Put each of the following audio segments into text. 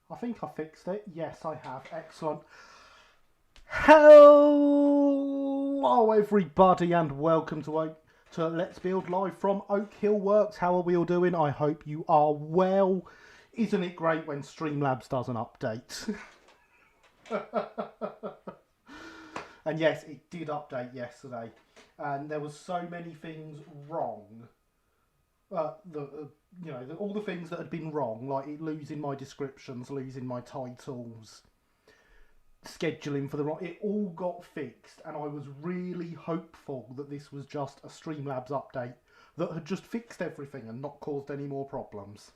I think I fixed it. Yes, I have. Excellent. Hello, everybody, and welcome to Let's Build live from Oak Hill Works. How are we all doing? I hope you are well. Isn't it great when Streamlabs does an update? And yes, it did update yesterday, and there was so many things wrong. All the things that had been wrong, like it losing my descriptions, losing my titles, scheduling for the right, it all got fixed, and I was really hopeful that this was just a Streamlabs update that had just fixed everything and not caused any more problems.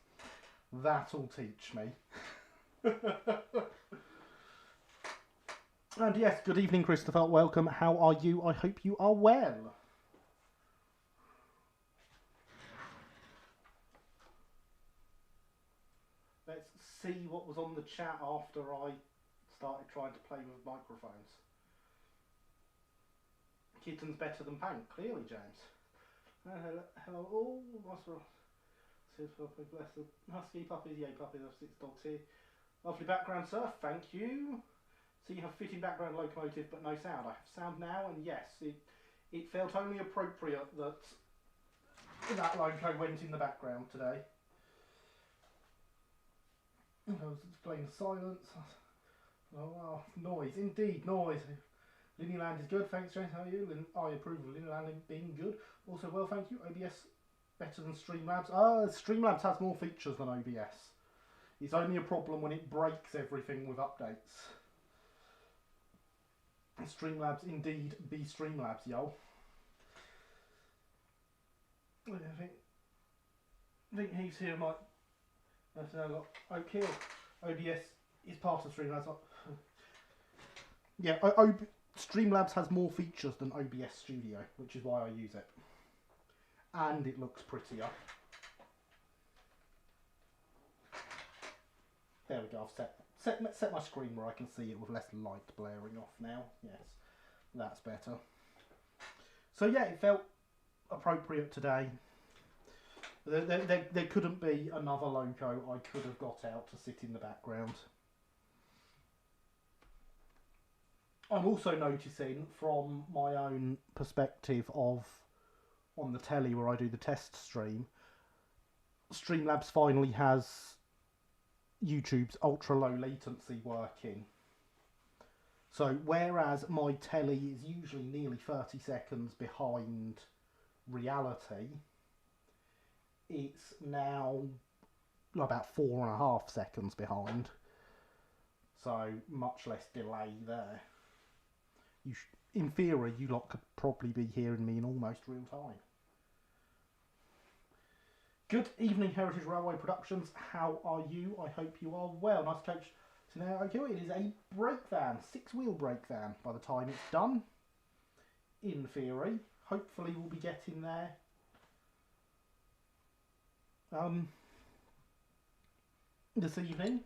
That'll teach me. And yes, good evening, Christopher. Welcome. How are you? I hope you are well. Let's see what was on the chat after I started trying to play with microphones. Kitten's better than Pank, clearly, James. Hello, all. Bless the husky puppies, yay puppies, I've 6 dogs here. Lovely background, sir, thank you. So you have fitting background locomotive but no sound. I have sound now, and yes, it felt only appropriate that that loco went in the background today. I was explaining silence. Oh, wow. Noise, indeed, noise. Linearland is good, thanks James, how are you? I approve of Linearland being good. Also, well, thank you. OBS better than Streamlabs. Streamlabs has more features than OBS. It's only a problem when it breaks everything with updates. Streamlabs indeed be Streamlabs, yo. I think he's here, Mike. That's now got Oak Hill. OBS is part of Streamlabs. Yeah, Streamlabs has more features than OBS Studio, which is why I use it. And it looks prettier. There we go, I've set my screen where I can see it with less light blaring off now. Yes, that's better. So yeah, it felt appropriate today. There couldn't be another loco I could have got out to sit in the background. I'm also noticing from my own perspective of on the telly where I do the test stream, Streamlabs finally has YouTube's ultra low latency working. So whereas my telly is usually nearly 30 seconds behind reality, it's now about 4.5 seconds behind. So much less delay there. In theory, you lot could probably be hearing me in almost real time. Good evening, Heritage Railway Productions. How are you? I hope you are well. Nice coach. So now, okay, it is a brake van, 6-wheel brake van by the time it's done. In theory, hopefully we'll be getting there. This evening.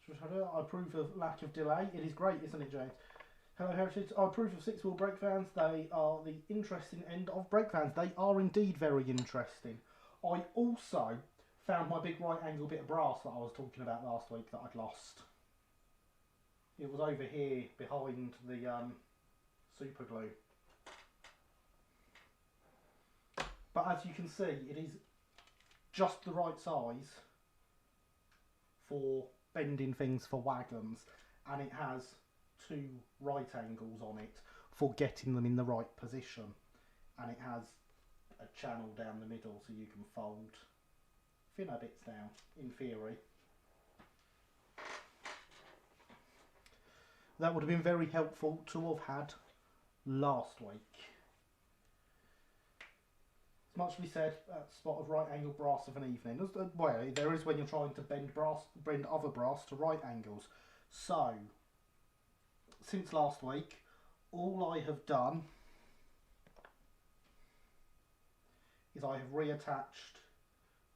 I approve of lack of delay. It is great, isn't it, James? Hello, Heritage. I approve of 6-wheel brake vans. They are the interesting end of brake vans. They are indeed very interesting. I also found my big right angle bit of brass that I was talking about last week that I'd lost. It was over here behind the super glue. But as you can see, it is just the right size for bending things for wagons, and it has 2 right angles on it for getting them in the right position, and it has a channel down the middle so you can fold thinner bits down, in theory. That would have been very helpful to have had last week. It's much to be said, a spot of right angle brass of an evening. Well, there is when you're trying to bend other brass to right angles. So, since last week, all I have done is I have reattached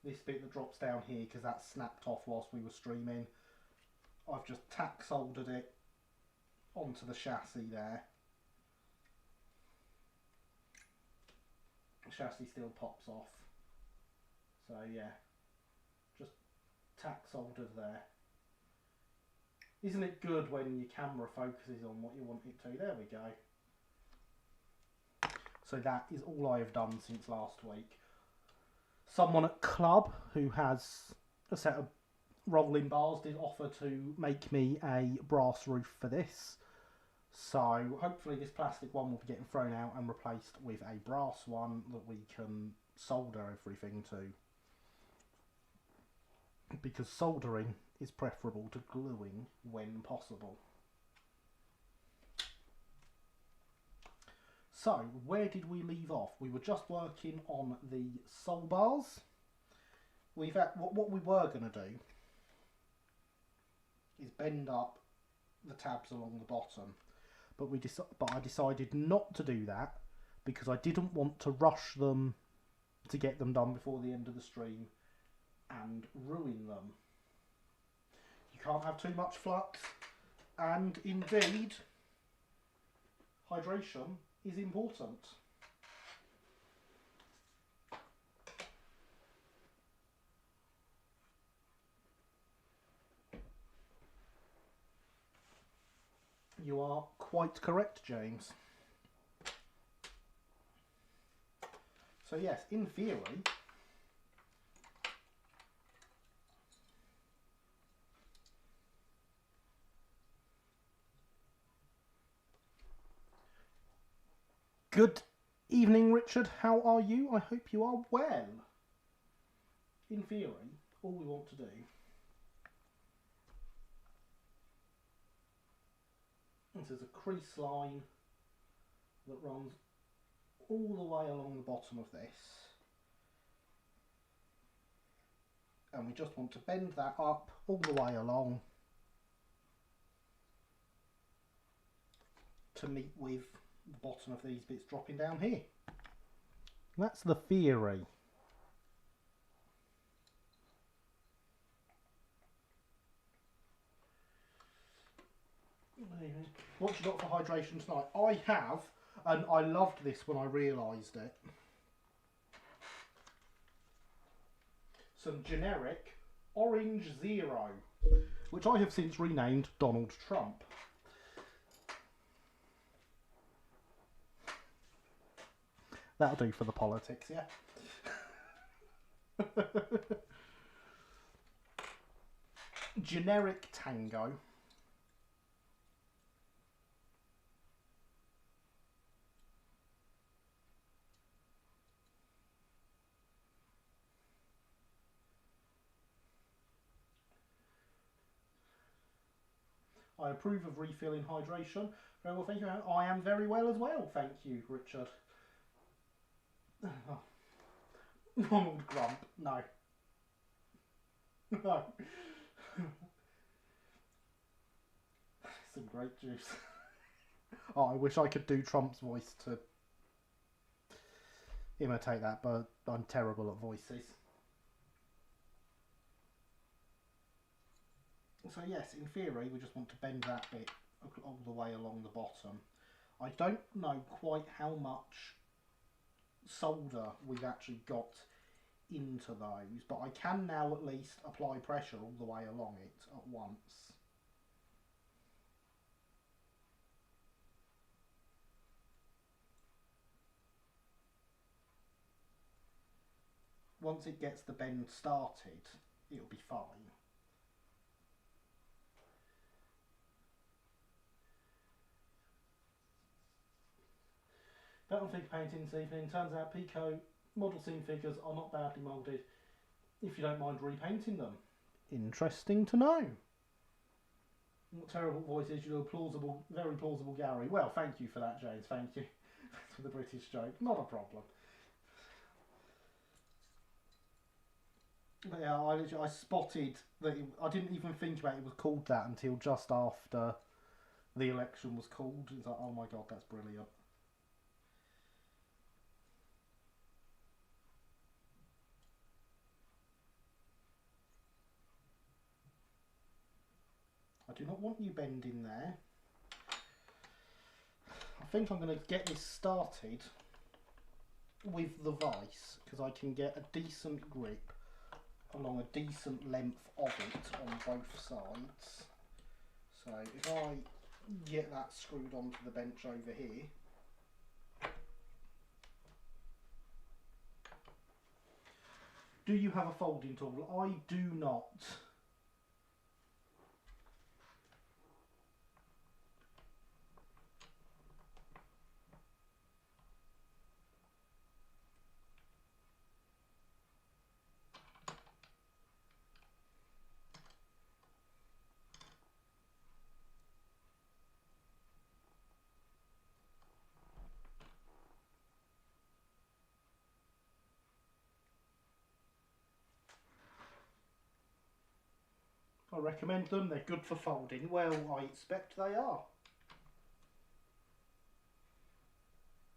this bit that drops down here because that snapped off whilst we were streaming. I've just tack soldered it onto the chassis there. The chassis still pops off. So yeah, just tack soldered there. Isn't it good when your camera focuses on what you want it to? There we go. So that is all I have done since last week. Someone at club who has a set of rolling bars did offer to make me a brass roof for this. So hopefully this plastic one will be getting thrown out and replaced with a brass one that we can solder everything to. Because soldering is preferable to gluing when possible. So, where did we leave off? We were just working on the sol bars. We've had, what we were going to do is bend up the tabs along the bottom, but I decided not to do that because I didn't want to rush them to get them done before the end of the stream and ruin them. You can't have too much flux, and indeed, hydration is important. You are quite correct, James. So yes, in theory, good evening, Richard. How are you? I hope you are well. In theory, all we want to do is there's a crease line that runs all the way along the bottom of this, and we just want to bend that up all the way along to meet with the bottom of these bits dropping down here. That's the theory. What you got for hydration tonight? I have, and I loved this when I realised it, some generic Orange Zero, which I have since renamed Donald Trump. That'll do for the politics, yeah? Generic Tango. I approve of refilling hydration. Very well, thank you. I am very well as well, thank you, Richard. Donald Grump, no. No. Some great juice. Oh, I wish I could do Trump's voice to imitate that, but I'm terrible at voices. So yes, in theory, we just want to bend that bit all the way along the bottom. I don't know quite how much solder we've actually got into those, but I can now at least apply pressure all the way along it at once. Once it gets the bend started, it'll be fine. Battlefield painting this evening. Turns out Pico model scene figures are not badly moulded if you don't mind repainting them. Interesting to know. What terrible voices, you do a plausible, very plausible Gary. Well, thank you for that, James, thank you. For the British joke, not a problem. But yeah, I spotted that I didn't even think about it was called that until just after the election was called. It's like, oh my god, that's brilliant. I do not want you bending there. I think I'm going to get this started with the vice because I can get a decent grip along a decent length of it on both sides. So if I get that screwed onto the bench over here, do you have a folding tool? I do not. I recommend them, they're good for folding. Well, I expect they are.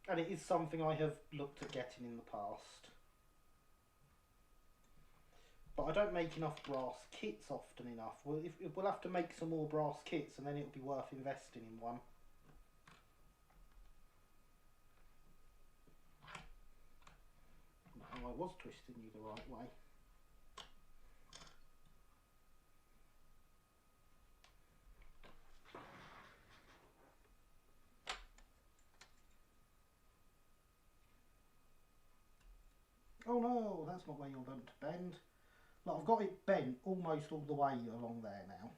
And it is something I have looked at getting in the past. But I don't make enough brass kits often enough. We'll have to make some more brass kits and then it'll be worth investing in one. Oh, I was twisting you the right way. Oh no, that's not where you're meant to bend. Look, I've got it bent almost all the way along there now.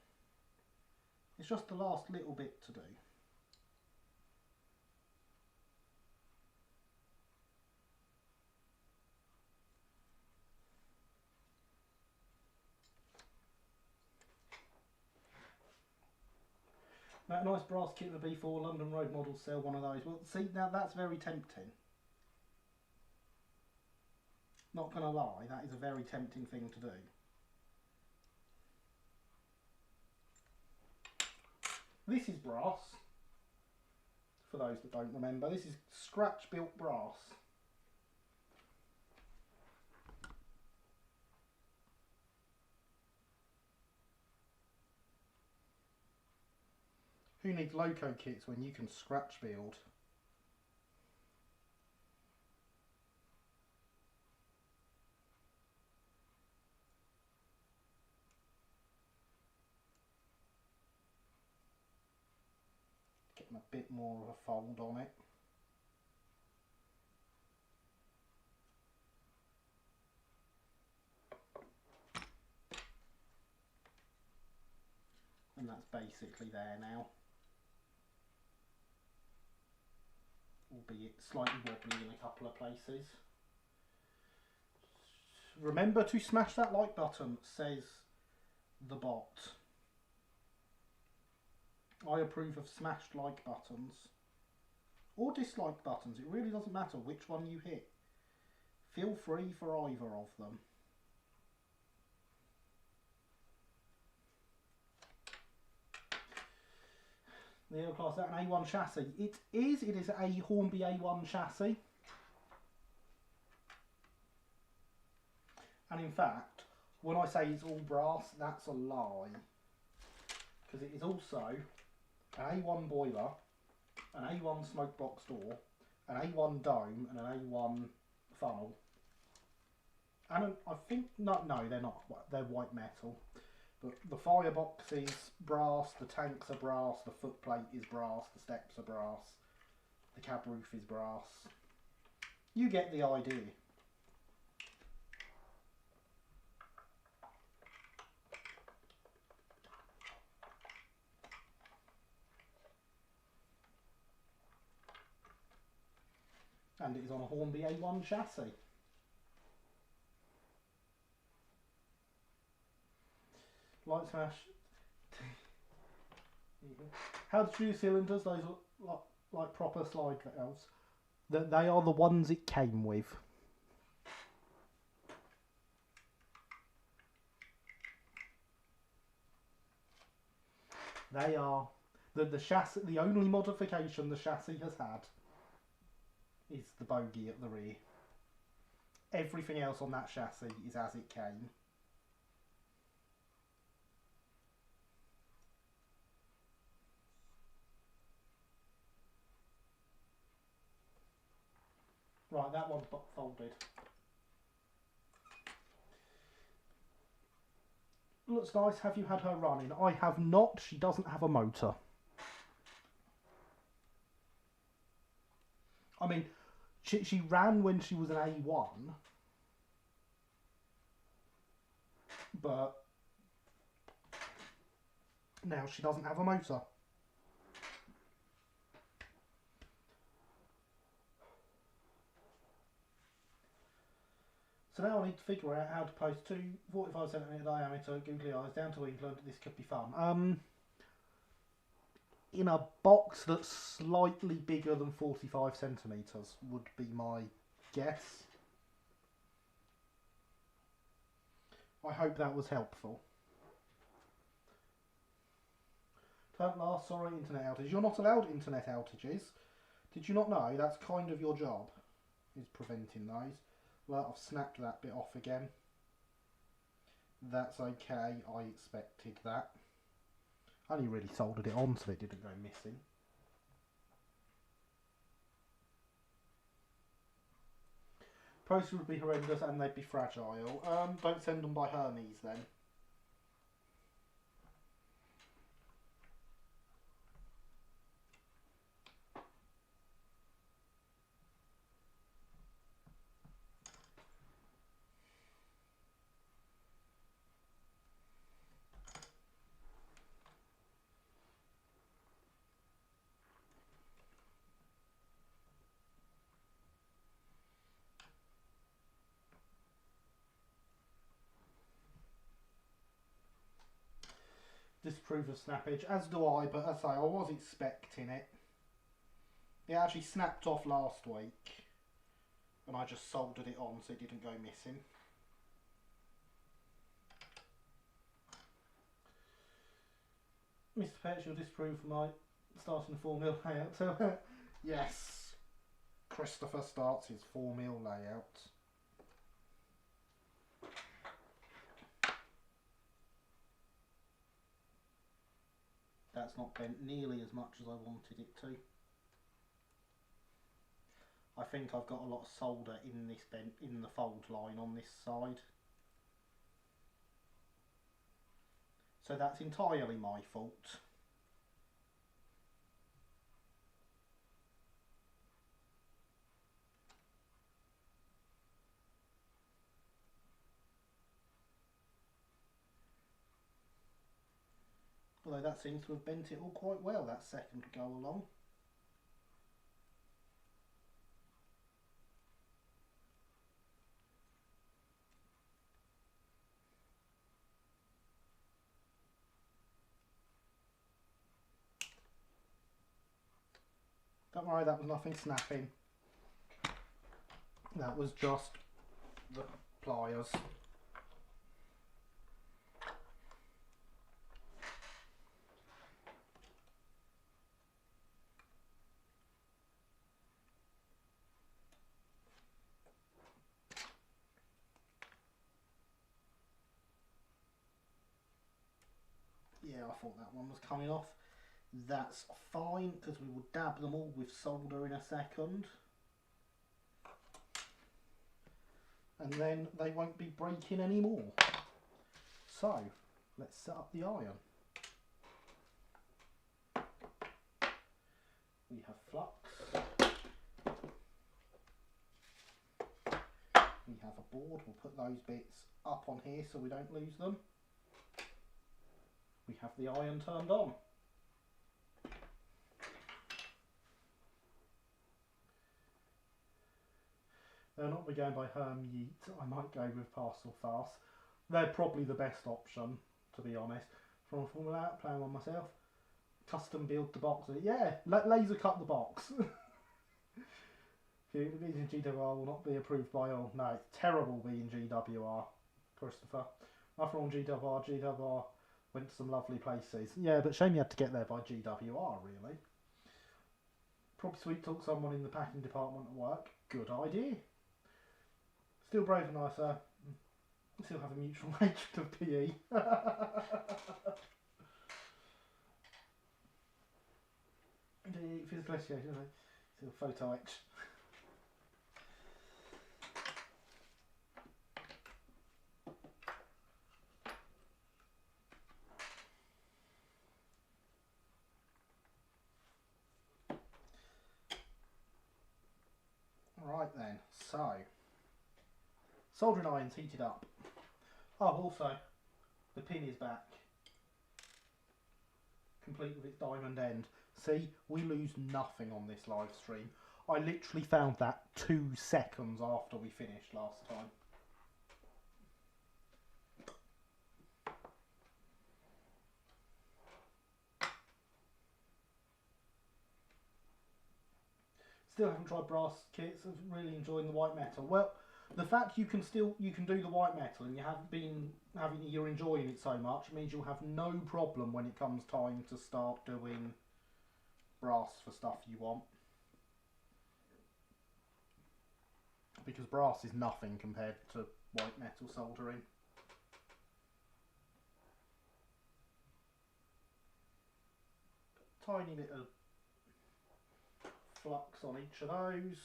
It's just the last little bit to do. That nice brass kit the B4 London Road models sell one of those. Well, see, now that's very tempting. Not gonna lie, that is a very tempting thing to do. This is brass, for those that don't remember. This is scratch built brass. Who needs loco kits when you can scratch build? Getting a bit more of a fold on it. And that's basically there now. Albeit slightly wobbly in a couple of places. Remember to smash that like button, says the bot. I approve of smashed like buttons. Or dislike buttons, it really doesn't matter which one you hit. Feel free for either of them. The Class, is that an A1 chassis? It is a Hornby A1 chassis. And in fact, when I say it's all brass, that's a lie. Because it is also an A1 boiler, an A1 smoke box door, an A1 dome and an A1 funnel. And I think, no, they're not, they're white metal. But the firebox is brass, the tanks are brass, the footplate is brass, the steps are brass, the cab roof is brass. You get the idea. And it is on a Hornby A1 chassis. Light smash. How to do cylinders? Those are like proper slide valves. They are the ones it came with. They are the chassis. The only modification the chassis has had is the bogie at the rear. Everything else on that chassis is as it came. Right, that one's folded. Looks nice. Have you had her running? I have not. She doesn't have a motor. I mean, she ran when she was an A1, but now she doesn't have a motor. So now I need to figure out how to post two 45cm diameter googly eyes down to England. This could be fun. In a box that's slightly bigger than 45cm would be my guess. I hope that was helpful. Don't last, sorry, internet outage. You're not allowed internet outages. Did you not know? That's kind of your job, is preventing those. Well, I've snapped that bit off again. That's okay, I expected that. I only really soldered it on so it didn't go missing. Posters would be horrendous and they'd be fragile. Don't send them by Hermes then. Disapprove of snappage, as do I, but as I say, I was expecting it. It actually snapped off last week, and I just soldered it on so it didn't go missing. Mr. Petch, you'll disapprove of my starting 4mm layout. So, yes, Christopher starts his 4mm layout. That's not bent nearly as much as I wanted it to. I think I've got a lot of solder in this bent, in the fold line on this side. So that's entirely my fault. Although that seems to have bent it all quite well, that second go along. Don't worry, that was nothing snapping. That was just the pliers. Yeah, I thought that one was coming off. That's fine, because we will dab them all with solder in a second. And then they won't be breaking anymore. So, let's set up the iron. We have flux. We have a board. We'll put those bits up on here so we don't lose them. We have the iron turned on. They're not be going by Herm Yeet. I might go with Parcel Fast. They're probably the best option, to be honest. From a Formula Out, playing one myself. Custom build the box. Yeah, laser cut the box. Being GWR will not be approved by all. No, it's terrible being GWR, Christopher. After all GWR went to some lovely places. Yeah, but shame you had to get there by GWR, really. Probably sweet talk someone in the packing department at work. Good idea. Still brave and nicer. Still have a mutual hatred of PE. Physical education, still photo etch. then, so soldering iron's heated up. Oh, also the pin is back, complete with its diamond end. See, we lose nothing on this live stream. I literally found that 2 seconds after we finished last time. Still haven't tried brass kits. I'm really enjoying the white metal. Well, the fact you can do the white metal and you're enjoying it so much means you'll have no problem when it comes time to start doing brass for stuff you want. Because brass is nothing compared to white metal soldering. Tiny bit of flux on each of those.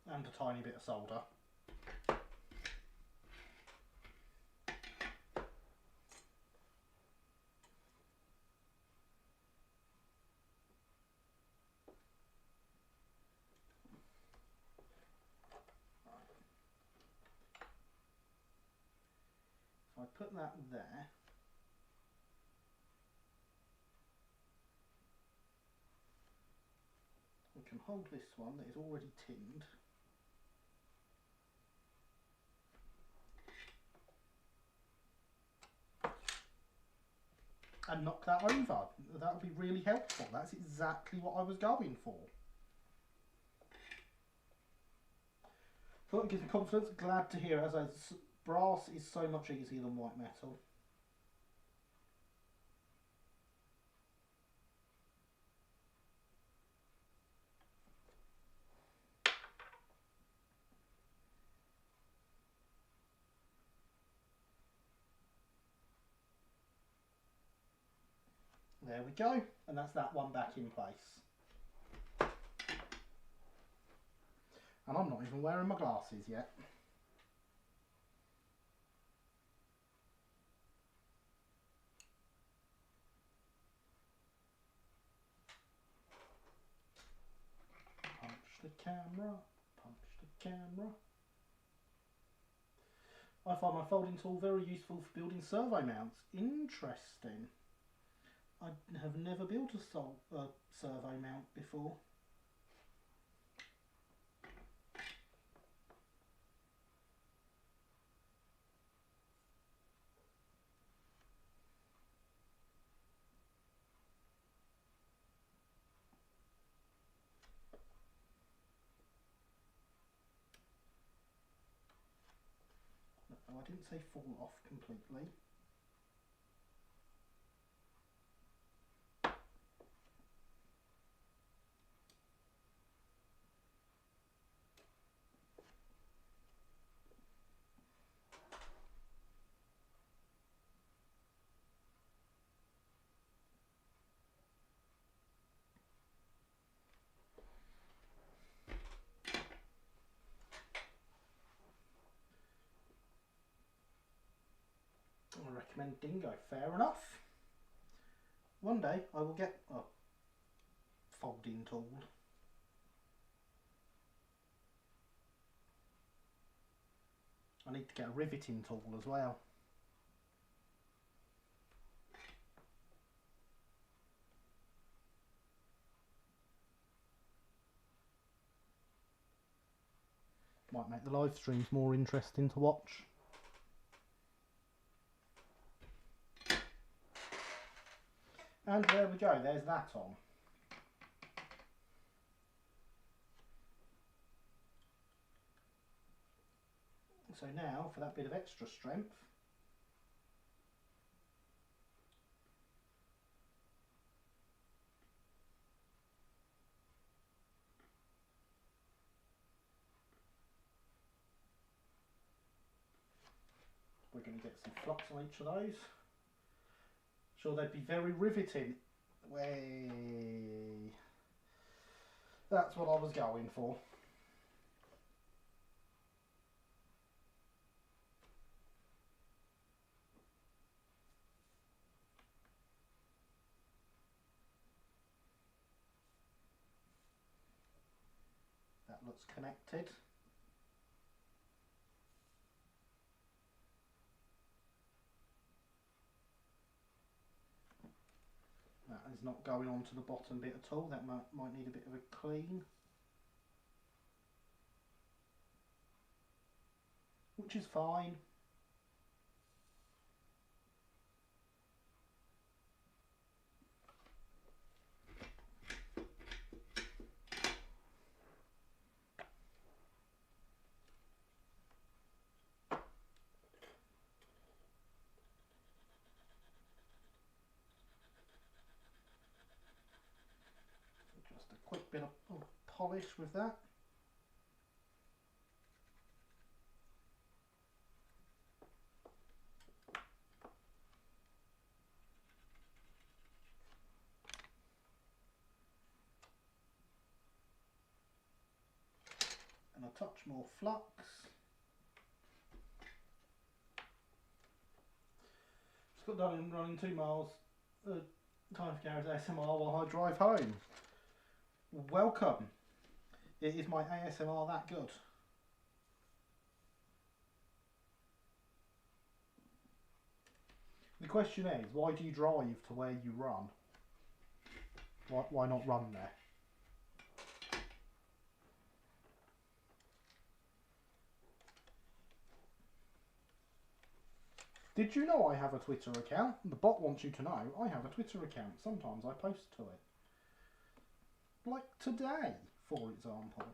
And a tiny bit of solder. So I put that there. We can hold this one that is already tinned. And knock that over. That would be really helpful. That's exactly what I was going for. Thought it gives me confidence. Glad to hear, as brass is so much easier than white metal. There we go, and that's that one back in place. And I'm not even wearing my glasses yet. Punch the camera, punch the camera. I find my folding tool very useful for building servo mounts. Interesting. I have never built a servo mount before. No, I didn't say fall off completely. I recommend Dingo, fair enough. One day I will get a folding tool. I need to get a riveting tool as well. Might make the live streams more interesting to watch. And there we go, there's that on. So now, for that bit of extra strength, we're going to get some flux on each of those. Sure, they'd be very riveting. Way. That's what I was going for. that's connected. That is not going on to the bottom bit at all. That might need a bit of a clean. Which is fine. Just a quick bit of polish with that. And a touch more flux. Just got done running 2 miles time for Gareth ASMR while I drive home. Welcome. Is my ASMR that good? The question is, why do you drive to where you run? Why not run there? Did you know I have a Twitter account? The bot wants you to know I have a Twitter account. Sometimes I post to it. Like today, for example.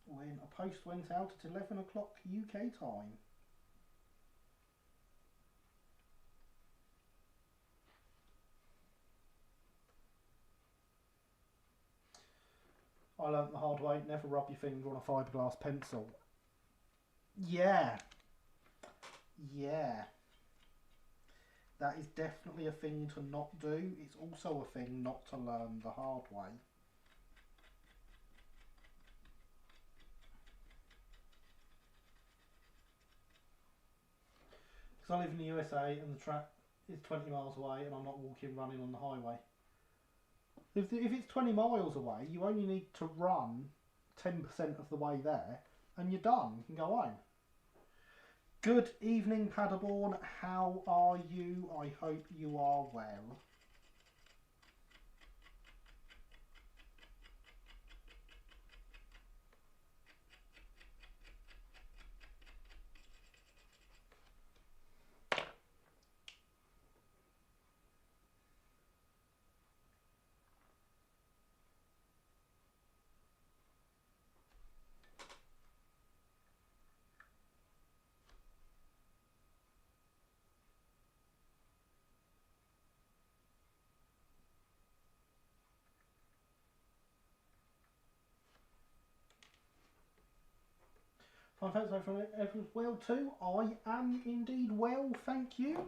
When a post went out at 11 o'clock UK time. I learnt the hard way, never rub your finger on a fiberglass pencil. Yeah. Yeah. That is definitely a thing to not do. It's also a thing not to learn the hard way. Because I live in the USA and the track is 20 miles away and I'm not running on the highway. If it's 20 miles away, you only need to run 10% of the way there and you're done. You can go home. Good evening, Paderborn. How are you? I hope you are well. Fine, thanks from everyone's well too. I am indeed well, thank you.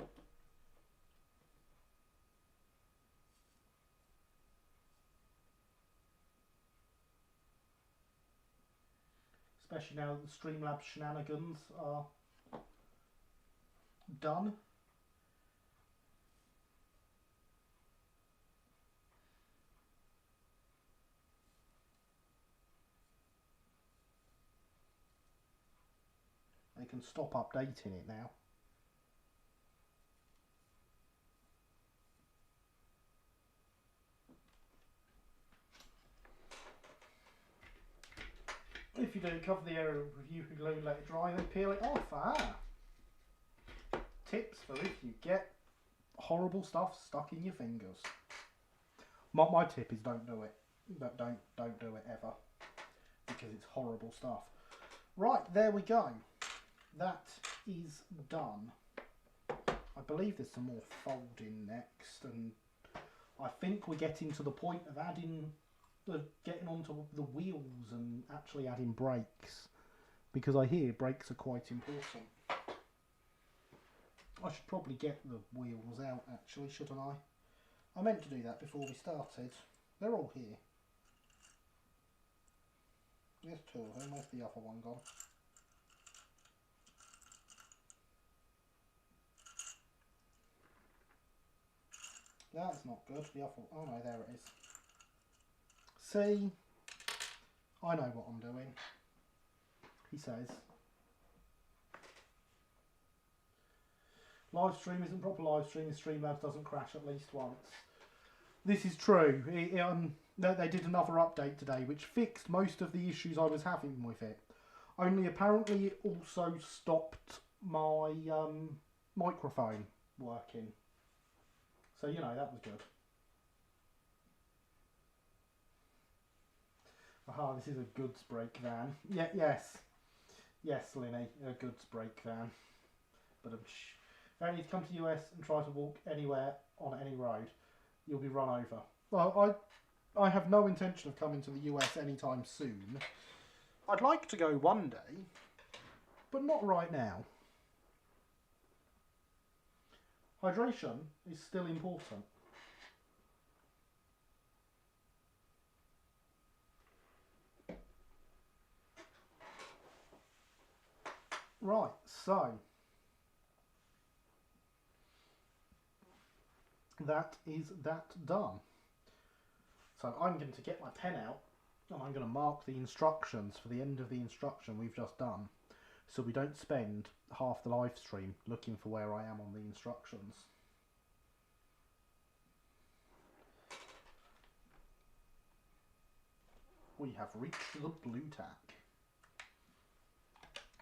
Especially now that the Streamlabs shenanigans are done. They can stop updating it now. If you don't cover the area of review glue and let it dry, then peel it off. Ah! Tips for if you get horrible stuff stuck in your fingers. My tip is don't do it. Don't do it ever. Because it's horrible stuff. Right, there we go. That is done. I believe there's some more folding next, and I think we're getting to the point of getting onto the wheels and actually adding brakes, because I hear brakes are quite important. I should probably get the wheels out actually, shouldn't I? I meant to do that before we started. They're all here. There's 2 of them. Where's the other one gone? That's not good. The other, oh no, there it is. See, I know what I'm doing, he says. Live stream isn't proper live stream if Streamlabs doesn't crash at least once. This is true. They did another update today which fixed most of the issues I was having with it. Only apparently it also stopped my microphone working. So, you know, that was good. Aha, this is a goods break van. Yeah, yes. Yes, Linny, a goods break van. But if you need to come to the US and try to walk anywhere on any road, you'll be run over. Well, I have no intention of coming to the US anytime soon. I'd like to go one day, but not right now. Hydration is still important. Right, so that is that done. So I'm going to get my pen out and I'm going to mark the instructions for the end of the instruction we've just done, so we don't spend half the live stream looking for where I am on the instructions. We have reached the blue tack.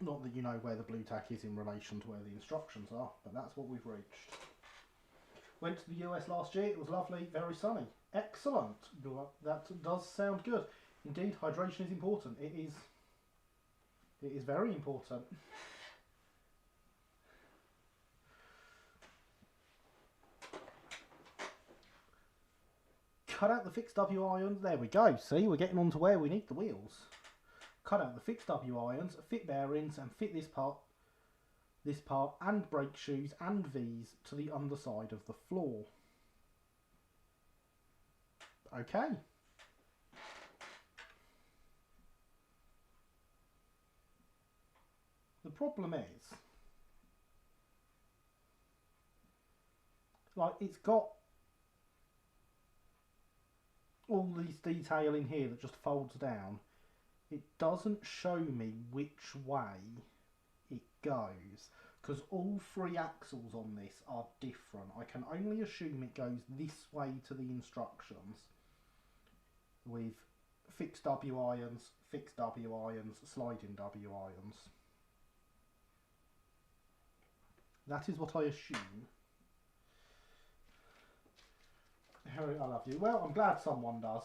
Not that you know where the blue tack is in relation to where the instructions are, but that's what we've reached. Went to the US last year, it was lovely, very sunny. Excellent, that does sound good. Indeed, hydration is important. It is very important. Cut out the fixed W irons, there we go, see, we're getting on to where we need the wheels. Cut out the fixed W irons, fit bearings and fit this part and brake shoes and V's to the underside of the floor. Okay. The problem is, like, it's got all this detail in here that just folds down. It doesn't show me which way it goes, because all three axles on this are different. I can only assume it goes this way to the instructions with fixed W irons, sliding W irons. That is what I assume. Harry, I love you. Well, I'm glad someone does.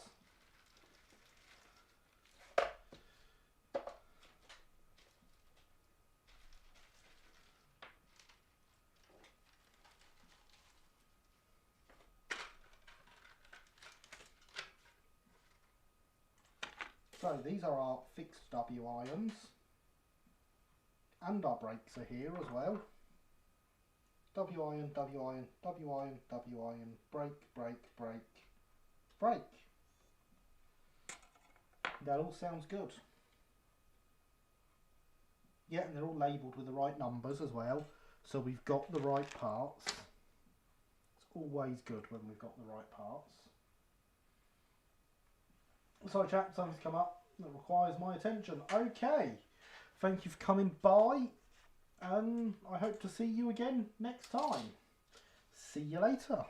So these are our fixed W irons, and our brakes are here as well. W iron, W iron, W iron, W iron, brake, brake, brake, brake. That all sounds good. Yeah, and they're all labelled with the right numbers as well, so we've got the right parts. It's always good when we've got the right parts. So chat, something's come up that requires my attention. Okay, thank you for coming by, and I hope to see you again next time. See you later.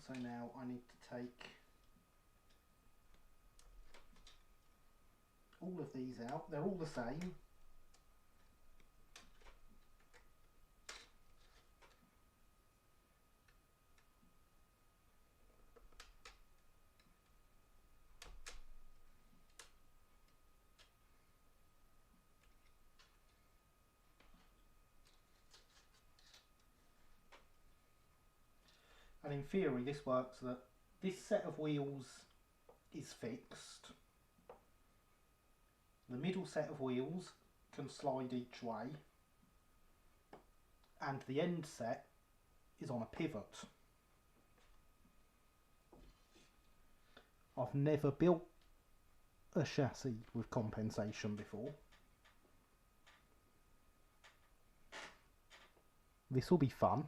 So now I need to take all of these out. They're all the same. And in theory this works that this set of wheels is fixed, The middle set of wheels can slide each way, and the end set is on a pivot. I've never built a chassis with compensation before. This will be fun.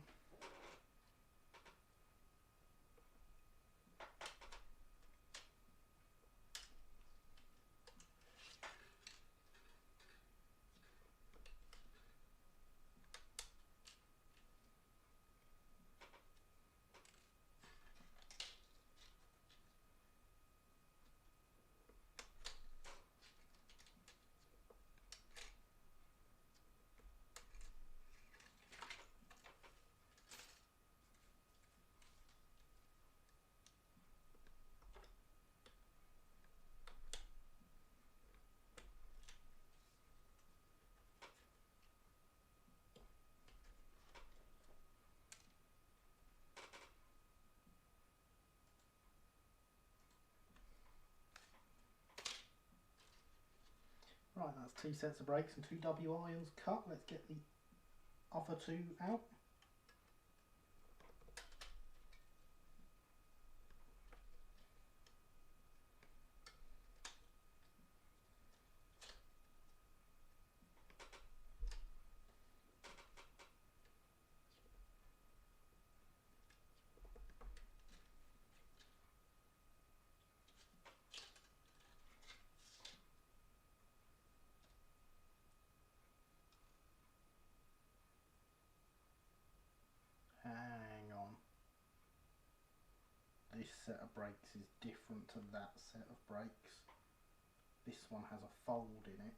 Right, that's 2 sets of brakes and 2 W irons cut. Let's get the other 2 out. Hang on. This set of brakes is different to that set of brakes. This one has a fold in it.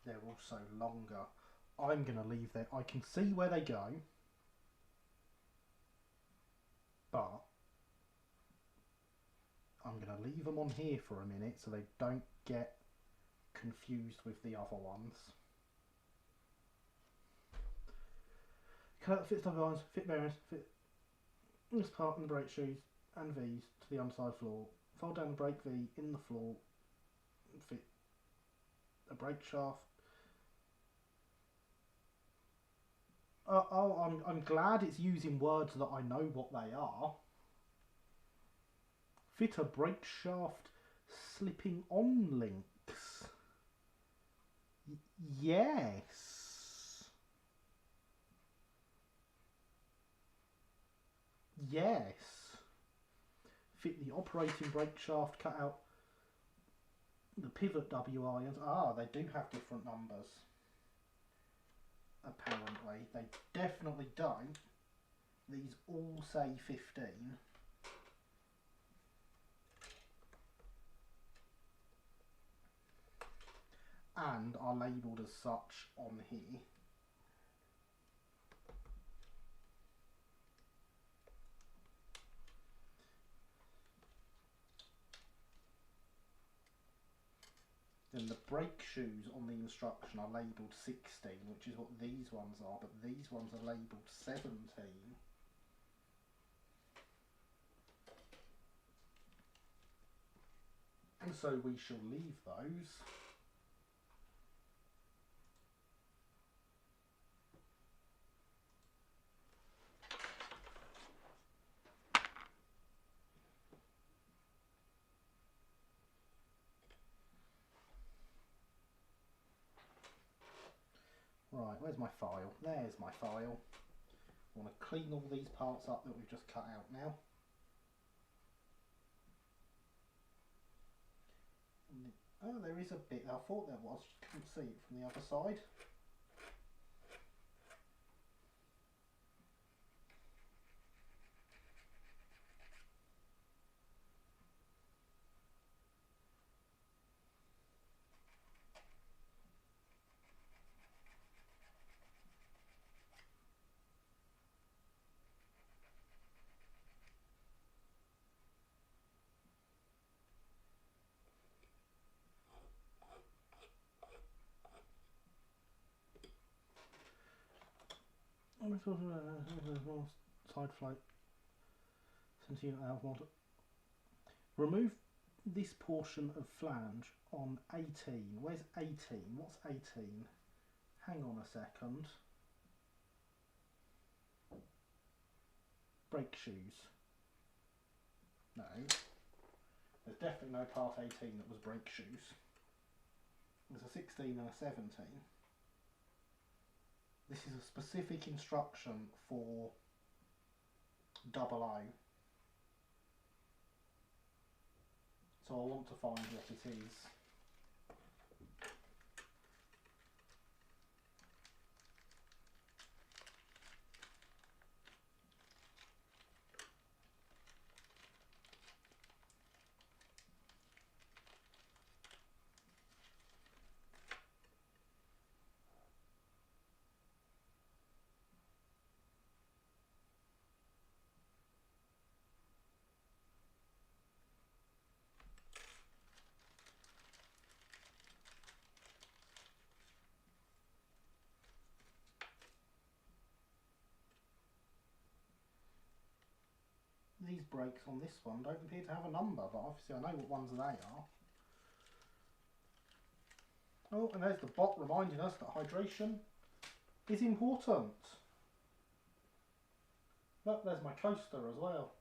They're also longer. I'm going to leave them. I can see where they go, but I'm going to leave them on here for a minute so they don't get confused with the other ones. Cut out the fit stub irons, fit bearings, fit this part in the brake shoes and V's to the underside floor. Fold down the brake V in the floor and fit a brake shaft. I'm glad it's using words that I know what they are. Fit a brake shaft slipping on links. Yes. Yes. Fit the operating brake shaft, cut out the pivot W irons. Ah, they do have different numbers. Apparently. They definitely don't. These all say 15. And are labelled as such on here. Then the brake shoes on the instruction are labelled 16, which is what these ones are, but these ones are labelled 17. And so we shall leave those. Right, where's my file? There's my file. I want to clean all these parts up that we've just cut out now. Oh, there is a bit. I thought there was. Couldn't see it from the other side. Side float. Unit out model. Remove this portion of flange on 18. Where's 18? What's 18? Hang on a second. Brake shoes. No. There's definitely no part 18 that was brake shoes. There's a 16 and a 17. This is a specific instruction for double O. So I want to find what it is. These brakes on this one don't appear to have a number, but obviously I know what ones they are. Oh, and there's the bot reminding us that hydration is important. But there's my coaster as well.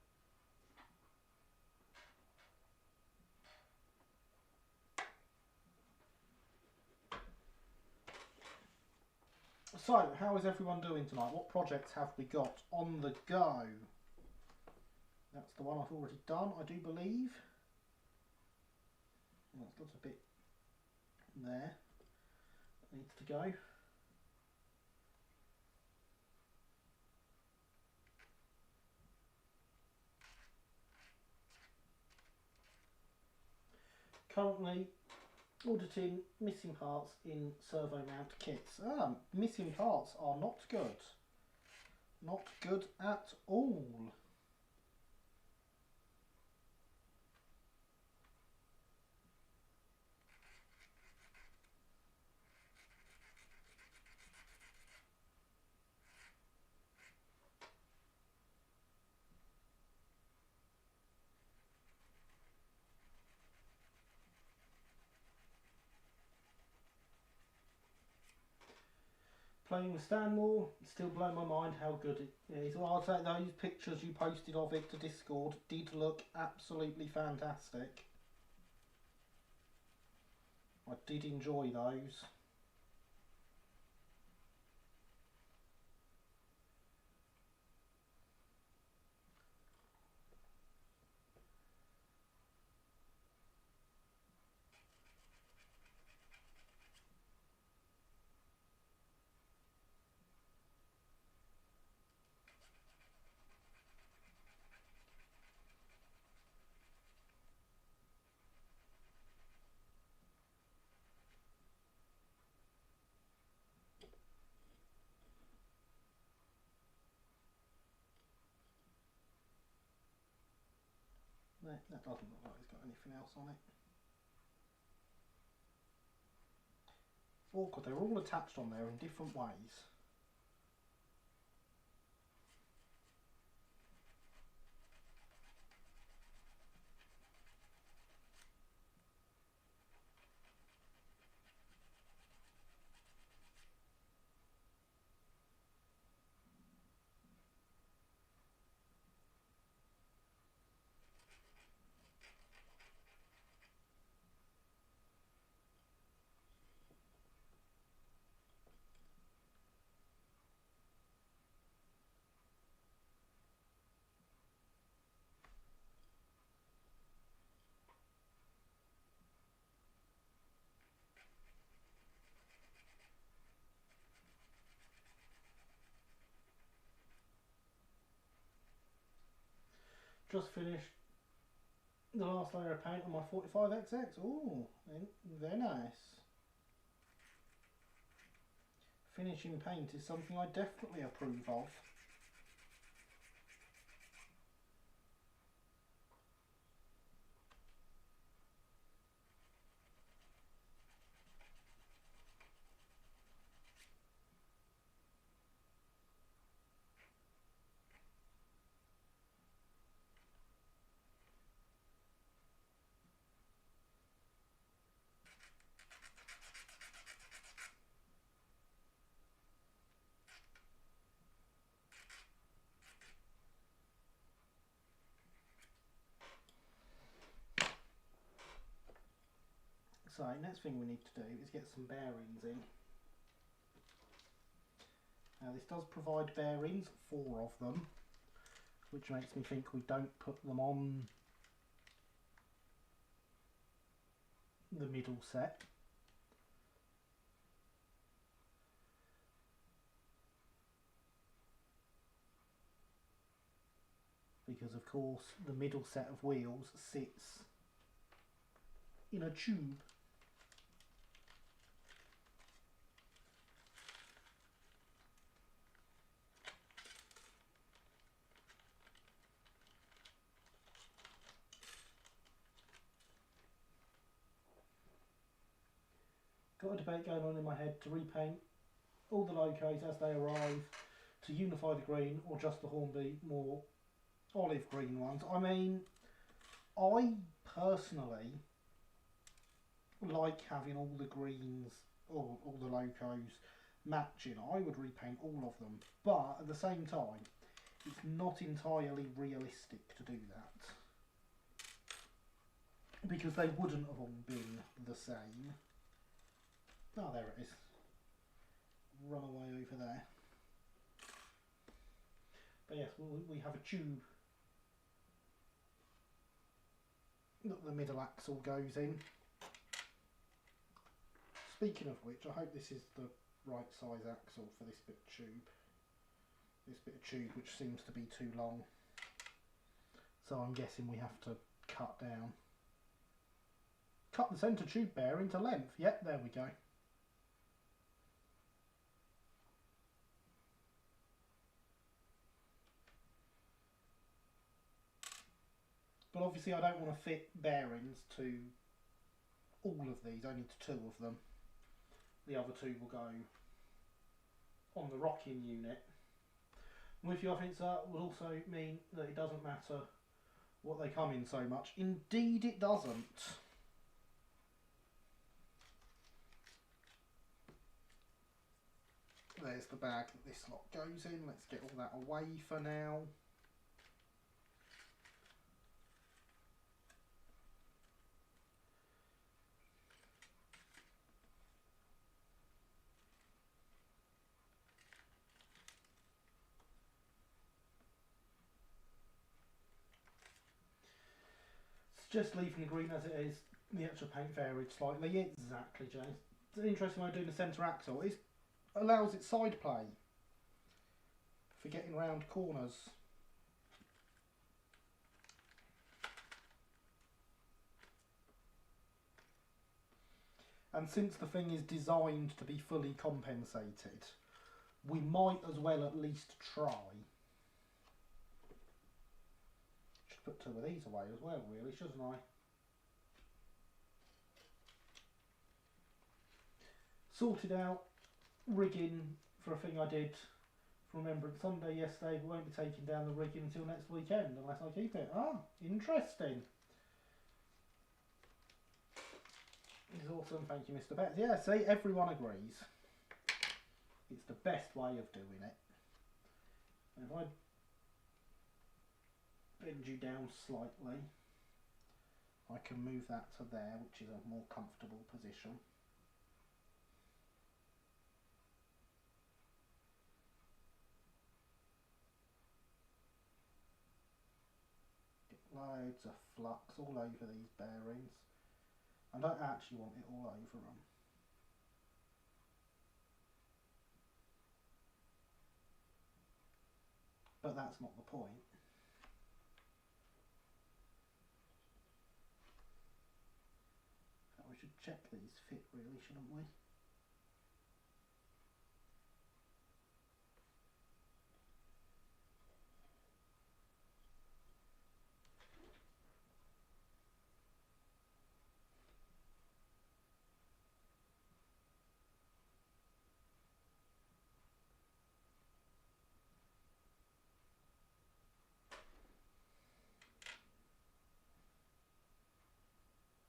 So, how is everyone doing tonight? What projects have we got on the go? That's the one I've already done, I do believe. That's got a bit there that needs to go. Currently auditing missing parts in servo mount kits. Missing parts are not good. Not good at all. Playing with Stanmore, still blow my mind how good it is. Well, I'll say those pictures you posted of it to Discord did look absolutely fantastic. I did enjoy those. That doesn't look like it's got anything else on it. Awkward, they're all attached on there in different ways. Just finished the last layer of paint on my 45XX. Ooh, they're nice. Finishing paint is something I definitely approve of. So next thing we need to do is get some bearings in. Now this does provide bearings, 4 of them, which makes me think we don't put them on the middle set. Because of course the middle set of wheels sits in a tube. Got a debate going on in my head to repaint all the locos as they arrive, to unify the green, or just the Hornby more olive green ones. I mean, I personally like having all the greens, or all the locos matching. I would repaint all of them, but at the same time it's not entirely realistic to do that, because they wouldn't have all been the same. Oh, there it is. Run away over there. But yes, we have a tube that the middle axle goes in. Speaking of which, I hope this is the right size axle for this bit of tube. This bit of tube which seems to be too long. So I'm guessing we have to cut down. Cut the centre tube bearing to length. Yep, there we go. But obviously I don't want to fit bearings to all of these, only to 2 of them. The other 2 will go on the rocking unit. With you, I think that will also mean that it doesn't matter what they come in so much. Indeed it doesn't. There's the bag that this lot goes in. Let's get all that away for now. Just leaving the green as it is, the actual paint varied slightly. Exactly, James. It's an interesting way of doing the centre axle. It allows it side play for getting round corners. And since the thing is designed to be fully compensated, we might as well at least try. Put 2 of these away as well, really, shouldn't I? Sorted out rigging for a thing I did for Remembrance Sunday yesterday. We won't be taking down the rigging until next weekend unless I keep it. Ah, interesting. It's awesome, thank you, Mr. Betts. Yeah, see, everyone agrees. It's the best way of doing it. And if I bend you down slightly, I can move that to there, which is a more comfortable position. Get loads of flux all over these bearings. I don't actually want it all over them. But that's not the point. We should check these fit really, shouldn't we?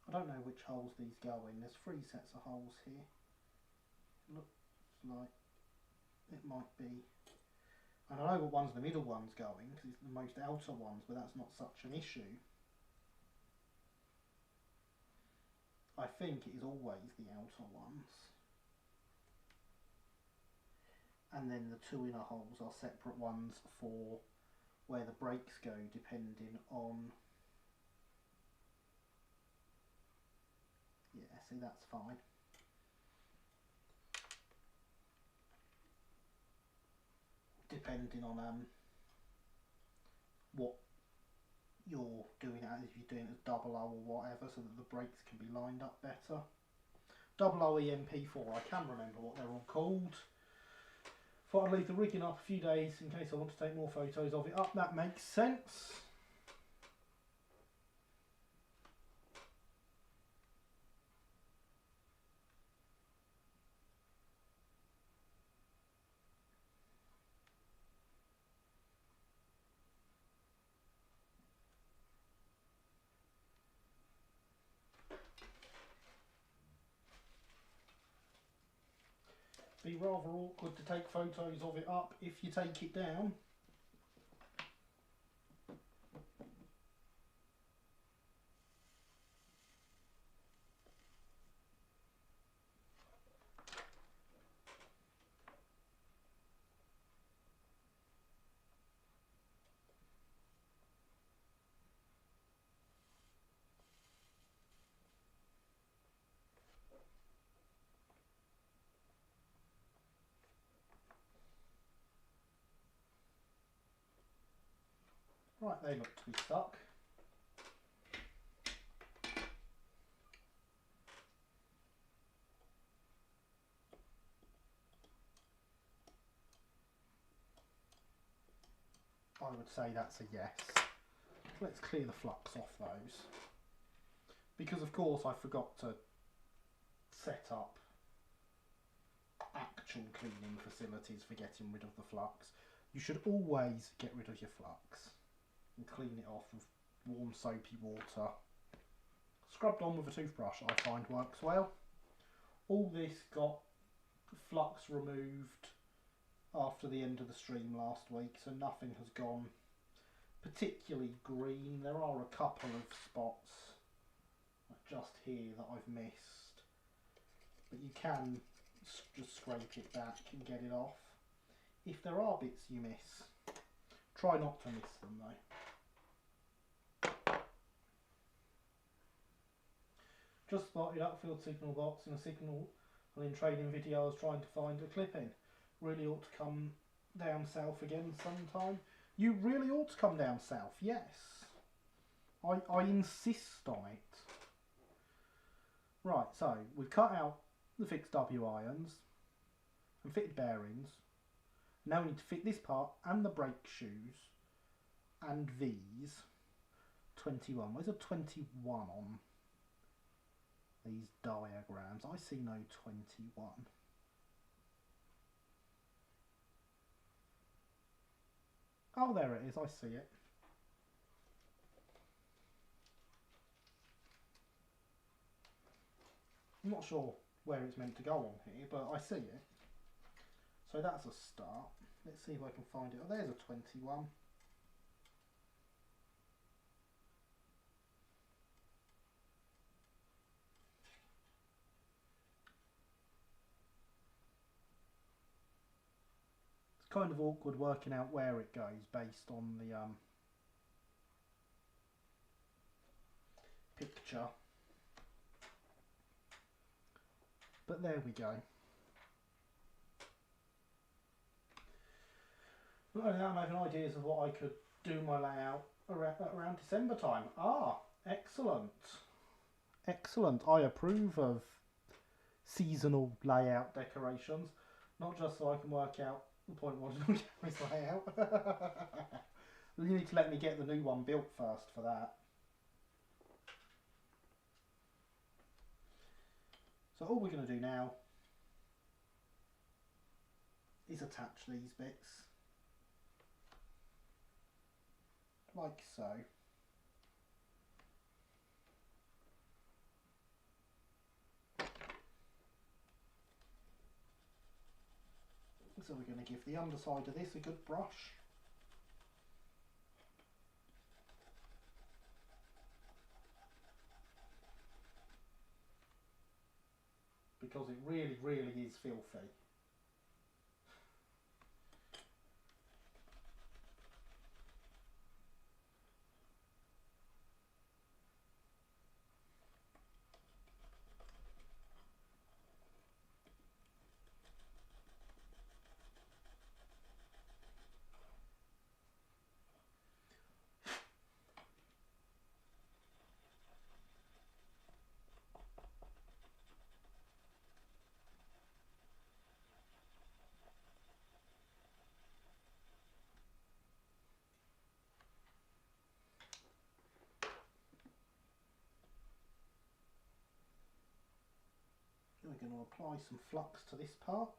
I don't know which holes these go in. There's 3 sets of holes here. Looks like it might be. And I know what one's the middle one's going, because it's the most outer ones, but that's not such an issue. I think it is always the outer ones. And then the two inner holes are separate ones for where the brakes go, depending on... Yeah, see, that's fine. Depending on what you're doing it as, if you're doing it as double O or whatever, so that the brakes can be lined up better. Double O EMP4, I can remember what they're all called. Thought I'd leave the rigging up a few days in case I want to take more photos of it up. That makes sense. Be rather awkward to take photos of it up if you take it down. Right, they look to be stuck. I would say that's a yes. Let's clear the flux off those. Because of course I forgot to set up actual cleaning facilities for getting rid of the flux. You should always get rid of your flux and clean it off with warm soapy water. Scrubbed on with a toothbrush I find works well. All this got flux removed after the end of the stream last week, so nothing has gone particularly green. There are a couple of spots like just here that I've missed, but you can just scrape it back and get it off. If there are bits you miss, try not to miss them though. Just spotted upfield signal box in a signal in training video I was trying to find a clip in. Really ought to come down south again sometime. You really ought to come down south, yes. I insist on it. Right, so we've cut out the fixed W irons and fitted bearings. Now we need to fit this part and the brake shoes and these. 21. Where's a 21 on these diagrams? I see no 21. Oh, there it is. I see it. I'm not sure where it's meant to go on here, but I see it. So that's a start. Let's see if I can find it. Oh, there's a 21. It's kind of awkward working out where it goes based on the picture. But there we go. Not only that, I'm having ideas of what I could do my layout around December time. Ah, excellent. Excellent. I approve of seasonal layout decorations. Not just so I can work out the point of original camera's layout. You need to let me get the new one built first for that. So all we're going to do now is attach these bits. Like so. So we're going to give the underside of this a good brush. because it really, really is filthy. We're going to apply some flux to this part.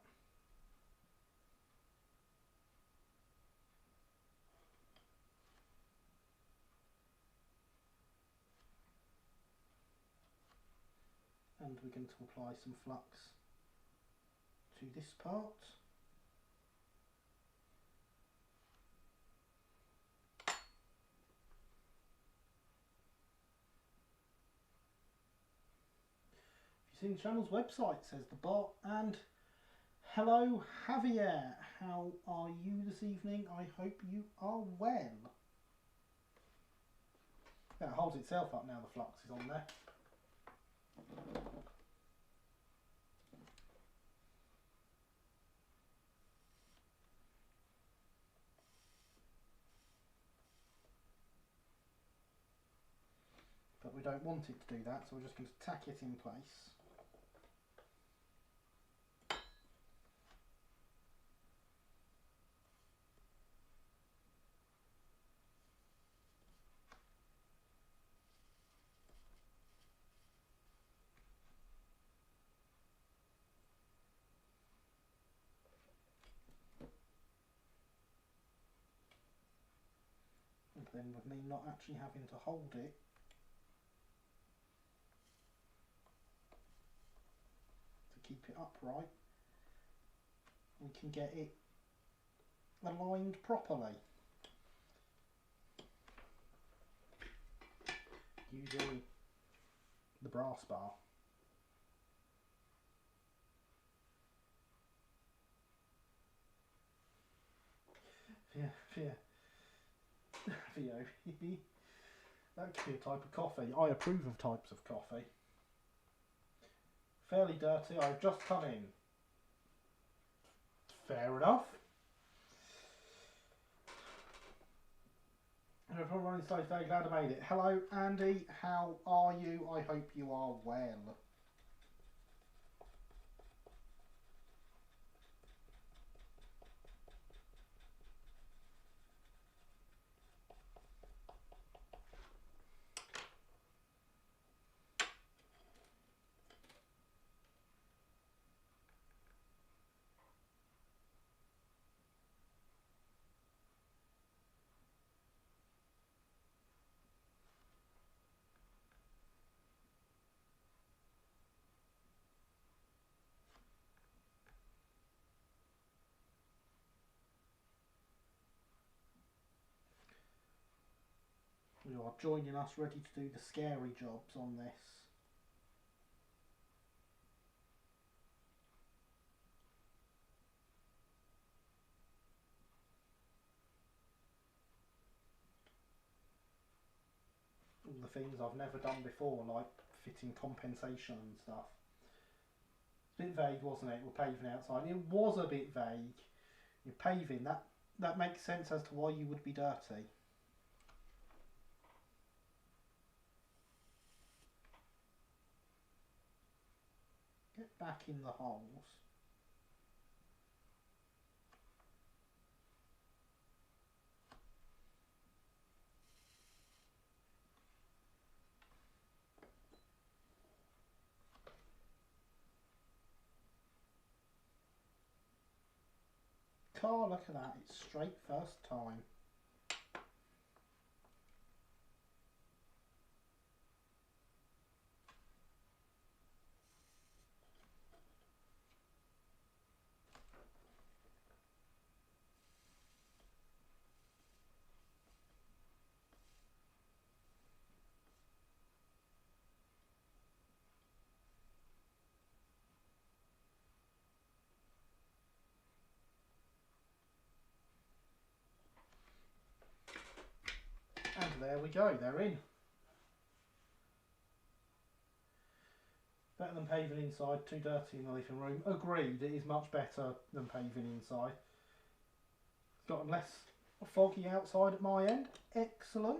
And we're going to apply some flux to this part. If you've seen the channel's website, says the bot, and hello Javier, how are you this evening? I hope you are well. Yeah, it holds itself up now the flux is on there. But we don't want it to do that, so we're just going to tack it in place. And then with me not actually having to hold it, to keep it upright, we can get it aligned properly using the brass bar. Theo, that could be a type of coffee. I approve of types of coffee. Fairly dirty, I've just come in. Fair enough. Everyone running slow today, glad I made it. Hello Andy, how are you? I hope you are well. You are joining us ready to do the scary jobs on this. All the things I've never done before, like fitting compensation and stuff. It's a bit vague, wasn't it? We're paving outside. It was a bit vague. You're paving, that makes sense as to why you would be dirty. Get back in the holes. Car, look at that, it's straight first time. there we go, they're in. Better than paving inside, too dirty in the living room. Agreed, it is much better than paving inside. It's gotten less foggy outside at my end. Excellent.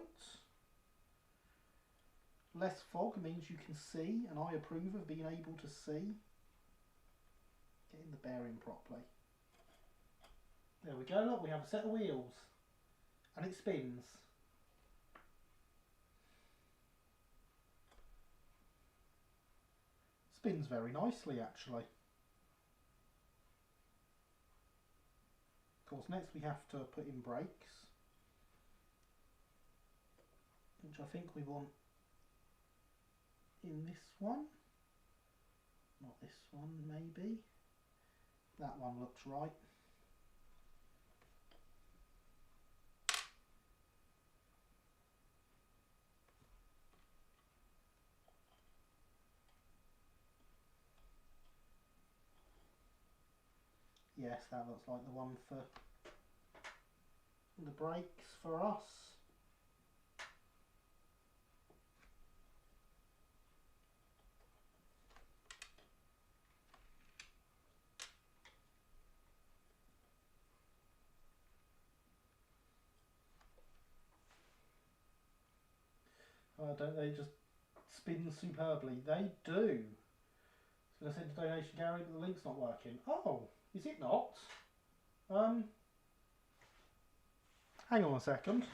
Less fog means you can see, and I approve of being able to see. Getting the bearing properly. There we go, look, we have a set of wheels. And it spins. Spins very nicely, actually. Of course, next we have to put in brakes, which I think we want in this one. Not this one, maybe. That one looks right. Yes, that looks like the one for the brakes for us. Don't they just spin superbly? They do. I was going to send a donation, Gary, but the link's not working. Oh, is it not? Hang on a second.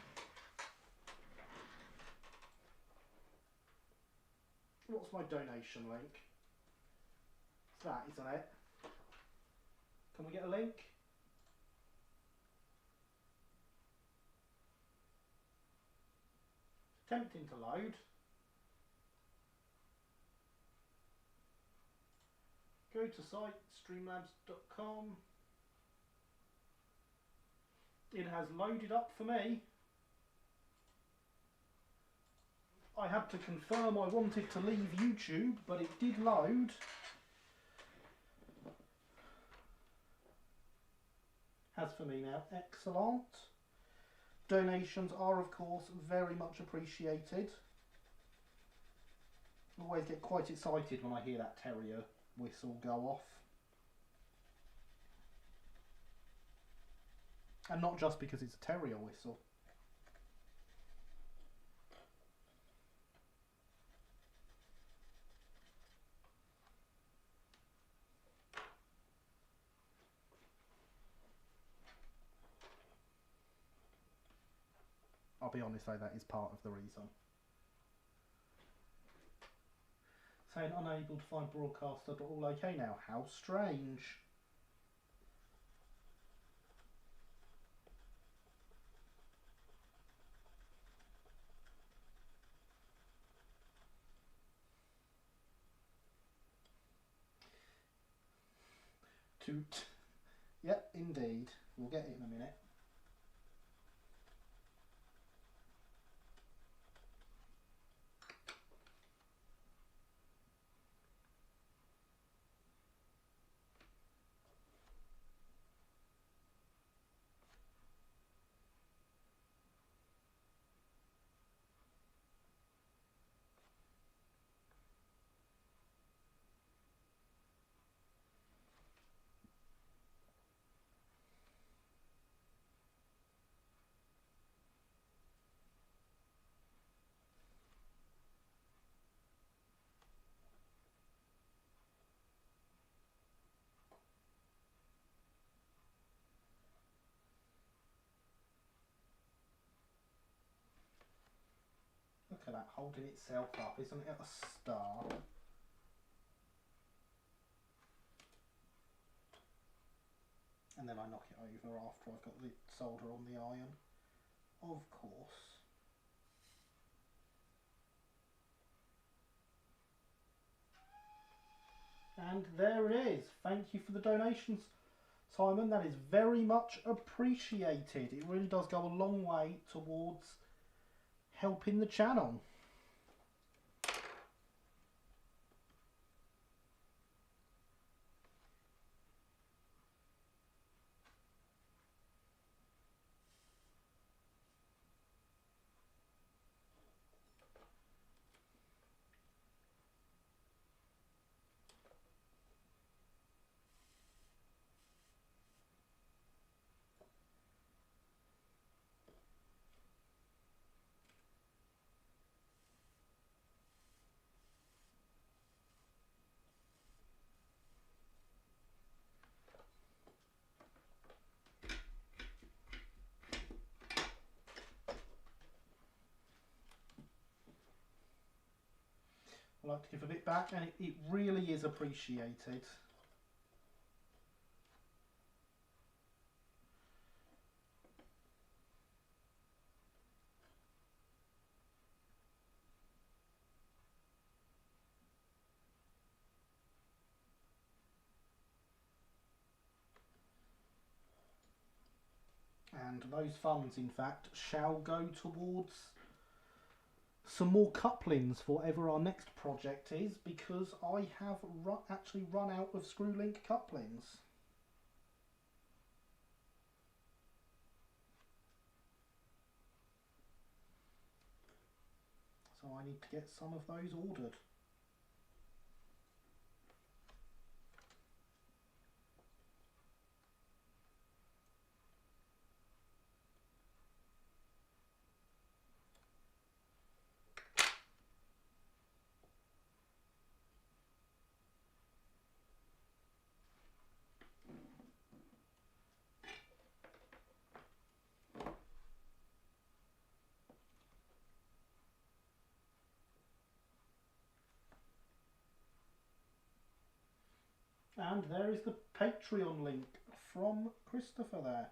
What's my donation link? It's that, isn't it? Can we get a link? It's tempting to load. Go to site, streamlabs.com. It has loaded up for me. I had to confirm I wanted to leave YouTube, but it did load. Has for me now. Excellent. Donations are, of course, very much appreciated. I always get quite excited when I hear that terrier whistle go off. And not just because it's a terrier whistle. I'll be honest though, that is part of the reason. Saying unable to find broadcaster, but all okay now. How strange. Toot. Yep, indeed. We'll get it in a minute. Look at that, holding itself up. Isn't it a star? And then I knock it over after I've got the solder on the iron. Of course. And there it is. Thank you for the donations, Simon. That is very much appreciated. It really does go a long way towards helping the channel. I like to give a bit back, and it really is appreciated. And those funds, in fact, shall go towards some more couplings for whatever our next project is, because I have actually run out of screw link couplings. So I need to get some of those ordered. And there is the Patreon link from Christopher there.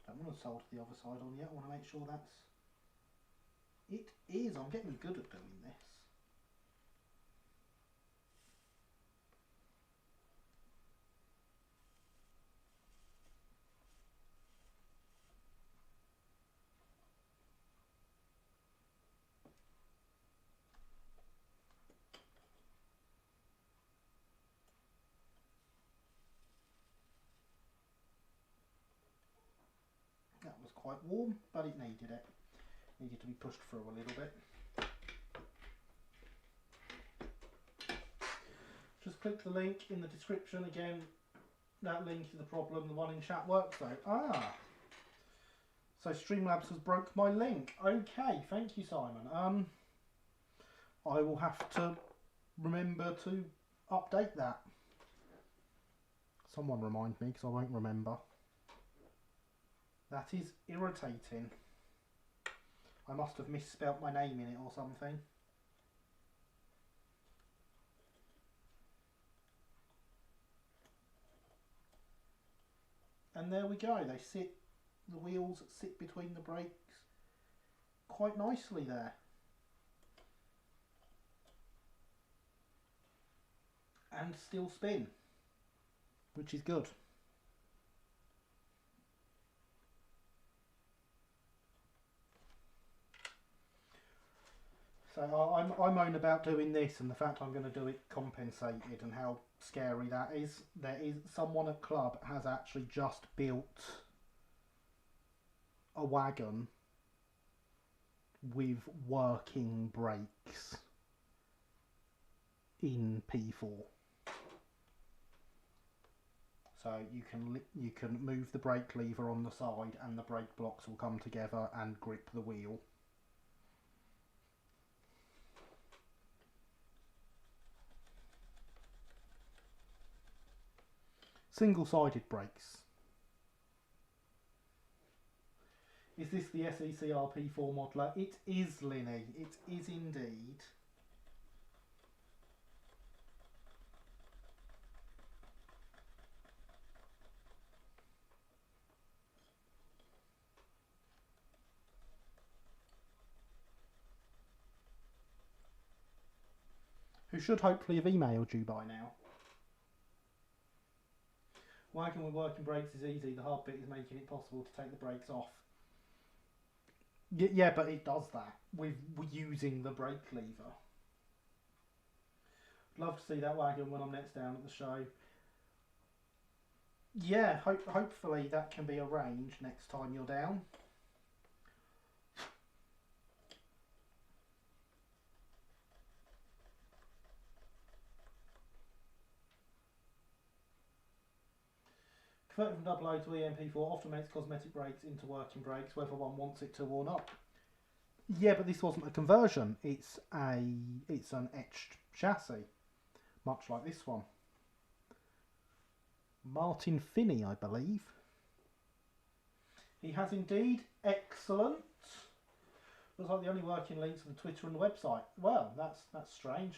I don't want to solder the other side on yet. I want to make sure that's... It is. I'm getting good at doing this. That was quite warm, but it needed it. Needed to be pushed through a little bit. Just click the link in the description. Again, that link is the problem. The one in chat works though. So Streamlabs has broke my link. Okay, thank you, Simon. I will have to remember to update that. Someone remind me, because I won't remember. That is irritating. I must have misspelt my name in it or something. And there we go. The wheels sit between the brakes quite nicely there. And still spin, which is good. So I moan about doing this and the fact I'm going to do it compensated and how scary that is. There is someone at club has actually just built a wagon with working brakes in P4. So you can move the brake lever on the side and the brake blocks will come together and grip the wheel. Single-sided brakes. Is this the SE&CR P4 modeler? It is, Linny. It is indeed. Who should hopefully have emailed you by now. Wagon with working brakes is easy. The hard bit is making it possible to take the brakes off. Yeah, but it does that with using the brake lever. I'd love to see that wagon when I'm next down at the show. Yeah, hopefully that can be arranged next time you're down. Converting from AA to EMP4 often makes cosmetic brakes into working brakes, whether one wants it to or not. Yeah, but this wasn't a conversion. It's an etched chassis, much like this one. Martin Finney, I believe. He has indeed. Excellent. Looks like the only working links are the Twitter and the website. Well, that's strange.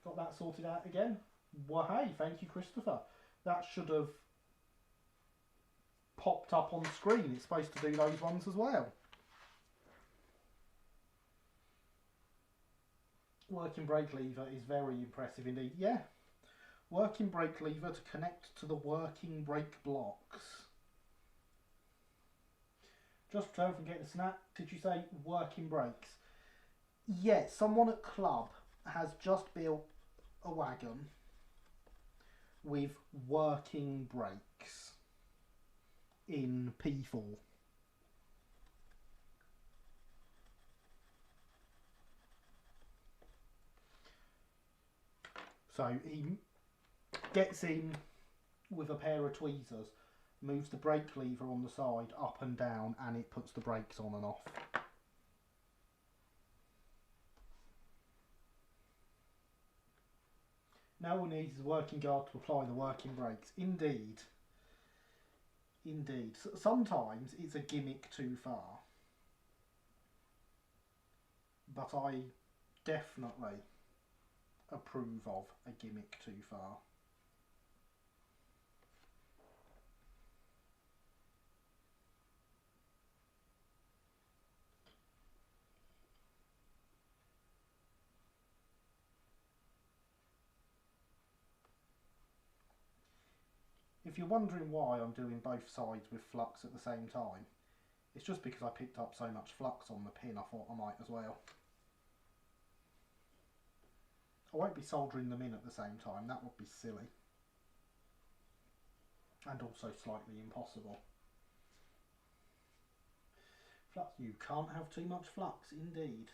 Got that sorted out again. Well, hey, thank you, Christopher. That should have popped up on screen. It's supposed to do those ones as well. Working brake lever is very impressive indeed. Yeah. Working brake lever to connect to the working brake blocks. Just return from getting a snap. Did you say working brakes? Yeah, someone at club has just built a wagon with working brakes in P4. So he gets in with a pair of tweezers, moves the brake lever on the side up and down, and it puts the brakes on and off. Now all needs is a working guard to apply the working brakes. Indeed. Indeed. Sometimes it's a gimmick too far. But I definitely approve of a gimmick too far. If you're wondering why I'm doing both sides with flux at the same time, it's just because I picked up so much flux on the pin, I thought I might as well. I won't be soldering them in at the same time, that would be silly. And also slightly impossible. Flux, you can't have too much flux, indeed.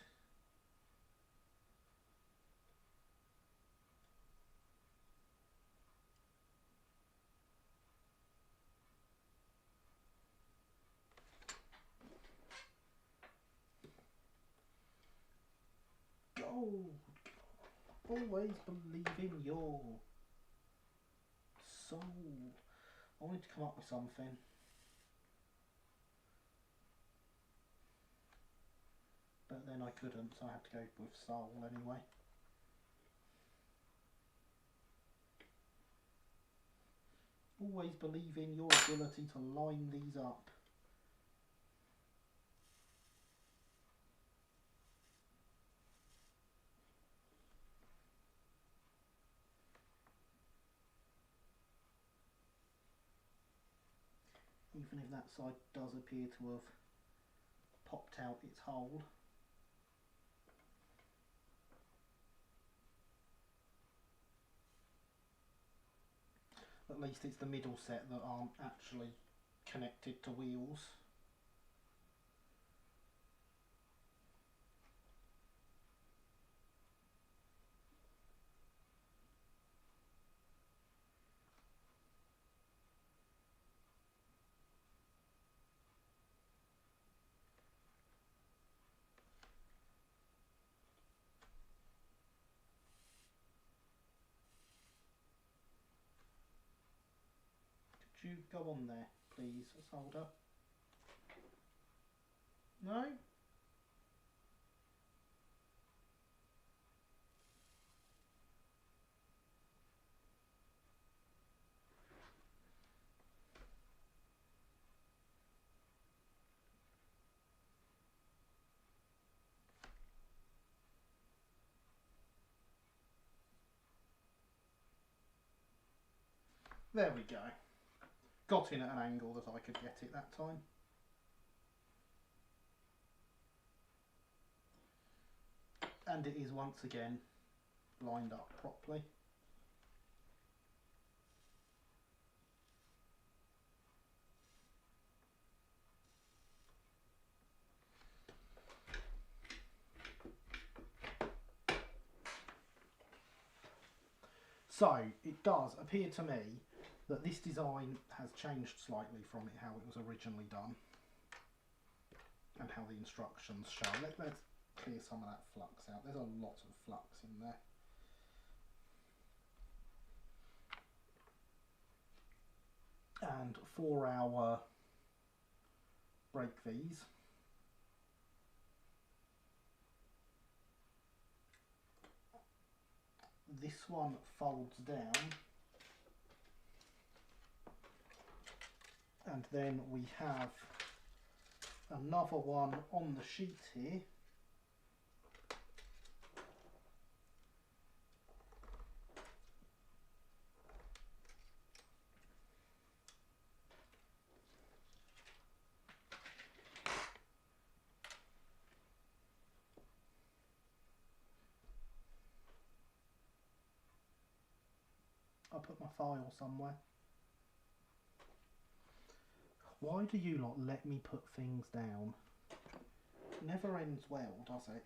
Gold! Always believe in your soul. I wanted to come up with something. But then I couldn't, so I had to go with soul anyway. Always believe in your ability to line these up. Even if that side does appear to have popped out its hole. At least it's the middle set that aren't actually connected to wheels. Could you go on there, please, solder? No? There we go. Got in at an angle that I could get it that time. And it is once again lined up properly. So it does appear to me that this design has changed slightly from how it was originally done and how the instructions show. Let's clear some of that flux out. There's a lot of flux in there. And for our break these. This one folds down, and then we have another one on the sheet here. I'll put my file somewhere. Why do you lot let me put things down? It never ends well, does it?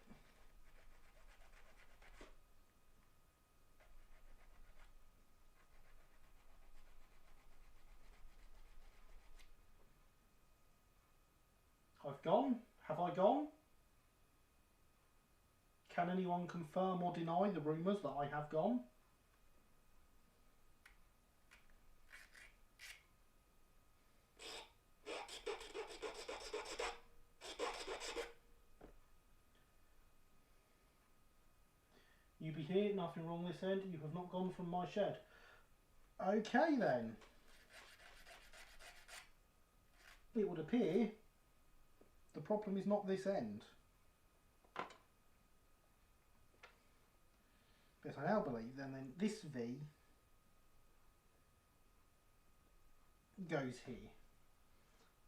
I've gone. Have I gone? Can anyone confirm or deny the rumours that I have gone? You be here, nothing wrong this end, you have not gone from my shed. Okay then. It would appear the problem is not this end. Yes, I now believe then this V goes here.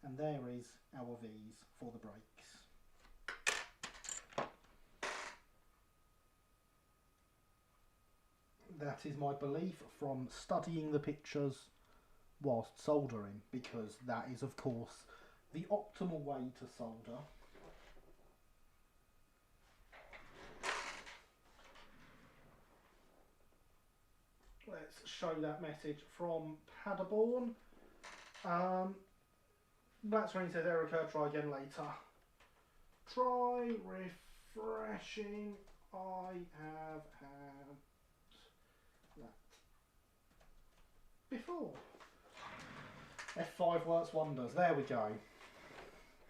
And there is our V's for the brakes. That is my belief from studying the pictures whilst soldering, because that is of course the optimal way to solder. Let's show that message from Paderborn. Black screen says error occurred, try again later. Try refreshing. I have had that before. F5 works wonders. There we go.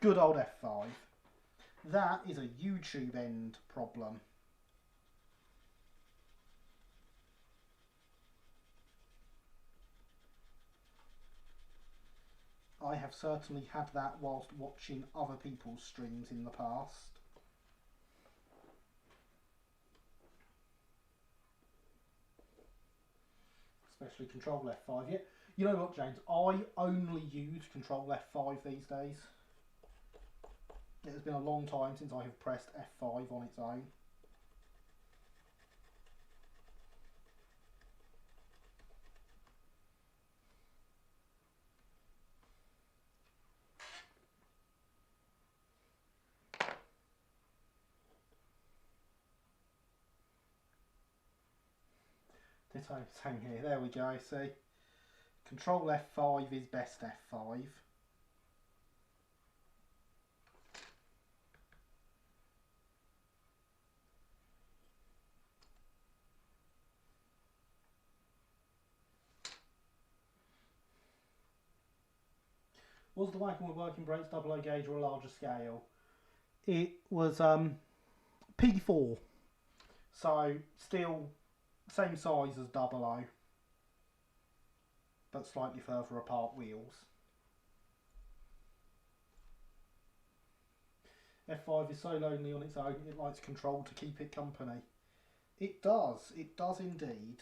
Good old F5. That is a YouTube end problem. I have certainly had that whilst watching other people's streams in the past. Especially Control F5. Yeah. You know what, James? I only use Control F5 these days. It has been a long time since I have pressed F5 on its own. Ditto, same here. There we go, see? Control F5 is best F5. Was the Wacom with working brakes double O gauge or a larger scale? It was P4, so still same size as double O, but slightly further apart wheels. F5 is so lonely on its own, it likes Control to keep it company. It does indeed.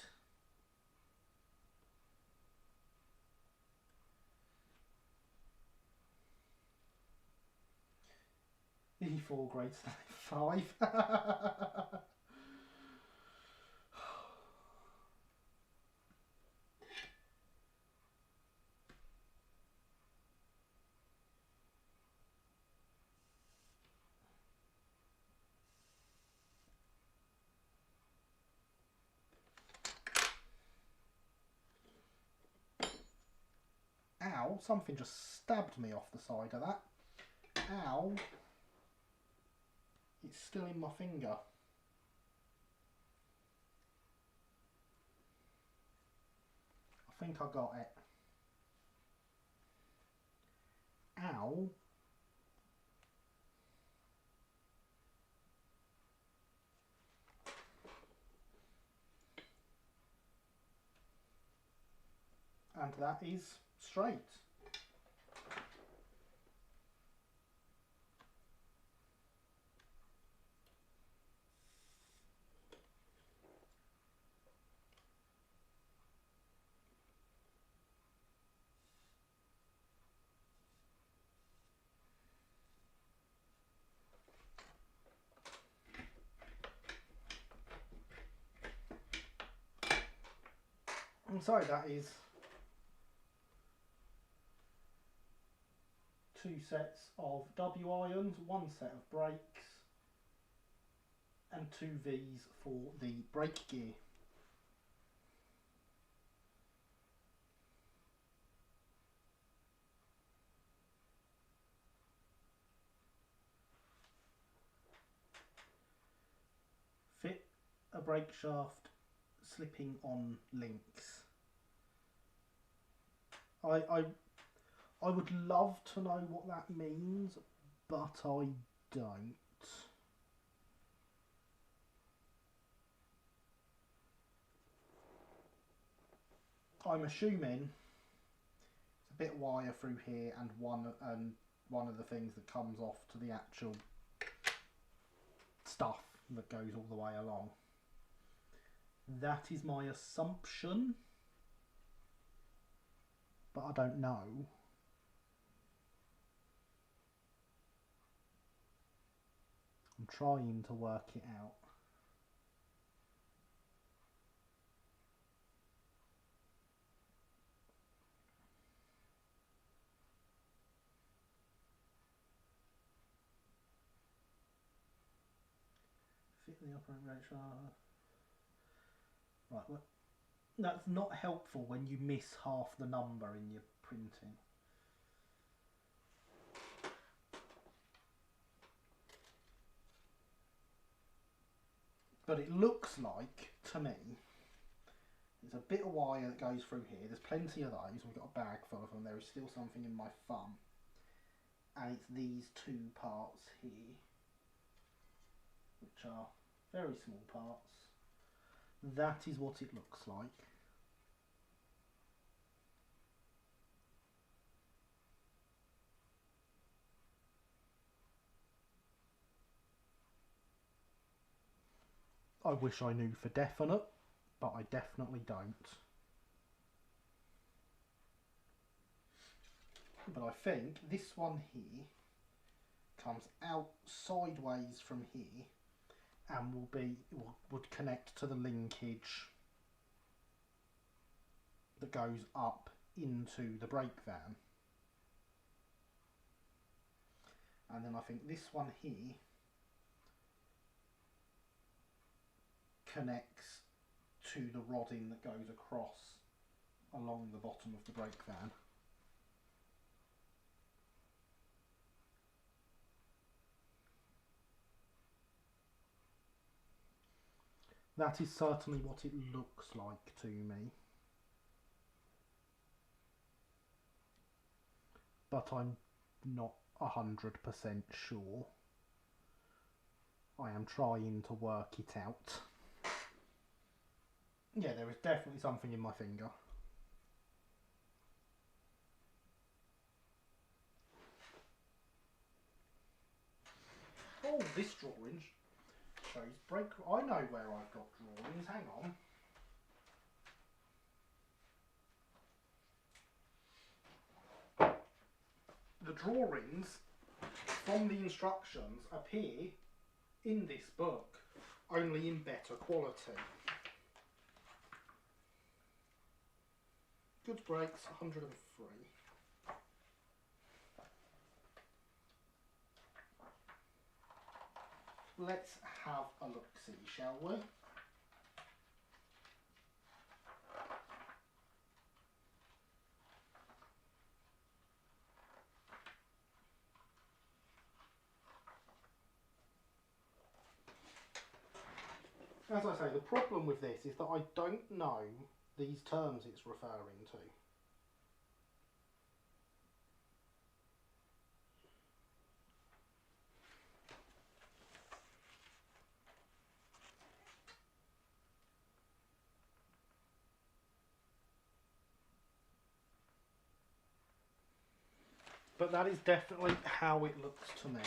E4 grades than F5. Ow, something just stabbed me off the side of that. Ow. It's still in my finger. I think I got it. Ow. and that is straight. So that is 2 sets of W irons, 1 set of brakes and 2 V's for the brake gear. Fit a brake shaft slipping on links. I would love to know what that means, but I don't. I'm assuming it's a bit of wire through here and one of the things that comes off to the actual stuff that goes all the way along. That is my assumption, but I don't know. I'm trying to work it out. Fit the operating brake shaft. Right, well, that's not helpful when you miss half the number in your printing. But it looks like, to me, there's a bit of wire that goes through here. There's plenty of those. We've got a bag full of them. There is still something in my thumb. And it's these 2 parts here, which are very small parts. That is what it looks like. I wish I knew for definite, but I definitely don't. But I think this one here comes out sideways from here and would connect to the linkage that goes up into the brake van. And then I think this one here connects to the rodding that goes across along the bottom of the brake van. That is certainly what it looks like to me. But I'm not 100% sure. I am trying to work it out. Yeah, there is definitely something in my finger. Oh, this drawing shows brake. I know where I've got drawings. Hang on. The drawings from the instructions appear in this book, only in better quality. Goods brakes, 103. Let's have a look-see, shall we? As I say, the problem with this is that I don't know these terms it's referring to. but that is definitely how it looks to me.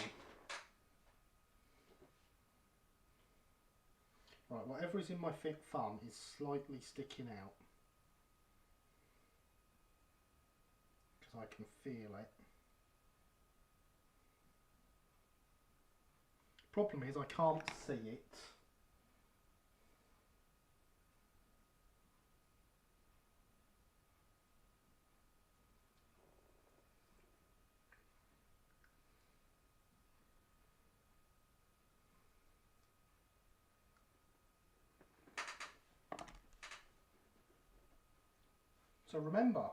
Right, whatever is in my thumb is slightly sticking out. Because I can feel it. Problem is I can't see it. So remember,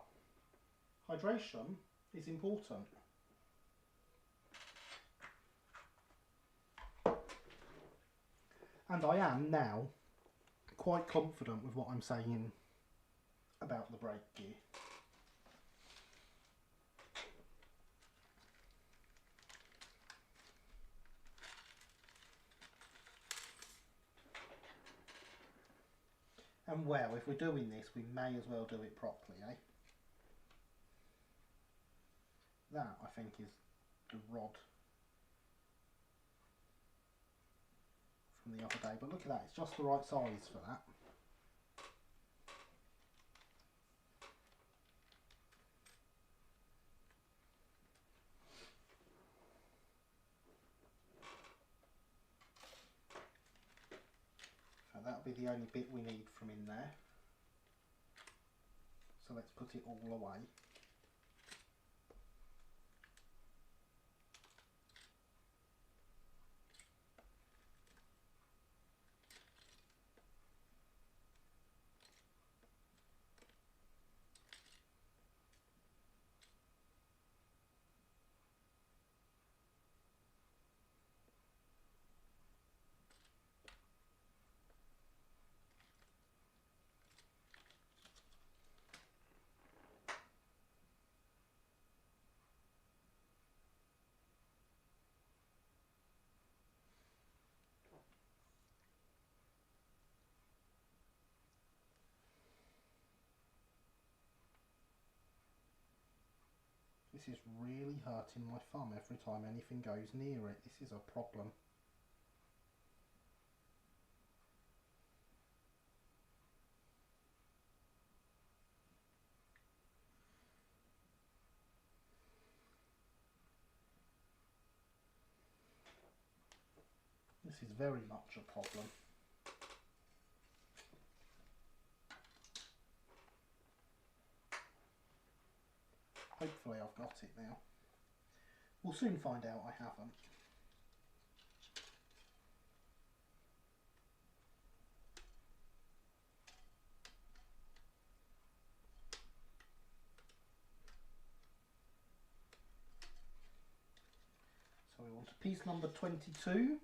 hydration is important. And I am now quite confident with what I'm saying about the brake gear. And well, if we're doing this, we may as well do it properly, eh? That, I think, is the rod from the other day. But look at that, it's just the right size for that. So that'll be the only bit we need from in there. So let's put it all away. This is really hurting my thumb every time anything goes near it. This is a problem. This is very much a problem. Hopefully I've got it now. We'll soon find out I haven't. So we want a piece number 22.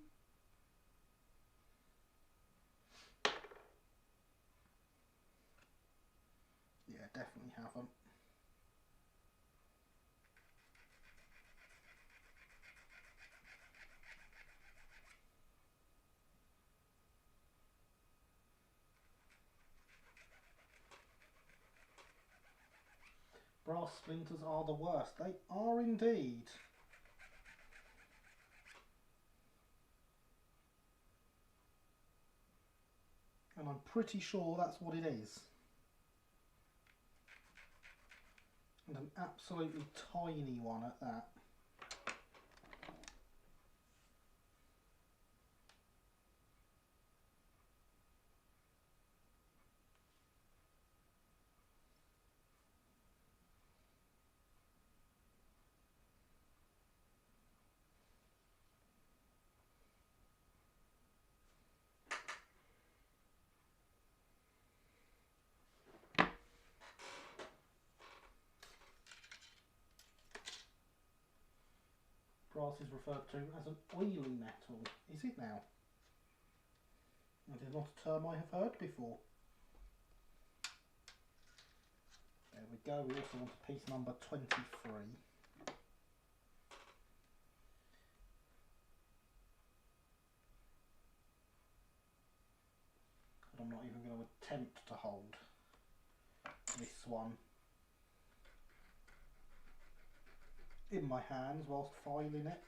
Yeah, definitely haven't. Brass splinters are the worst. They are indeed. And I'm pretty sure that's what it is. And an absolutely tiny one at that. Brass is referred to as an oily metal. Is it now? That is not a term I have heard before. There we go. We also want a piece number 23. But I'm not even going to attempt to hold this one. in my hands whilst filing it.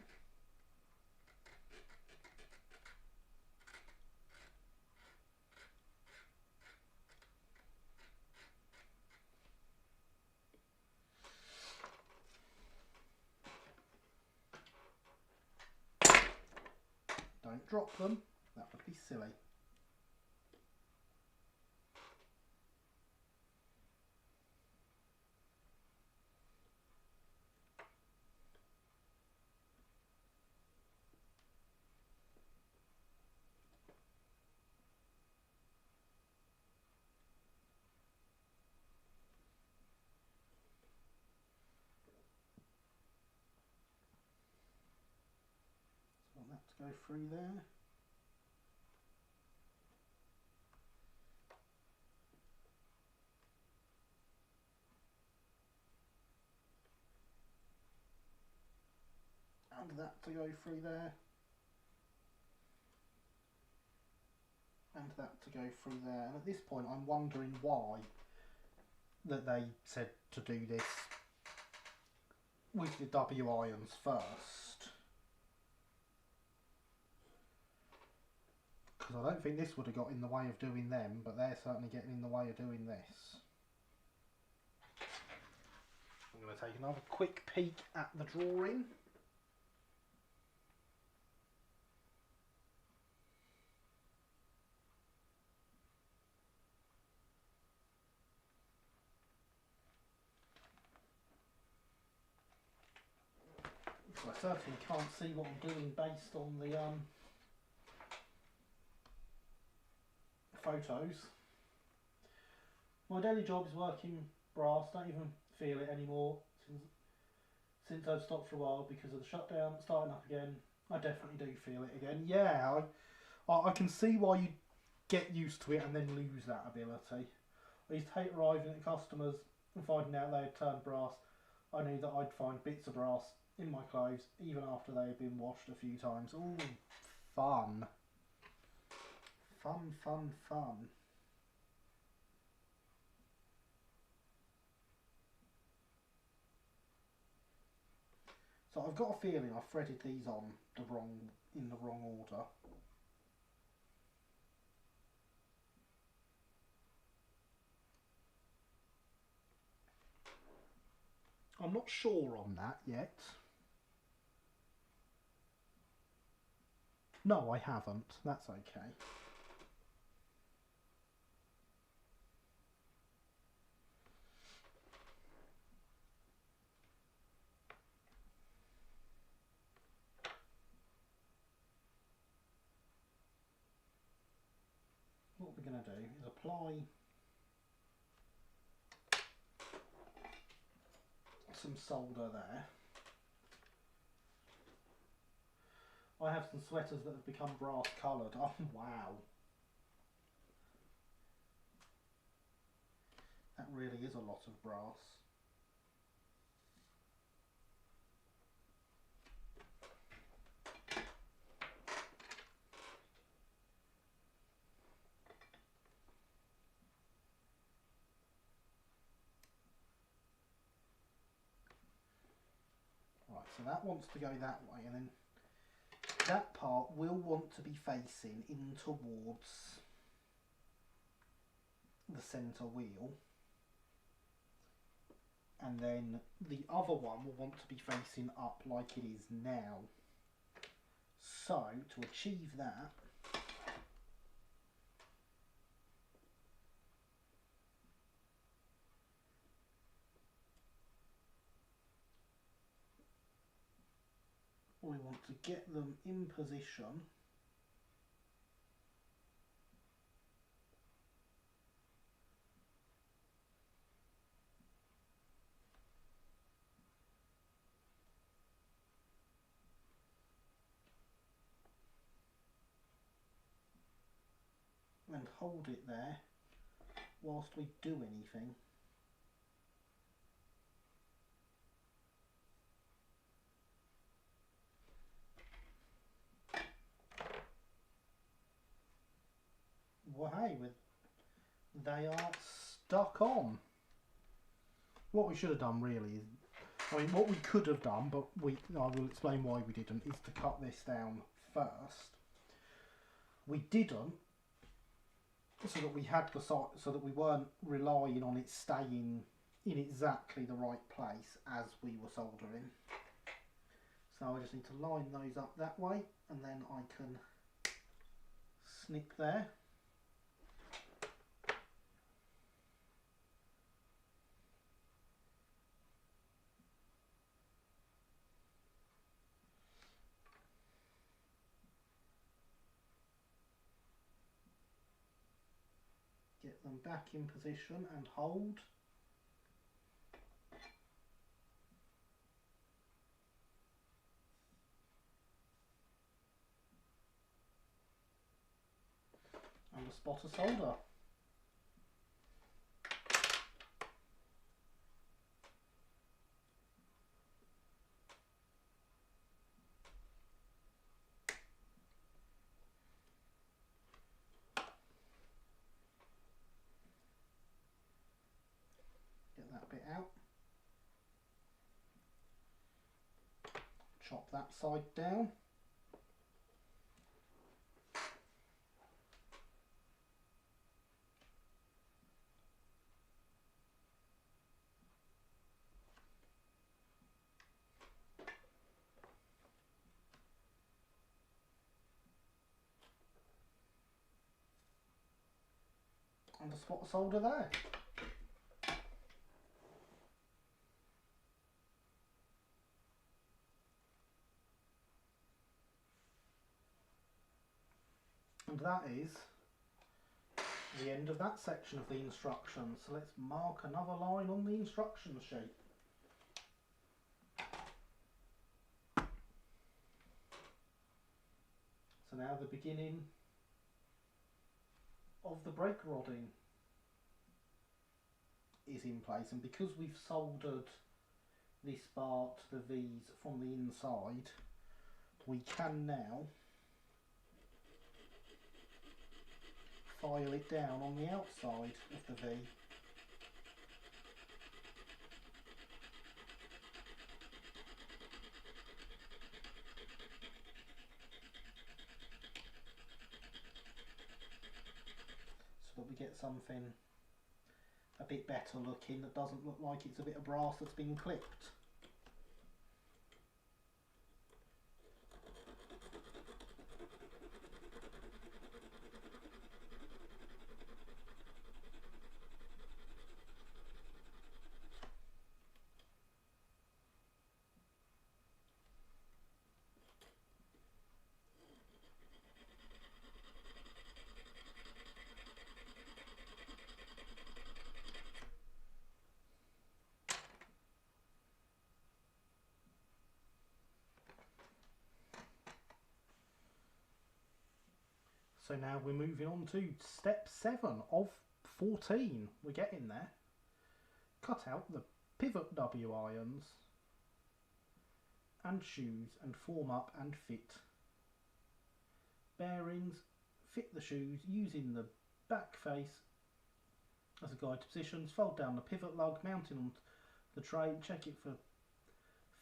Don't drop them, that would be silly. So I want that to go through there. And that to go through there. And that to go through there. And at this point I'm wondering why that they said to do this with the W irons first. Because I don't think this would have got in the way of doing them, but they're certainly getting in the way of doing this. I'm going to take another quick peek at the drawing. I certainly can't see what I'm doing based on the photos. My daily job is working brass, don't even feel it anymore since I've stopped for a while because of the shutdown, starting up again. I definitely do feel it again. Yeah, I can see why you get used to it and then lose that ability. I used to hate arriving at customers and finding out they had turned brass. I knew that I'd find bits of brass in my clothes even after they had been washed a few times. Ooh, fun. Fun, fun, fun. So I've got a feeling I've threaded these on in the wrong order. I'm not sure on that yet. No, I haven't. That's okay. What we're going to do is apply some solder there. I have some sweaters that have become brass coloured. Oh wow. That really is a lot of brass. Right, so that wants to go that way, and then that part will want to be facing in towards the centre wheel, and then the other one will want to be facing up like it is now. So to achieve that, we want to get them in position and hold it there whilst we do anything. Well, hey, they are stuck on. What we should have done really is I mean, what we could have done, but I will explain why we didn't, is to cut this down first. We didn't, so that we had the so that we weren't relying on it staying in exactly the right place as we were soldering. So I just need to line those up that way, and then I can snip there. Get them back in position and hold. And a spot of solder. Get that bit out. Chop that side down. And a spot of solder there. And that is the end of that section of the instructions. So let's mark another line on the instruction sheet. So now the beginning of the brake rodding is in place, and because we've soldered this bar to the V's from the inside, we can now file it down on the outside of the V. So that we get something a bit better looking, that doesn't look like it's a bit of brass that's been clipped. So now we're moving on to step 7 of 14. We're getting there. Cut out the pivot W irons and shoes and form up and fit bearings. Fit the shoes using the back face as a guide to positions. Fold down the pivot lug, mounting on the tray. Check it for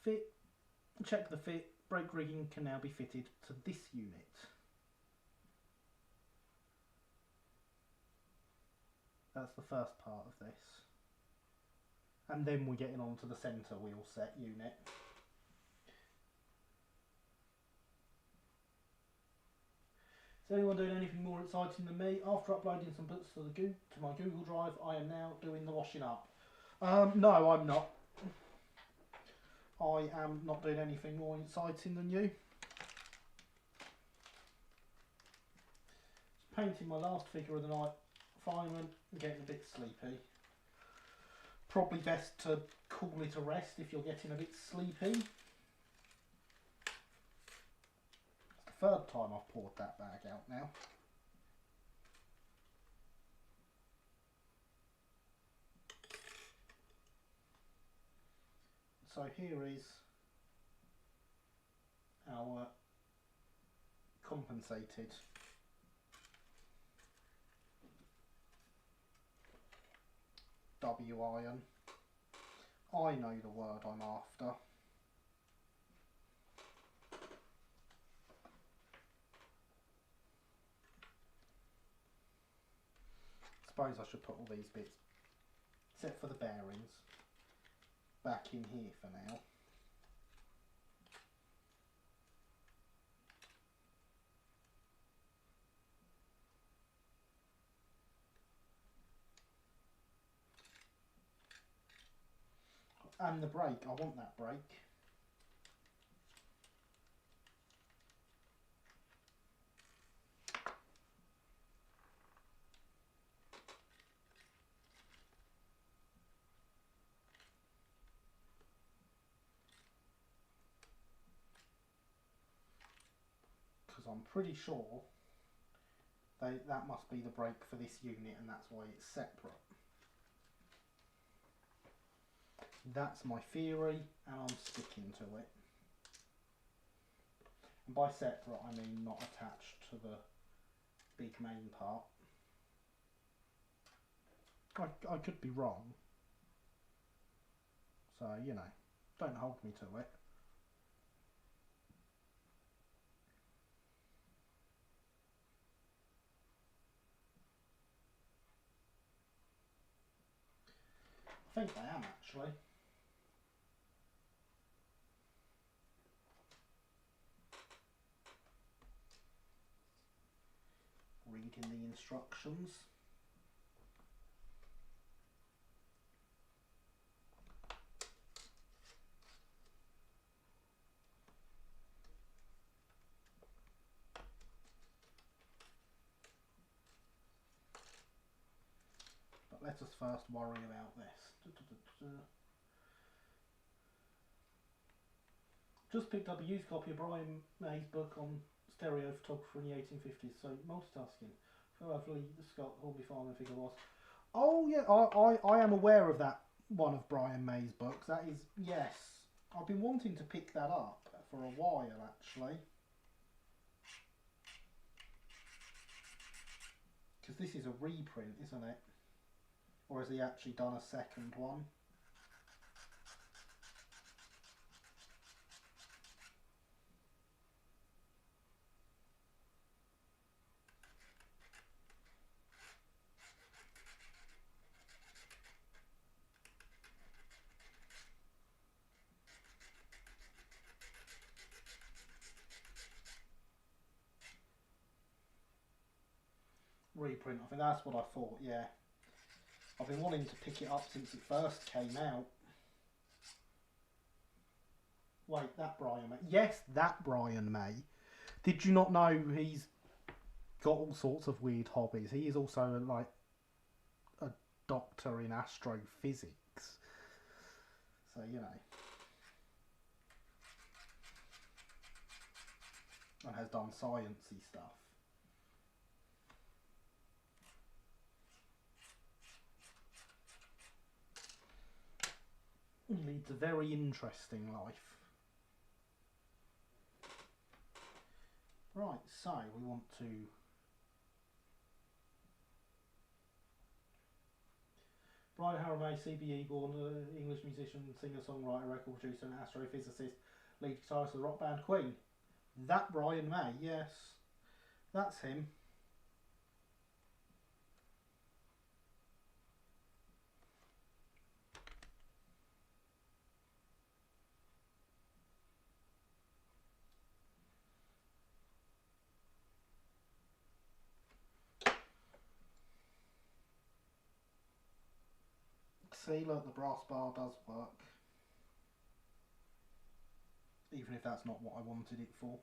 fit. Check the fit. Brake rigging can now be fitted to this unit. That's the first part of this. And then we're getting on to the centre wheel set unit. Is anyone doing anything more exciting than me? After uploading some bits to my Google Drive, I am now doing the washing up. No, I'm not. I am not doing anything more exciting than you. Just painting my last figure of the night. Fireman, getting a bit sleepy. Probably best to call it a rest if you're getting a bit sleepy. It's the third time I've poured that bag out now. So here is our compensated W iron. I know the word I'm after. Suppose I should put all these bits, except for the bearings, back in here for now. And the brake, I want that brake. Because I'm pretty sure that must be the brake for this unit, and that's why it's separate. That's my theory, and I'm sticking to it. And by separate, I mean not attached to the big main part. I could be wrong. So, you know, don't hold me to it. I think I am, actually. Reading the instructions. But let us first worry about this. Just picked up a used copy of Brian May's book on stereo photography in the 1850s, so multitasking. Hopefully Scott Hornby Farm and Figure was. Oh yeah, I am aware of that one of Brian May's books. That is, yes. I've been wanting to pick that up for a while actually. Because this is a reprint, isn't it? Or has he actually done a second one? Reprint, I think that's what I thought, yeah. I've been wanting to pick it up since it first came out. Wait, that Brian May? Yes, that Brian May. Did you not know he's got all sorts of weird hobbies? He is also like a doctor in astrophysics. So, you know. And has done sciencey stuff. He leads a very interesting life. Right, so we want to Brian Harold May, CBE born, English musician, singer, songwriter, record producer and astrophysicist, lead guitarist of the rock band Queen. That Brian May, yes. That's him. See, look, the brass bar does work. Even if that's not what I wanted it for.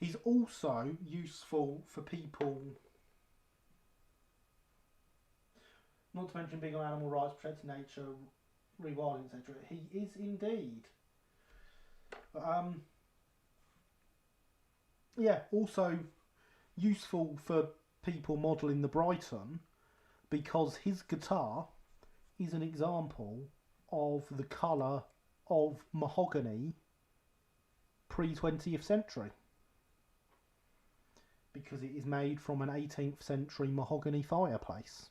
He's also useful for people, not to mention being on animal rights, protecting nature, rewilding, etc. He is indeed. Yeah, also useful for people modelling the Brighton, because his guitar is an example of the colour of mahogany pre-20th century, because it is made from an 18th century mahogany fireplace.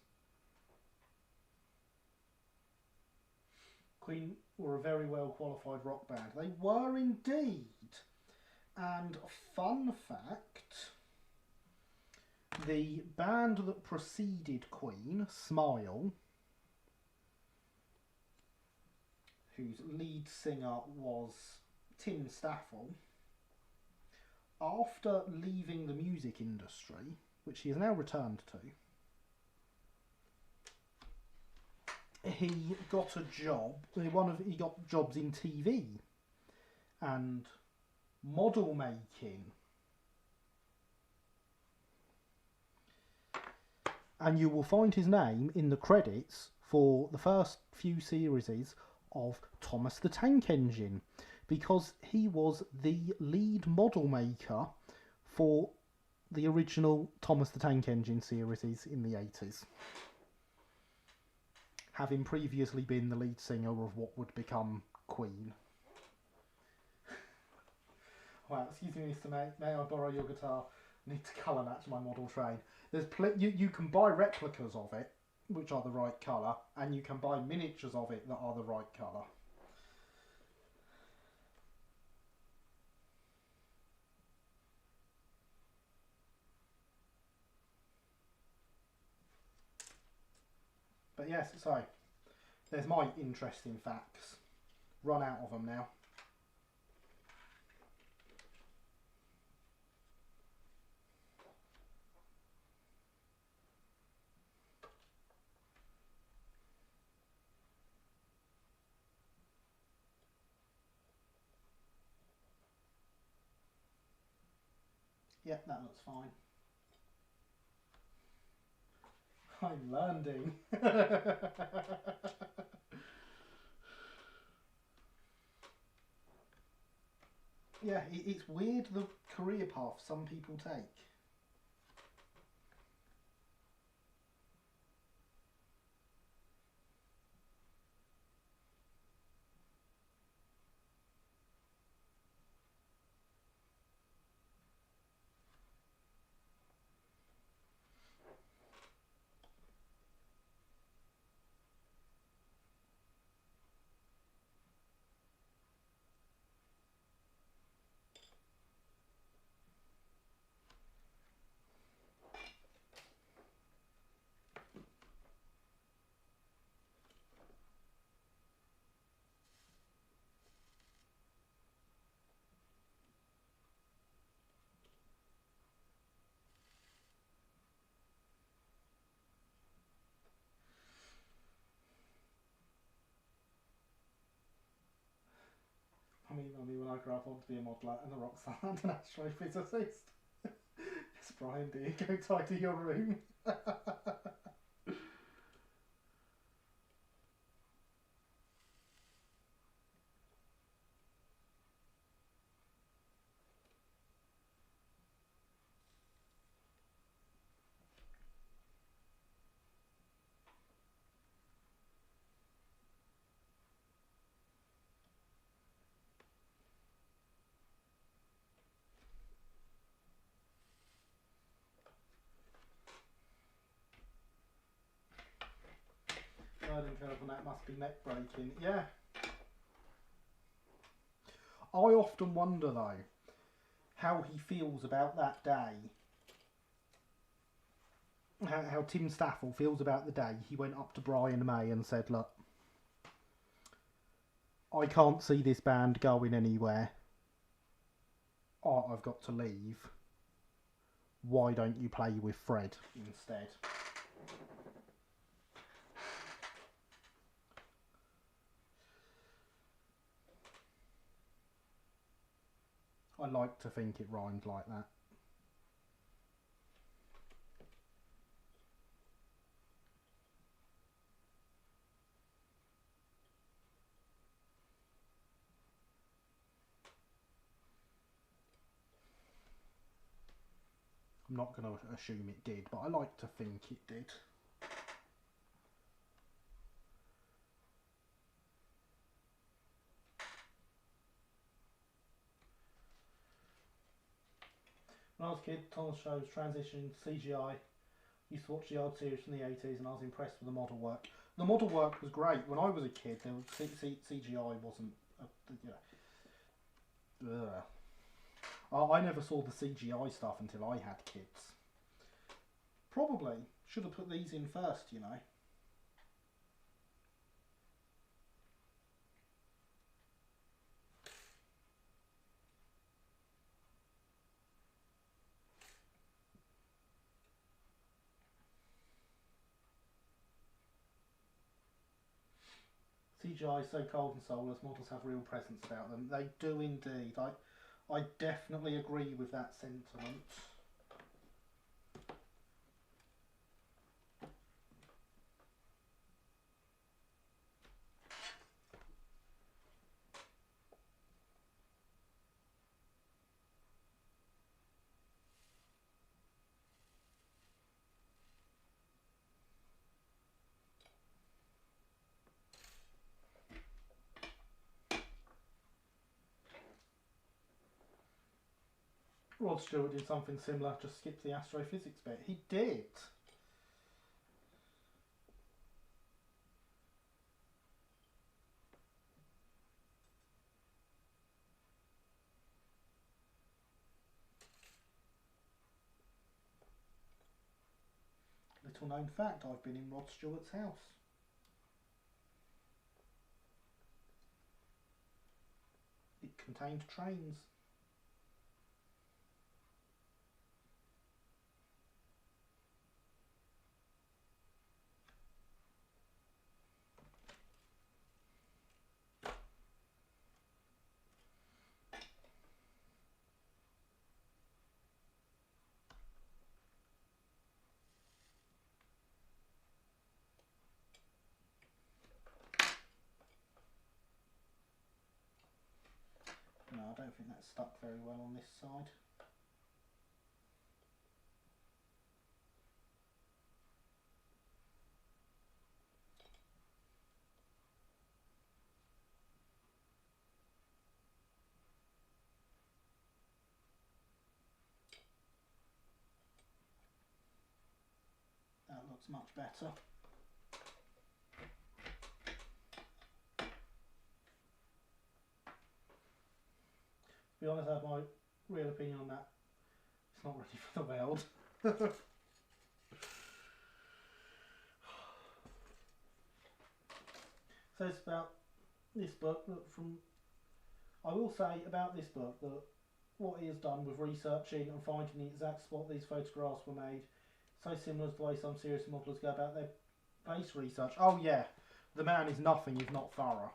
Queen were a very well qualified rock band. They were indeed. And fun fact, the band that preceded Queen, Smile, whose lead singer was Tim Staffel, after leaving the music industry, which he has now returned to, he got a job. He got jobs in TV and model making, and you will find his name in the credits for the first few series of Thomas the Tank Engine, because he was the lead model maker for the original Thomas the Tank Engine series in the 80s, having previously been the lead singer of what would become Queen. Wow, excuse me, Mr. May I borrow your guitar? I need to colour match my model train. There's you can buy replicas of it, which are the right colour, and you can buy miniatures of it that are the right colour. But yes, so there's my interesting facts. Run out of them now. Yep, that looks fine. I'm learning. Yeah, it's weird the career path some people take. I mean, when I grow up, I want to be a modeller and a rock star and an astrophysicist. Yes, Brian, dear, go tidy your room. Learning curve on that must be neck breaking. Yeah. I often wonder though how he feels about that day. How Tim Staffel feels about the day he went up to Brian May and said, look, I can't see this band going anywhere. I've got to leave. Why don't you play with Fred instead? I like to think it rhymed like that. I'm not going to assume it did, but I like to think it did. When I was a kid, Thomas shows transitioned to CGI. Used to watch the old series from the 80s and I was impressed with the model work. The model work was great. When I was a kid, there was CGI wasn't, I never saw the CGI stuff until I had kids. Probably should have put these in first, you know. CGI is so cold and soulless, models have real presence about them. They do indeed. I definitely agree with that sentiment. Rod Stewart did something similar, just skipped the astrophysics bit. He did. Little known fact, I've been in Rod Stewart's house. It contained trains. No, I don't think that's stuck very well on this side. That looks much better. To be honest, I have my real opinion on that. It's not ready for the world. So it's about this book that I will say about this book that what he has done with researching and finding the exact spot these photographs were made, so similar to the way some serious modellers go about their base research. Oh yeah, the man is nothing if not thorough.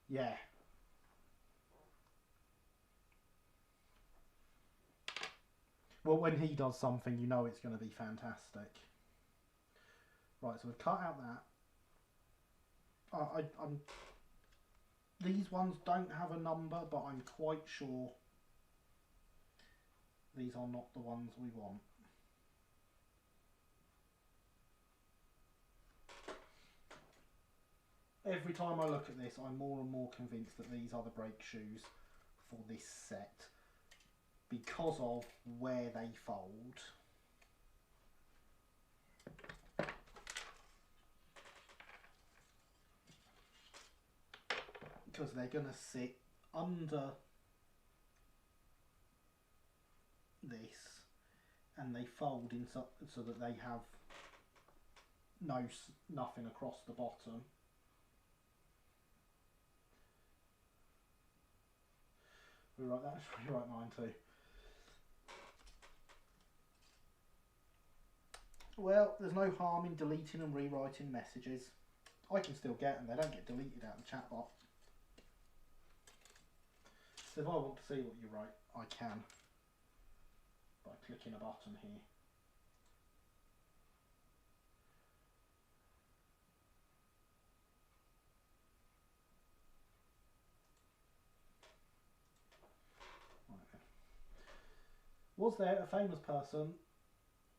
Yeah. Well, when he does something, you know it's going to be fantastic. Right, so we've cut out that. These ones don't have a number, but I'm quite sure these are not the ones we want. Every time I look at this, I'm more and more convinced that these are the brake shoes for this set because of where they fold. Because they're going to sit under this and they fold in so that they have nothing across the bottom. Rewrite that, rewrite mine too. Well, there's no harm in deleting and rewriting messages. I can still get them, they don't get deleted out of the chat box. So if I want to see what you write, I can by clicking a button here. Right. Was there a famous person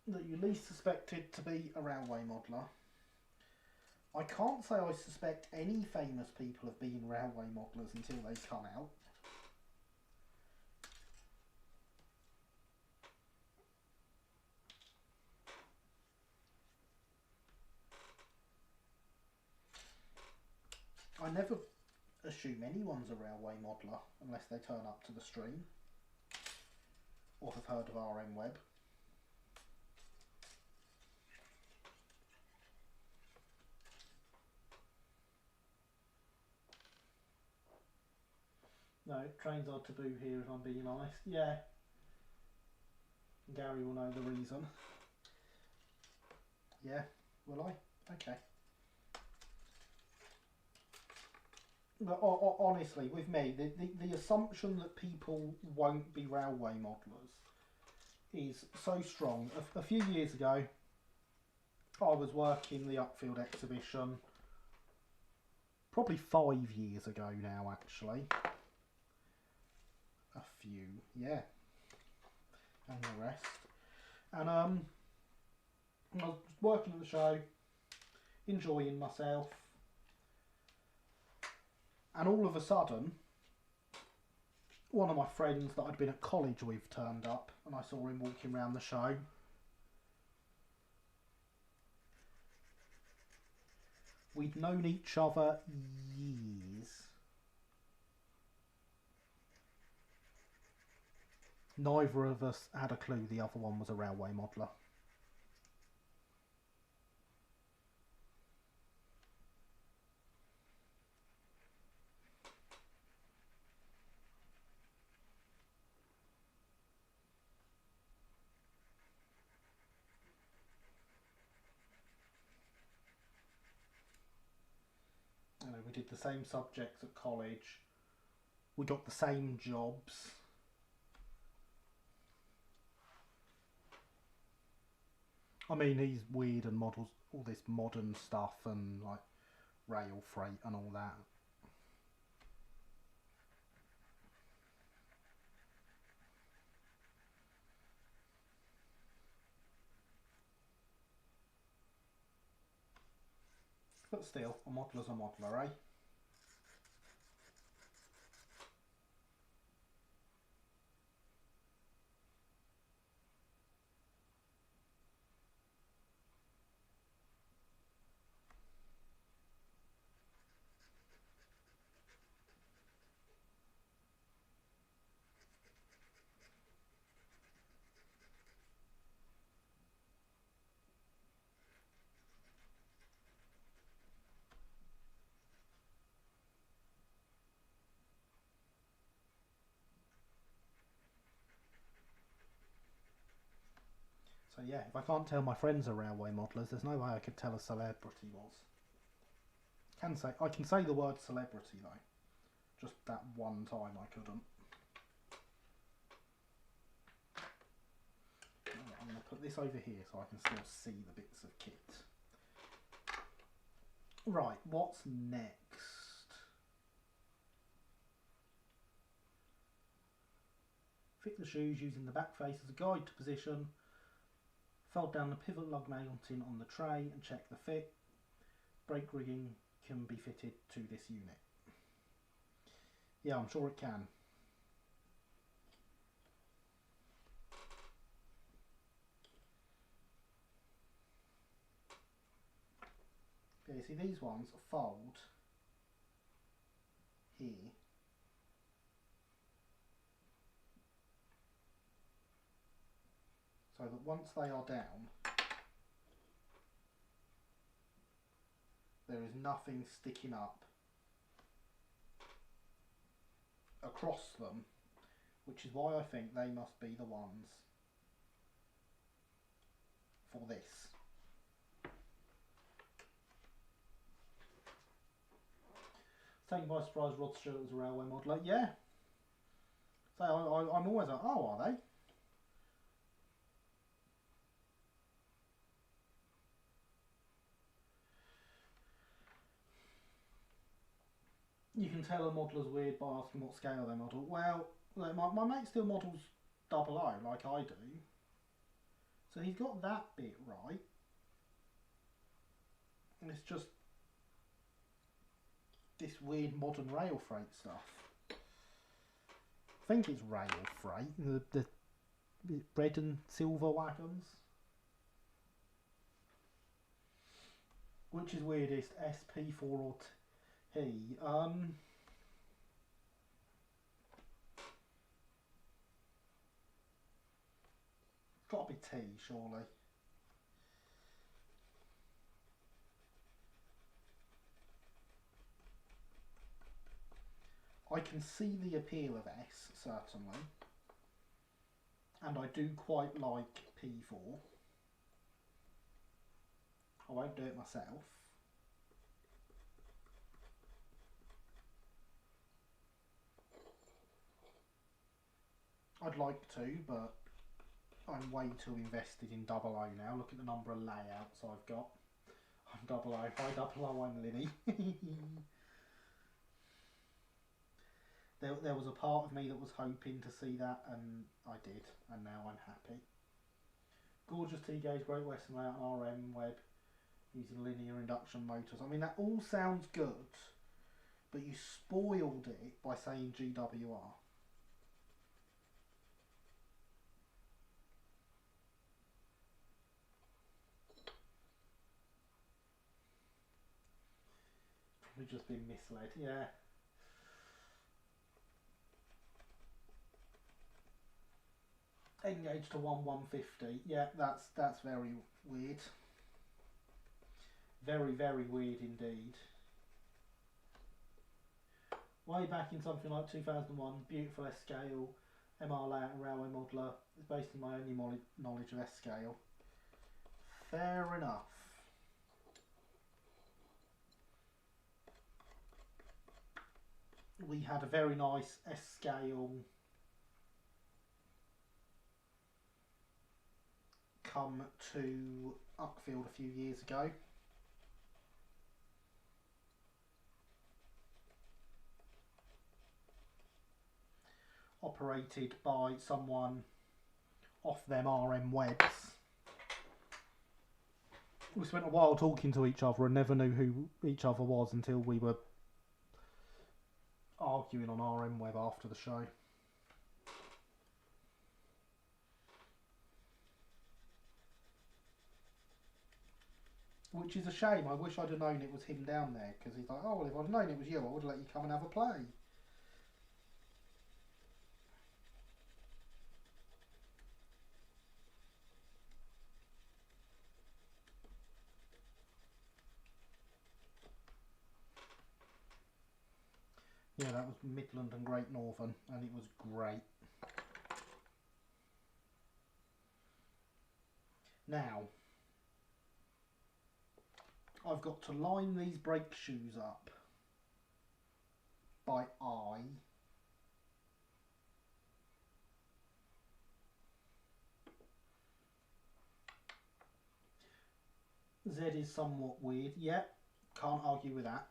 that you least suspected to be a railway modeller? I can't say I suspect any famous people of being railway modelers until they come out. I never assume anyone's a railway modeller unless they turn up to the stream or have heard of RM Web. No, trains are taboo here if I'm being honest. Yeah. Gary will know the reason. Yeah, will I? Okay. But honestly, with me, the assumption that people won't be railway modelers is so strong. A few years ago, I was working the Upfield exhibition, probably 5 years ago now actually. A few, yeah. And the rest. And I was working at the show, enjoying myself. And all of a sudden, one of my friends that I'd been at college with turned up, and I saw him walking around the show. We'd known each other years. Neither of us had a clue the other one was a railway modeller. You know, we did the same subjects at college. We got the same jobs. I mean, he's weird and models all this modern stuff and like rail freight and all that. But still, a modeller's a modeller, eh? So yeah, if I can't tell my friends are railway modelers, there's no way I could tell a celebrity was. I can say the word celebrity though. Just that one time I couldn't. Right, I'm going to put this over here so I can still see the bits of kit. Right, what's next? Fit the shoes using the back face as a guide to position. Fold down the pivot lug mounting on the tray and check the fit. Brake rigging can be fitted to this unit. Yeah, I'm sure it can. Okay, see these ones fold here. So that once they are down, there is nothing sticking up across them, which is why I think they must be the ones for this. Taken by surprise, Rod Stewart was a railway modeller. Yeah. So I'm always like, oh, are they? You can tell a modeller's weird by asking what scale they model. Well, my mate still models 00 like I do. So he's got that bit right. And it's just this weird modern rail freight stuff. I think it's rail freight, the red and silver wagons. Which is weirdest, SP4 or He, got to be T, surely. I can see the appeal of S, certainly. And I do quite like P4. I won't do it myself. I'd like to, but I'm way too invested in double O now. Look at the number of layouts I've got. I'm double O. Hi double O, I'm Linny. There was a part of me that was hoping to see that, and I did, and now I'm happy. Gorgeous T-gauge, Great Western layout, and RM web using linear induction motors. I mean, that all sounds good, but you spoiled it by saying GWR. Probably just been misled, yeah. Engage to 150. Yeah, that's very weird. Very, very weird indeed. Way back in something like 2001, beautiful S-scale, MR layout and railway modeler. It's based on my only knowledge of S-scale. Fair enough. We had a very nice S-scale come to Uckfield a few years ago. Operated by someone off them RM webs. We spent a while talking to each other and never knew who each other was until we were arguing on RM web after the show. Which is a shame. I wish I'd have known it was him down there, because he's like, oh, well, if I'd known it was you, I would have let you come and have a play. Yeah, that was Midland and Great Northern, and it was great. Now, I've got to line these brake shoes up by I. Z is somewhat weird. Yep, can't argue with that.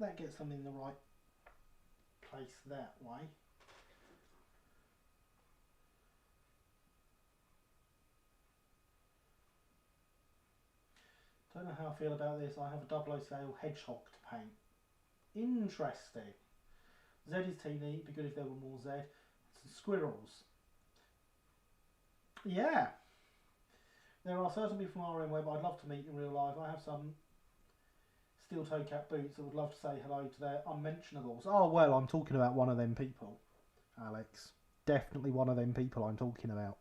That gets them in the right place that way. Don't know how I feel about this. I have a 00 scale hedgehog to paint. Interesting. Z is teeny, be good if there were more Z. Some squirrels. Yeah. There are certain people from RM Web I'd love to meet in real life. I have some steel toe cap boots that would love to say hello to their unmentionables. Oh, well, I'm talking about one of them people, Alex. Definitely one of them people I'm talking about.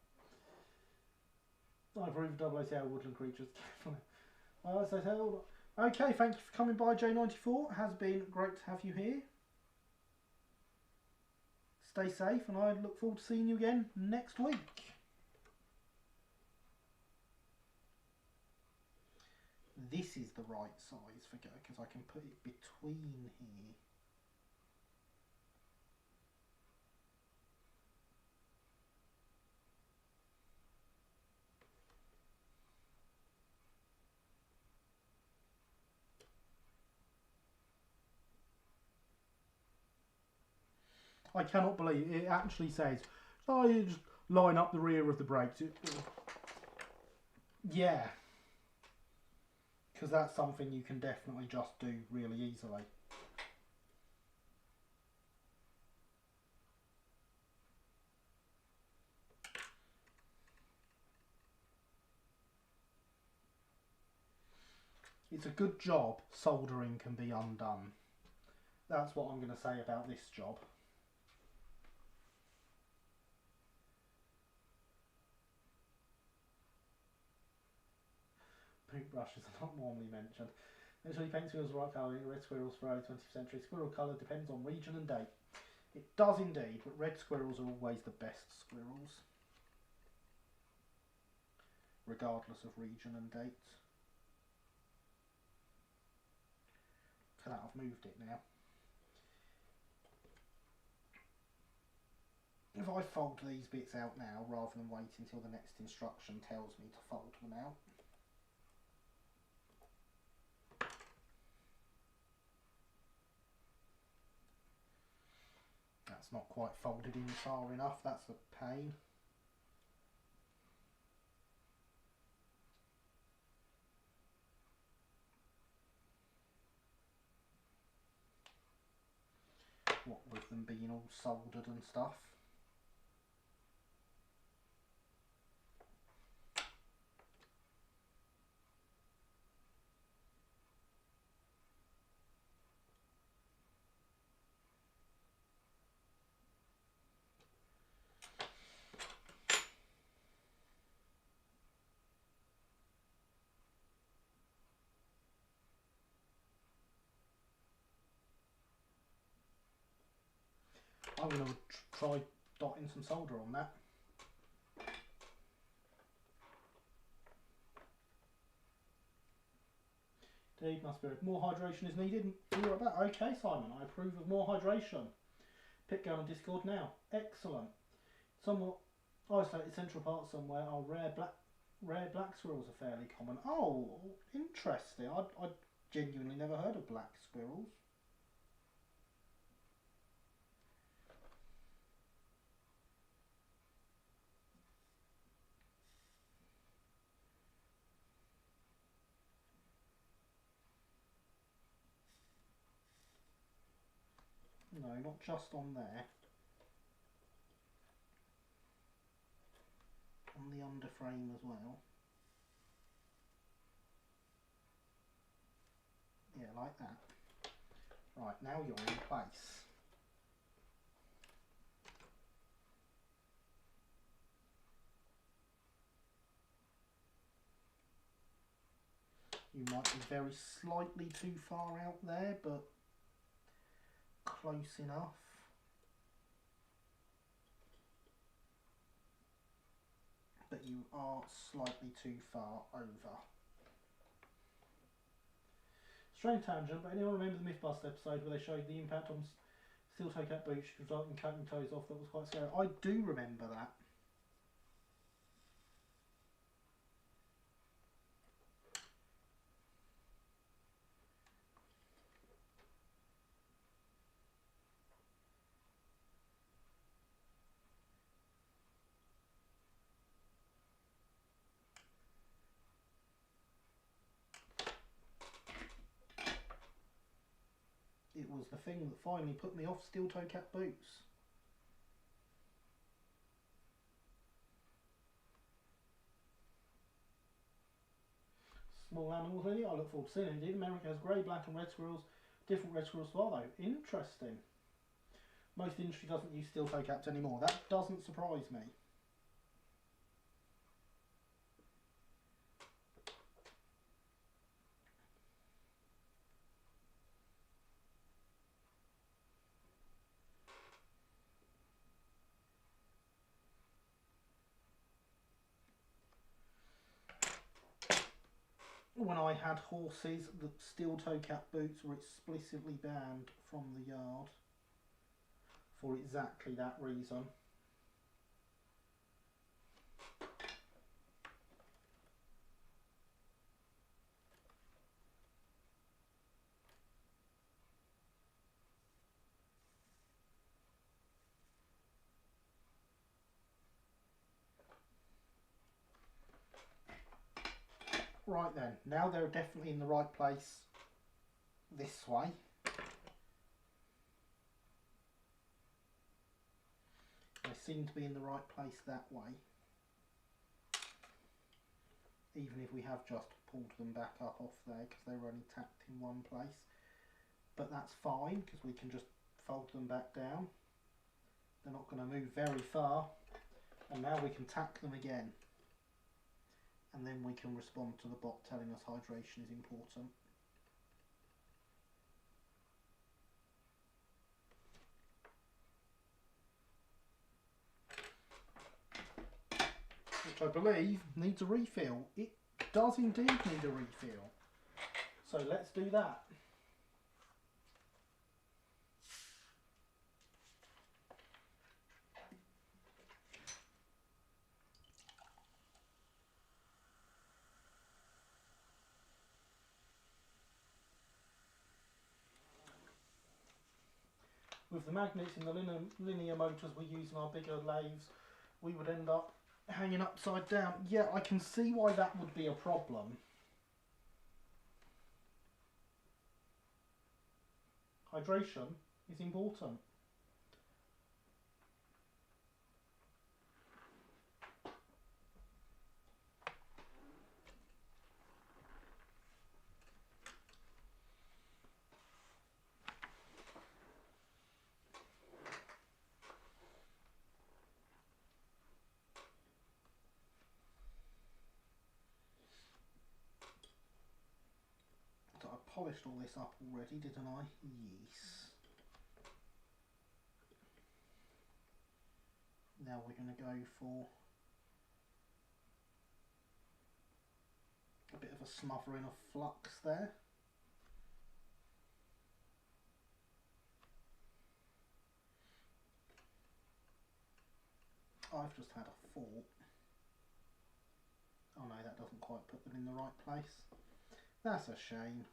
I approve of 00 scale woodland creatures. Okay, thank you for coming by, J94. It has been great to have you here. Stay safe, and I look forward to seeing you again next week. this is the right size for go, because I can put it between here. I cannot believe it actually says, oh, you just line up the rear of the brakes. Yeah. Because that's something you can definitely just do really easily. It's a good job soldering can be undone. That's what I'm going to say about this job. Paintbrushes are not normally mentioned. Make sure your paint squirrels are right colour. Red squirrels for 20th century. Squirrel colour depends on region and date. It does indeed, but red squirrels are always the best squirrels, regardless of region and date. So that I've moved it now. If I fold these bits out now, rather than wait until the next instruction tells me to fold them out. That's not quite folded in far enough, that's a pain. What with them being all soldered and stuff. I'm going to try dotting some solder on that. Indeed, must be more hydration is needed. You're about okay, Simon. I approve of more hydration. Pick going on Discord now. Excellent. Somewhat isolated central parts somewhere are rare black squirrels are fairly common. Oh, interesting. I genuinely never heard of black squirrels. No, not just on there. On the underframe as well. Yeah, like that. Right, now you're in place. You might be very slightly too far out there, but close enough. But you are slightly too far over. Strange tangent, but anyone remember the Mythbust episode where they showed the impact on steel toe cap boots resulting in cutting toes off? That was quite scary. I do remember that. It was the thing that finally put me off steel toe cap boots. Small animals, really? I look forward to seeing it. Indeed, America has grey, black and red squirrels. Different red squirrels as well, though. Interesting. Most industry doesn't use steel toe caps anymore. That doesn't surprise me. when I had horses, the steel toe cap boots were explicitly banned from the yard for exactly that reason. Right then, now they're definitely in the right place this way. They seem to be in the right place that way. Even if we have just pulled them back up off there because they were only tacked in one place. But that's fine because we can just fold them back down. They're not going to move very far. And now we can tack them again. And then we can respond to the bot telling us hydration is important. Which I believe needs a refill. It does indeed need a refill. So let's do that. With the magnets in the linear motors we use in our bigger lathes, we would end up hanging upside down. Yeah, I can see why that would be a problem. Hydration is important. So I polished all this up already, didn't I? Yes. Now we're going to go for a bit of a smothering of flux there. I've just had a thought. Oh no, that doesn't quite put them in the right place. That's a shame.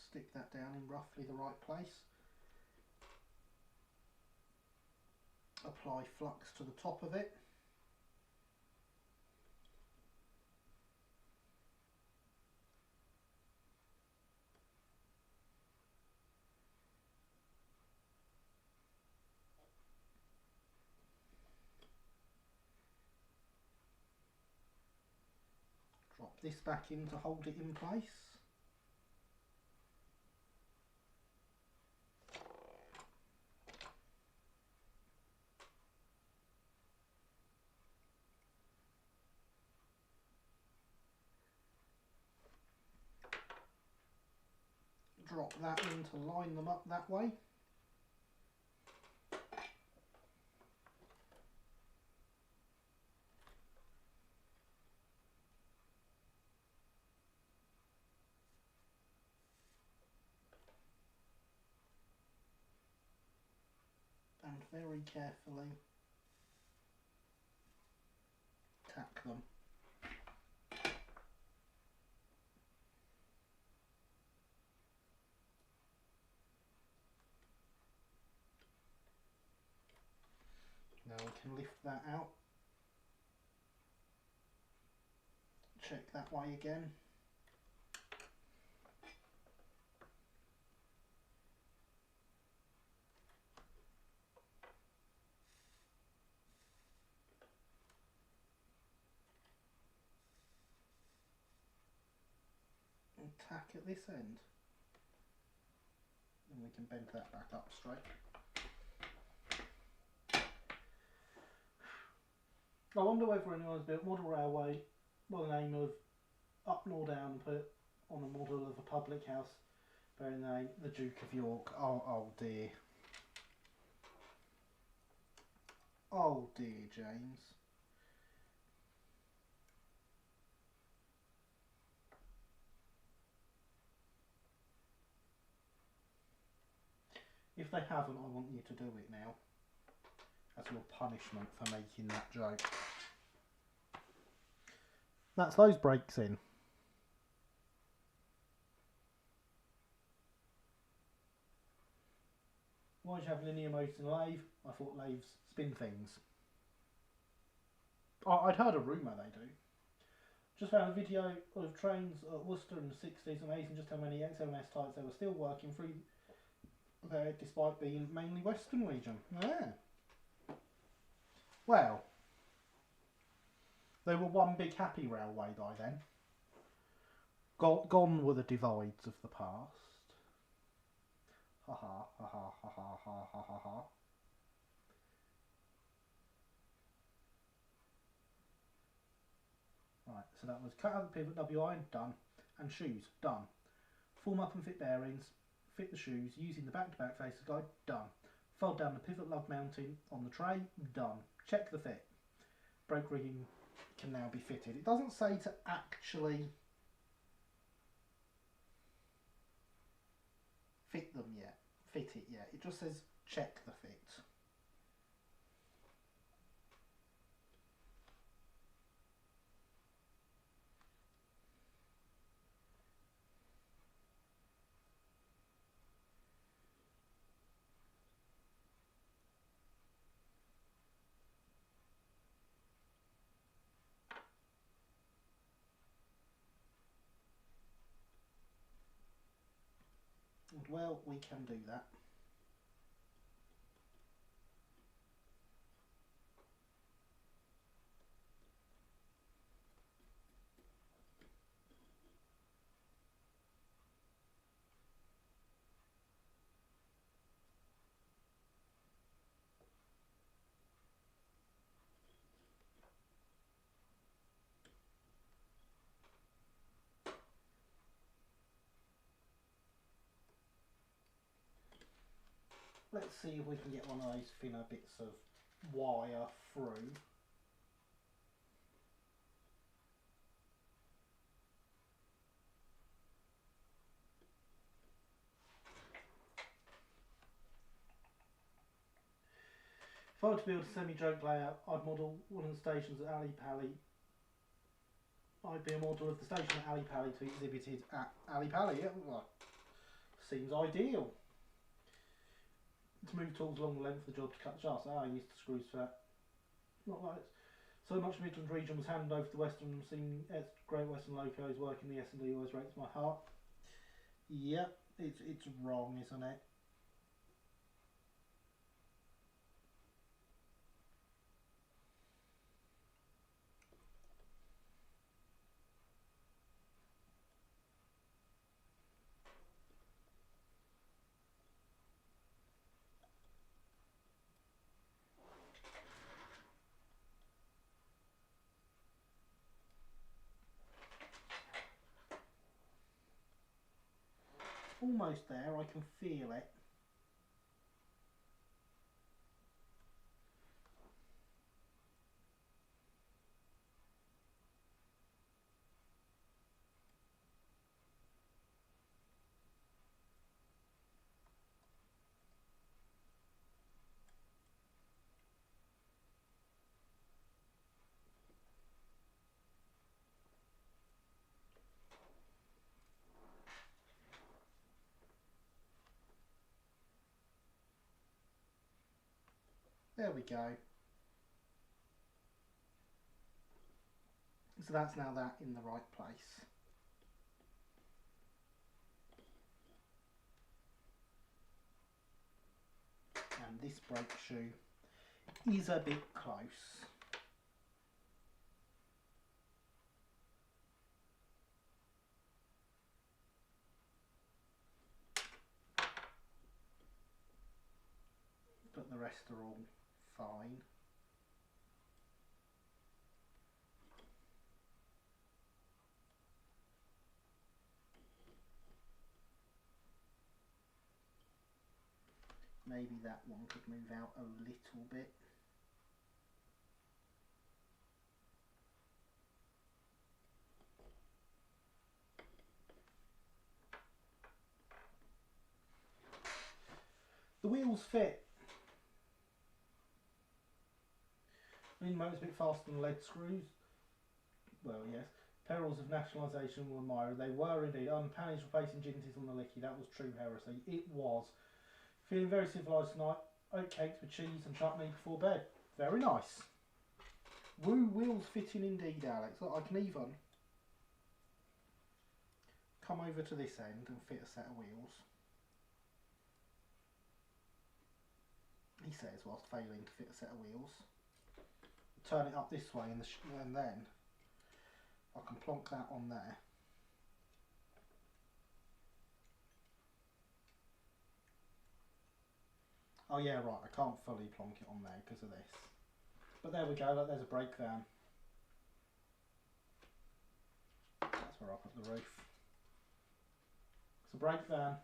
Stick that down in roughly the right place. Apply flux to the top of it. Drop this back in to hold it in place. Drop that in to line them up that way. And very carefully tack them. Now we can lift that out. Check that way again. And tack at this end. And we can bend that back up straight. I wonder whether anyone's built model railway with the name of up nor down, put on a model of a public house bearing the name the Duke of York. Oh dear. Oh dear, James. If they haven't, I want you to do it now as your punishment for making that joke. That's those breaks in. Why do you have linear motors in a lathe? I thought lathes spin things. I'd heard a rumour they do. Just found a video of trains at Worcester in the 60s. Amazing just how many XMS types they were still working through there despite being mainly Western region. Yeah. Well, they were one big happy railway by then. Gone were the divides of the past. Ha ha ha ha ha ha ha ha ha ha. Right, so that was cut out the pivot WI, done. And shoes, done. Form up and fit bearings, fit the shoes using the back-to-back faces guide, done. Fold down the pivot lug mounting on the tray, done. Check the fit. Brake rigging can now be fitted. It doesn't say to actually fit it yet. It just says check the fit. Well, we can do that. Let's see if we can get one of those thinner bits of wire through. If I were to build a semi-joke layout, I'd model one of the stations at Ali Pali. I'd be a model of the station at Ali Pali to be exhibited at Ali Pali. Yeah, well, seems ideal. To move tools along the length of the job to cut the shafts. I used the screws for that. Not like it. So much Midland region was handed over to the Western, seeing Great Western locos working the S&D always breaks my heart. Yep, it's wrong, isn't it? Almost there, I can feel it. There we go. So that's now that in the right place. And this brake shoe is a bit close. But the rest are all fine. Maybe that one could move out a little bit. The wheels fit. I mean, motor's a bit faster than lead screws. Well, yes. Perils of nationalisation were admired. They were indeed. Unpunished replacing ginties on the licky. That was true heresy. It was. Feeling very civilised tonight. Oatcakes with cheese and chutney before bed. Very nice. Woo wheels fitting indeed, Alex. Look, I can even come over to this end and fit a set of wheels. He says, whilst failing to fit a set of wheels. Turn it up this way and then I can plonk that on there. Oh yeah, right, I can't fully plonk it on there because of this. But there we go, look, there's a brake van. That's where I'll put the roof. It's a brake van.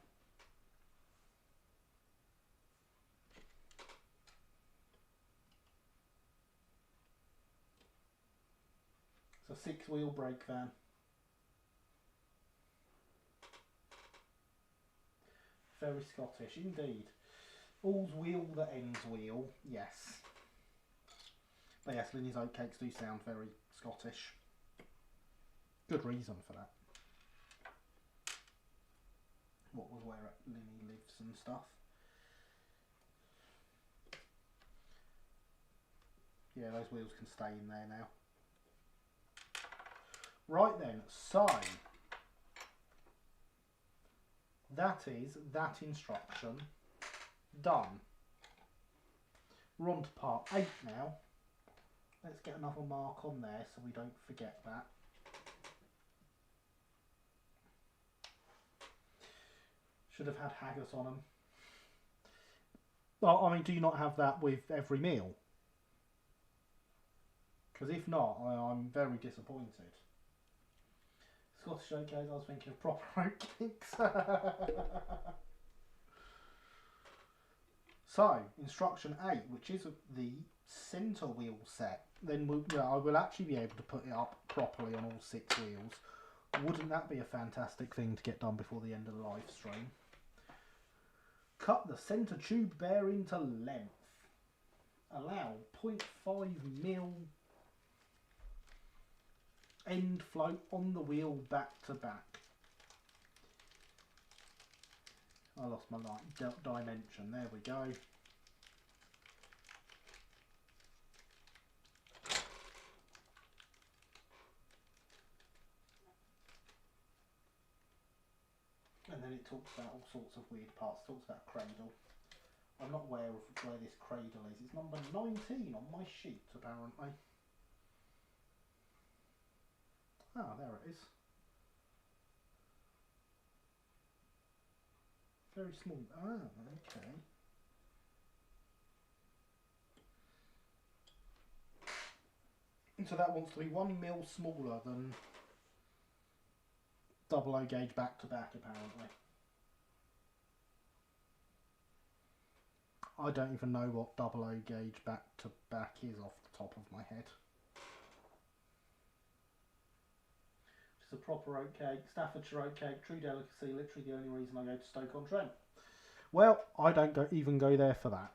It's a 6-wheel brake van. Very Scottish indeed. All's wheel that ends wheel, yes. But yes, Linny's oatcakes do sound very Scottish. Good reason for that. What was where Linny lives and stuff. Yeah, those wheels can stay in there now. Right then, so that is that instruction done. We're on to part 8 now. Let's get another mark on there so we don't forget that. Should have had haggis on them. Well, I mean, do you not have that with every meal? Because if not, I'm very disappointed. Scottish oatcakes, I was thinking of proper oatcakes. So, instruction 8, which is the centre wheel set. Then I will actually be able to put it up properly on all 6 wheels. Wouldn't that be a fantastic thing to get done before the end of the live stream? Cut the centre tube bearing to length. Allow 0.5mm end float on the wheel back to back. I lost my dimension. There we go. And then it talks about all sorts of weird parts. It talks about cradle. I'm not aware of where this cradle is. It's number 19 on my sheet, apparently. Ah, there it is. Very small. Ah, okay. So that wants to be 1mm smaller than 00 gauge back to back, apparently. I don't even know what 00 gauge back to back is off the top of my head. It's a proper oatcake, Staffordshire oatcake, true delicacy, literally the only reason I go to Stoke-on-Trent. Well, I don't even go there for that.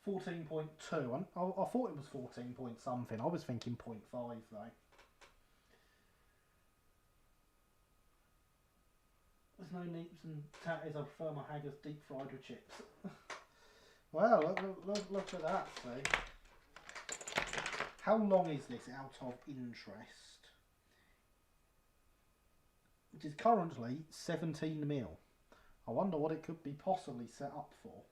14.2. I thought it was 14 point something. I was thinking 0.5 though. There's no neeps and tatties. I prefer my haggis deep fried with chips. Well, look at that, see. How long is this out of interest? It is currently 17mm. I wonder what it could be possibly set up for.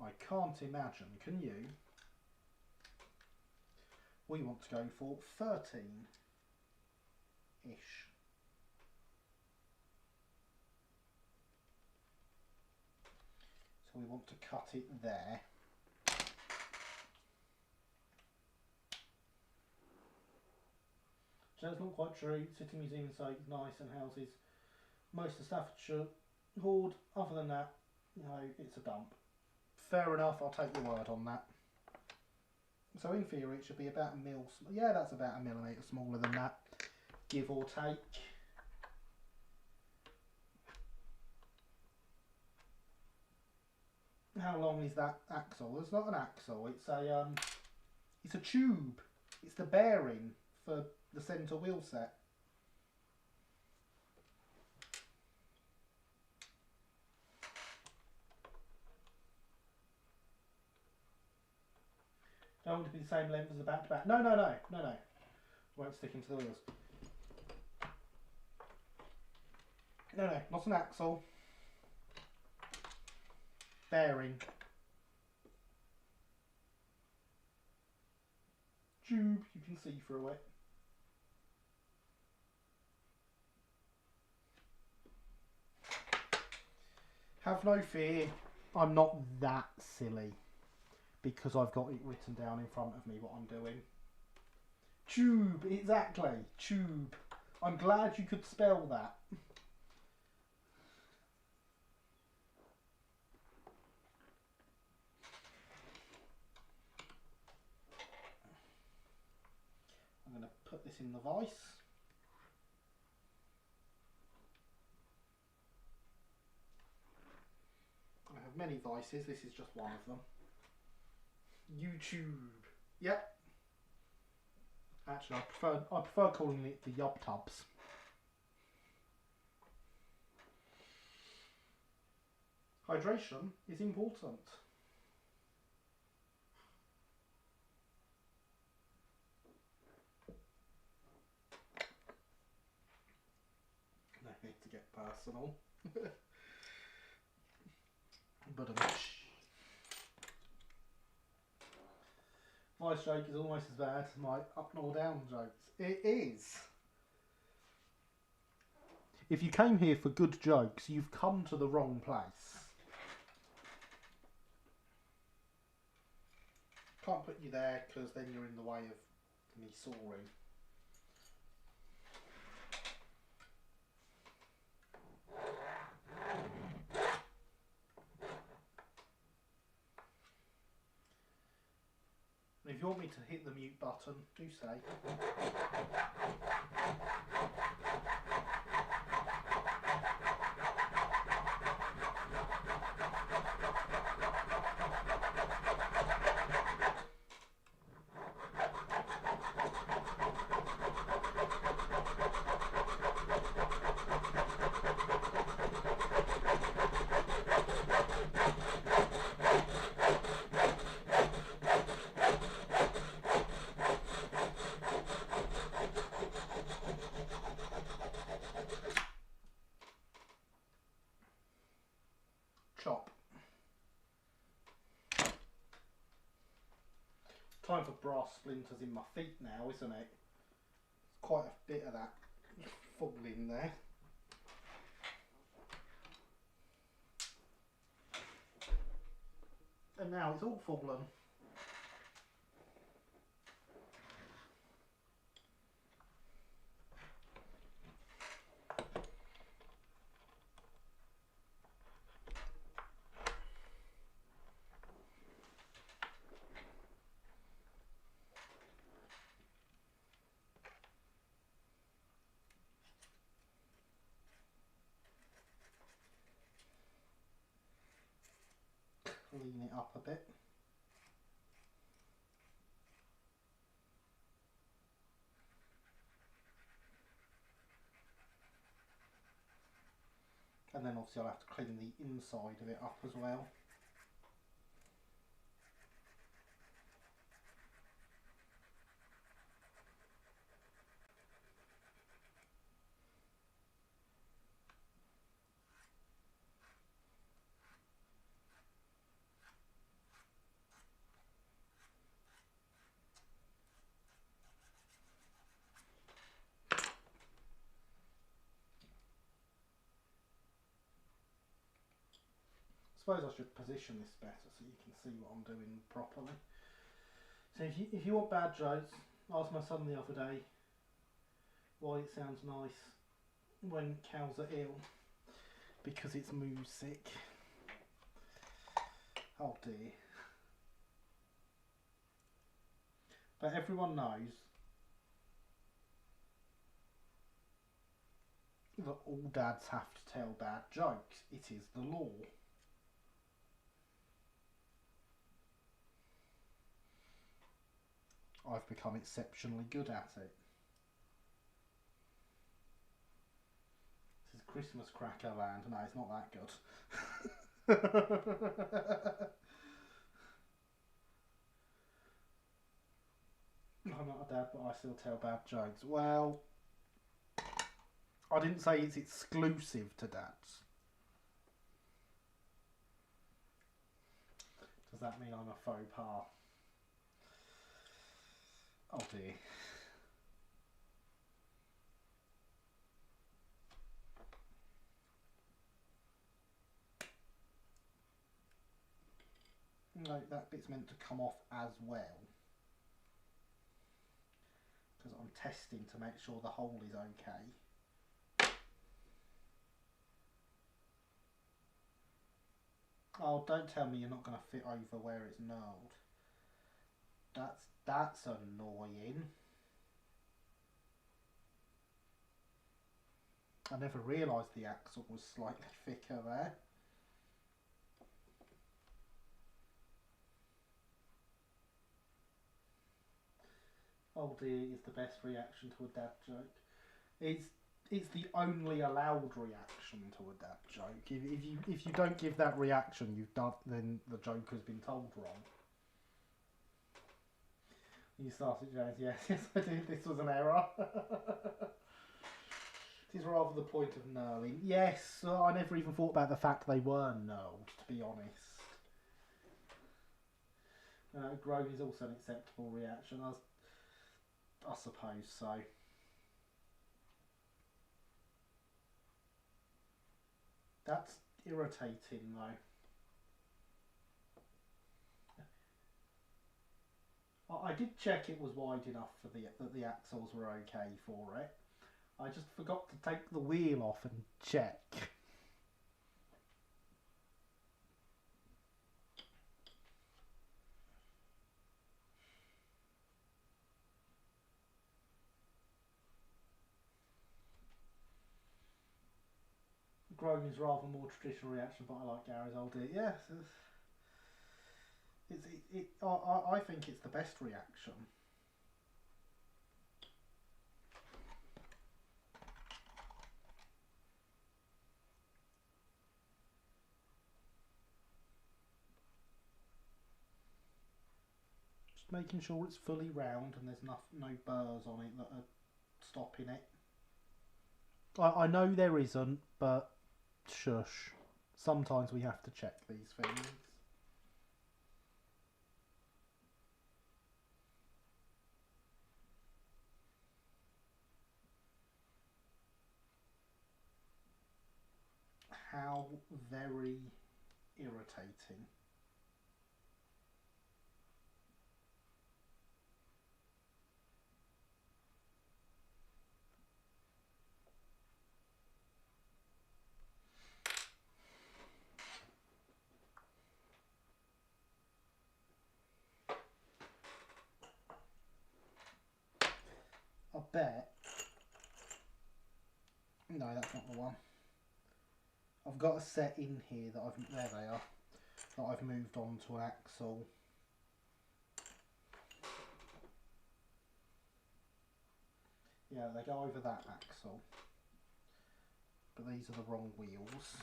I can't imagine, can you? We want to go for 13-ish. So we want to cut it there. So that's not quite true. City Museum site is nice and houses most of Staffordshire hoard. Other than that, you know, it's a dump. Fair enough, I'll take your word on that. So in theory it should be about a mil. Yeah, that's about a millimetre smaller than that, give or take. How long is that axle? It's not an axle. It's a tube. It's the bearing for the centre wheel set. Don't want to be the same length as the back to back. No. Won't stick into the wheels. No, not an axle. Bearing. Tube, you can see through it. Have no fear, I'm not that silly, because I've got it written down in front of me what I'm doing. Tube, exactly, tube. I'm glad you could spell that. I'm going to put this in the vise. I have many vices, this is just one of them. YouTube. Yep. Actually, I prefer calling it the Yob Tubs. Hydration is important. No need to get personal. But Vice joke is almost as bad as my up nor down jokes. It is. If you came here for good jokes, you've come to the wrong place. Can't put you there because then you're in the way of me soaring. If you want me to hit the mute button, do say. Chop. Time for brass splinters in my feet now, isn't it? Quite a bit of that falling there. And now it's all fallen. Clean it up a bit. And then obviously I'll have to clean the inside of it up as well. I suppose I should position this better so you can see what I'm doing properly. So if you want bad jokes, ask my son the other day why it sounds nice when cows are ill, because it's moo sick. Oh dear. But everyone knows that all dads have to tell bad jokes. It is the law. I've become exceptionally good at it. This is Christmas cracker land. No, it's not that good. I'm not a dad, but I still tell bad jokes. Well, I didn't say it's exclusive to dads. Does that mean I'm a faux pas? Oh dear. No, that bit's meant to come off as well. Because I'm testing to make sure the hole is okay. Oh, don't tell me you're not going to fit over where it's knurled. That's annoying. I never realised the axle was slightly thicker there. Oh dear is the best reaction to a dad joke. It's the only allowed reaction to a dad joke. If you don't give that reaction, then the joke has been told wrong. You started, James. Yes, I did. This was an error. It is rather the point of knurling. Yes, I never even thought about the fact they were knurled, to be honest. Groan is also an acceptable reaction. I suppose so. That's irritating though. I did check it was wide enough for that the axles were okay for it. I just forgot to take the wheel off and check. Groan is rather more traditional reaction, but I like Gary's old dear. Yes, I think it's the best reaction. Just making sure it's fully round and there's no burrs on it that are stopping it. I know there isn't, but shush. Sometimes we have to check these things. How very irritating. I bet. No, that's not the one. I've got a set in here that there they are, that I've moved on to an axle. Yeah, they go over that axle, but these are the wrong wheels.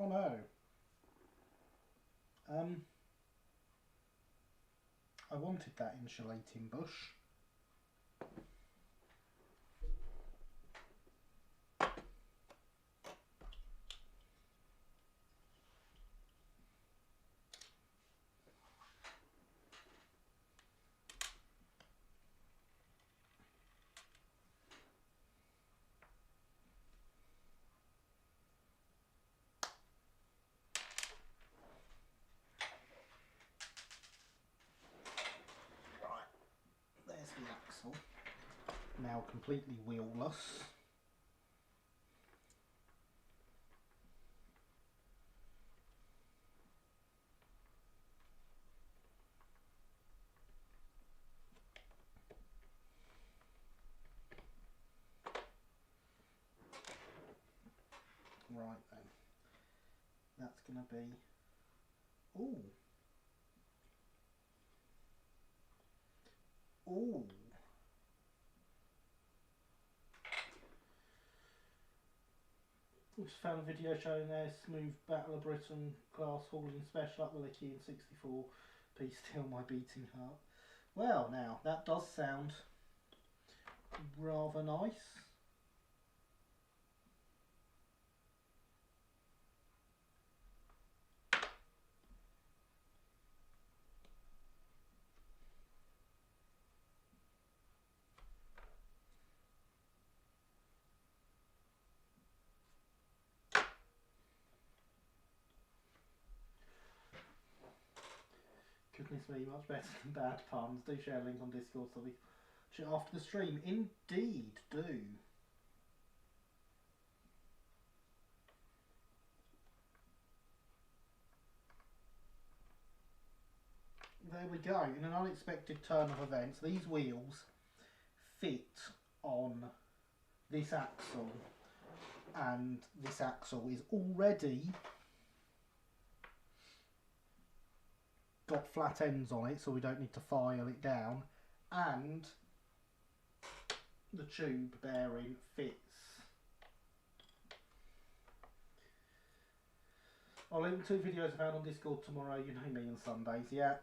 Oh no. I wanted that insulating bush. now completely wheelless. Right then, that's going to be, ooh, ooh. We just found a video showing their smooth Battle of Britain glass hauling special up the Licky in 64p Still My Beating Heart. Well now, that does sound rather nice. Goodness me, much better than bad puns. Do share a link on Discord so we share after the stream. Indeed, do. There we go. In an unexpected turn of events, these wheels fit on this axle, and this axle is already got flat ends on it, so we don't need to file it down, and the tube bearing fits. I'll link 2 videos I found on Discord tomorrow. You know me on Sundays, yeah.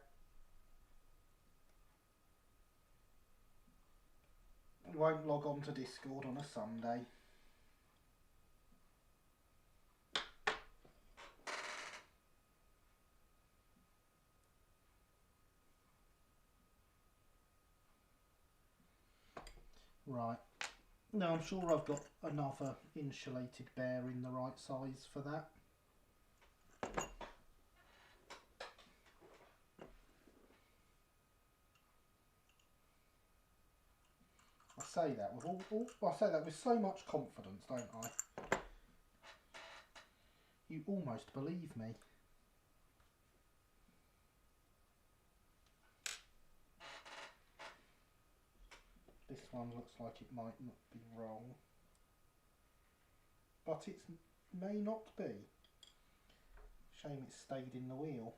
Won't log on to Discord on a Sunday. Right. Now I'm sure I've got another insulated bearing the right size for that. I say that with I say that with so much confidence, don't I? You almost believe me. This one looks like it might not be wrong, but it may not be. Shame it stayed in the wheel.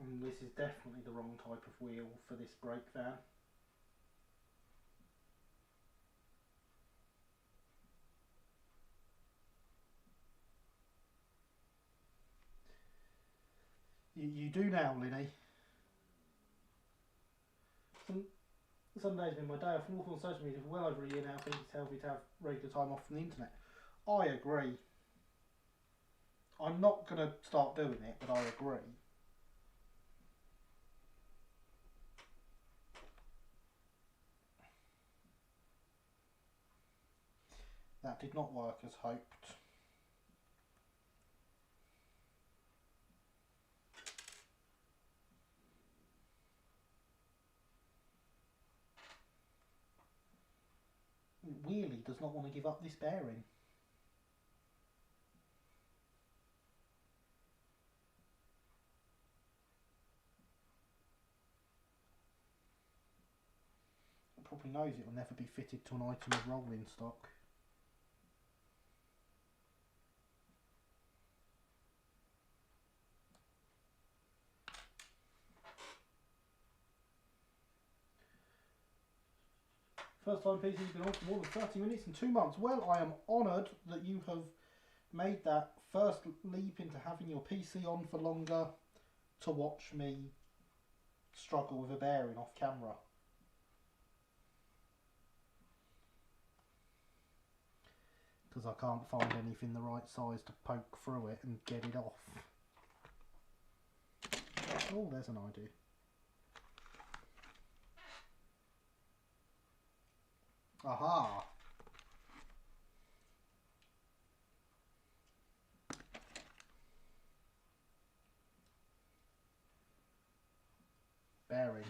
And this is definitely the wrong type of wheel for this brake van. You do now, Linny. Sunday's been my day off and walking on social media for well over a year now. I think it's healthy to have regular time off from the internet. I agree. I'm not going to start doing it, but I agree. That did not work as hoped. Wheelie does not want to give up this bearing. It probably knows it will never be fitted to an item of rolling stock. First time PC's been on for more than 30 minutes in 2 months. Well, I am honoured that you have made that first leap into having your PC on for longer to watch me struggle with a bearing off camera. Because I can't find anything the right size to poke through it and get it off. Oh, there's an idea. Aha! Bearing.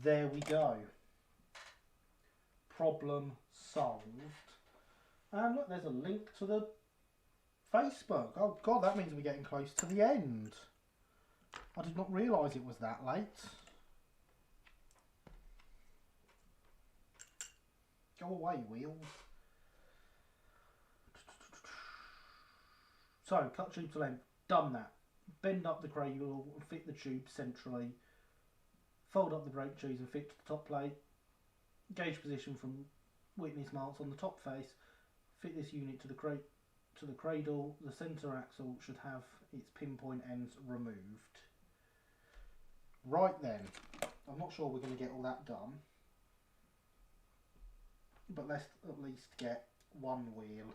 There we go. Problem solved. And look, there's a link to the Facebook. Oh God, that means we're getting close to the end. I did not realise it was that late. Go away, wheels. So, cut tube to length. Done that. Bend up the cradle and fit the tube centrally. Fold up the brake shoes and fit to the top plate. Gauge position from witness marks on the top face. Fit this unit to the cradle. The centre axle should have its pinpoint ends removed. Right then, I'm not sure we're going to get all that done, but let's at least get one wheel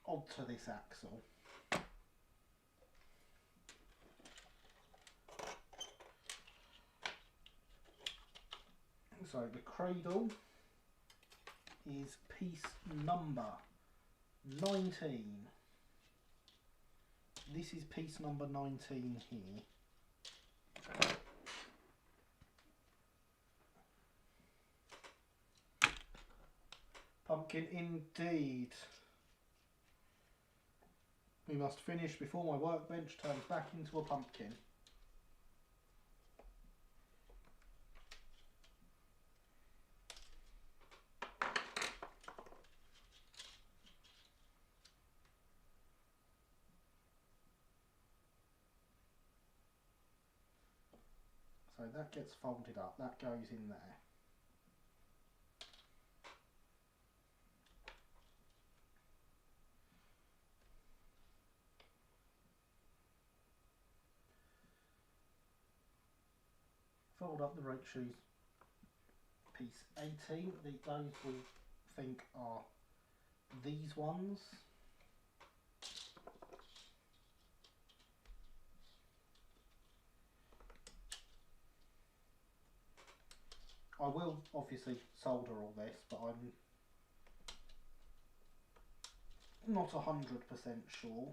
onto this axle. So the cradle is piece number 19. This is piece number 19 here. Pumpkin indeed. We must finish before my workbench turns back into a pumpkin. So that gets folded up, that goes in there. Fold up the brake shoes, piece 18. Those we think are these ones. I will obviously solder all this, but I'm not 100% sure.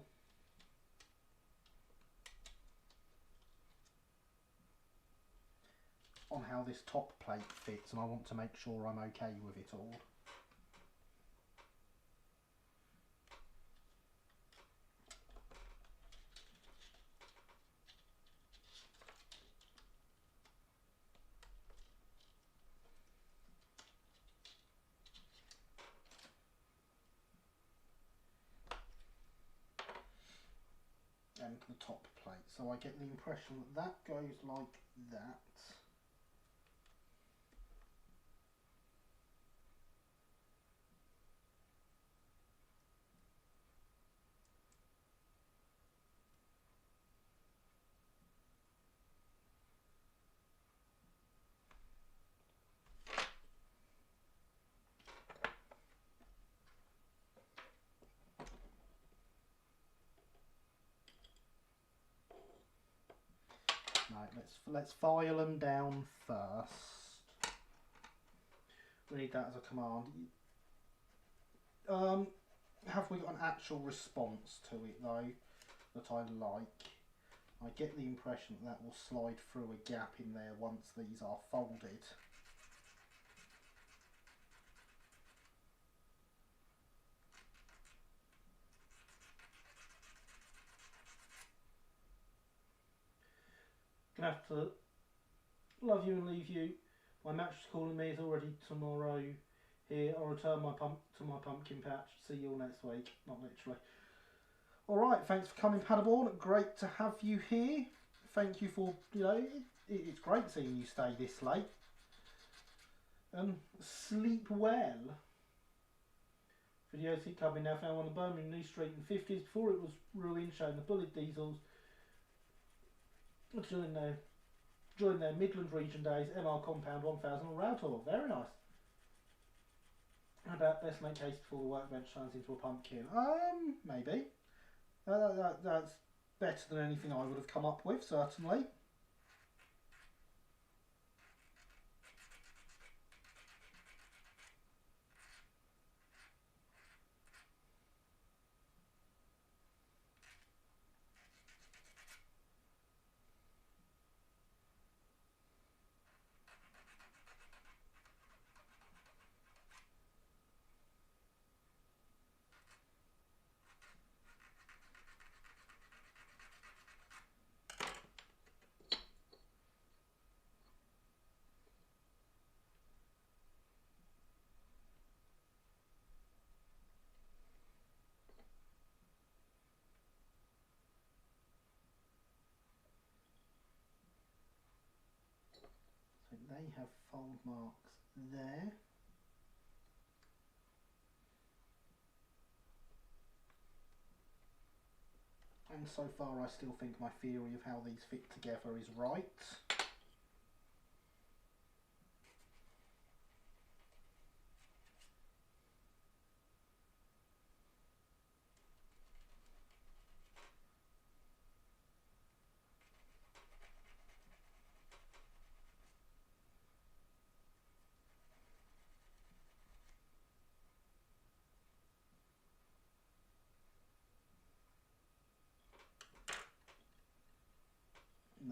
On how this top plate fits, and I want to make sure I'm okay with it all. And the top plate, so I get the impression that that goes like that. Right, let's file them down first. We need that as a command. Have we got an actual response to it though that I like? I get the impression that will slide through a gap in there once these are folded. Gonna have to love you and leave you. My match is calling me. It's already tomorrow. Here, I'll return my pumpkin patch. See you all next week. Not literally. Alright, thanks for coming, Paderborn. Great to have you here. Thank you for, it's great seeing you stay this late. Sleep well. Videos keep coming now, found one on Birmingham New Street in 50s before it was ruined, showing the bullet diesels during their Midland region days. MR Compound 1000 on Routor. Very nice. How about best make haste before the workbench turns into a pumpkin? Maybe. That's better than anything I would have come up with, certainly. So they have fold marks there. And so far I still think my theory of how these fit together is right.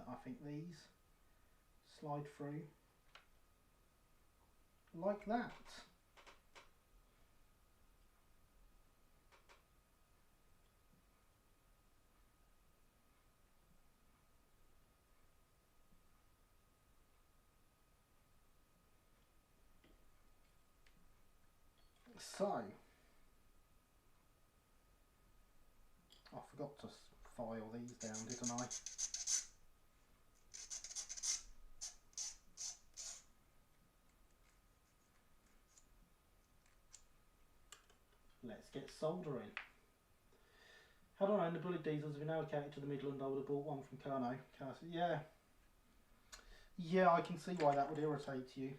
I think these slide through like that. So, I forgot to file these down, didn't I? Let's get soldering. Had I known the bullet diesels have been allocated to the Midland, I would have bought one from Kerno. Yeah. Yeah, I can see why that would irritate you.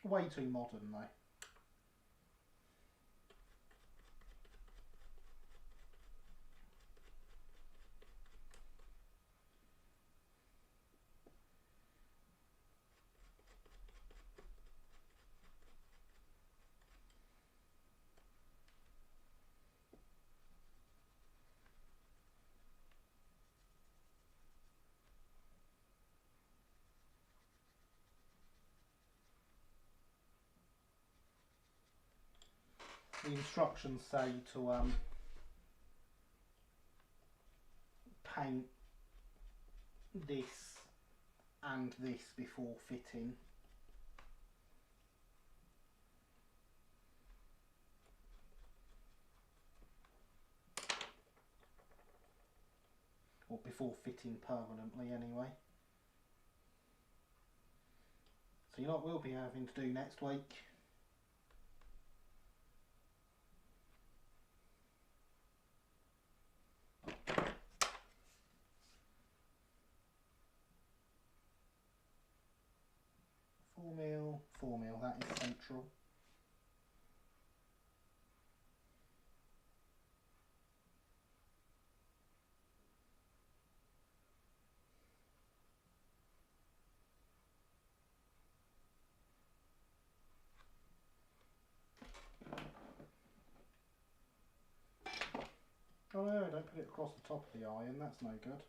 Way too modern though. The instructions say to paint this and this before fitting. Or before fitting permanently anyway. So you know what we'll be having to do next week? Four mil, that is central. Oh no, don't put it across the top of the iron, that's no good.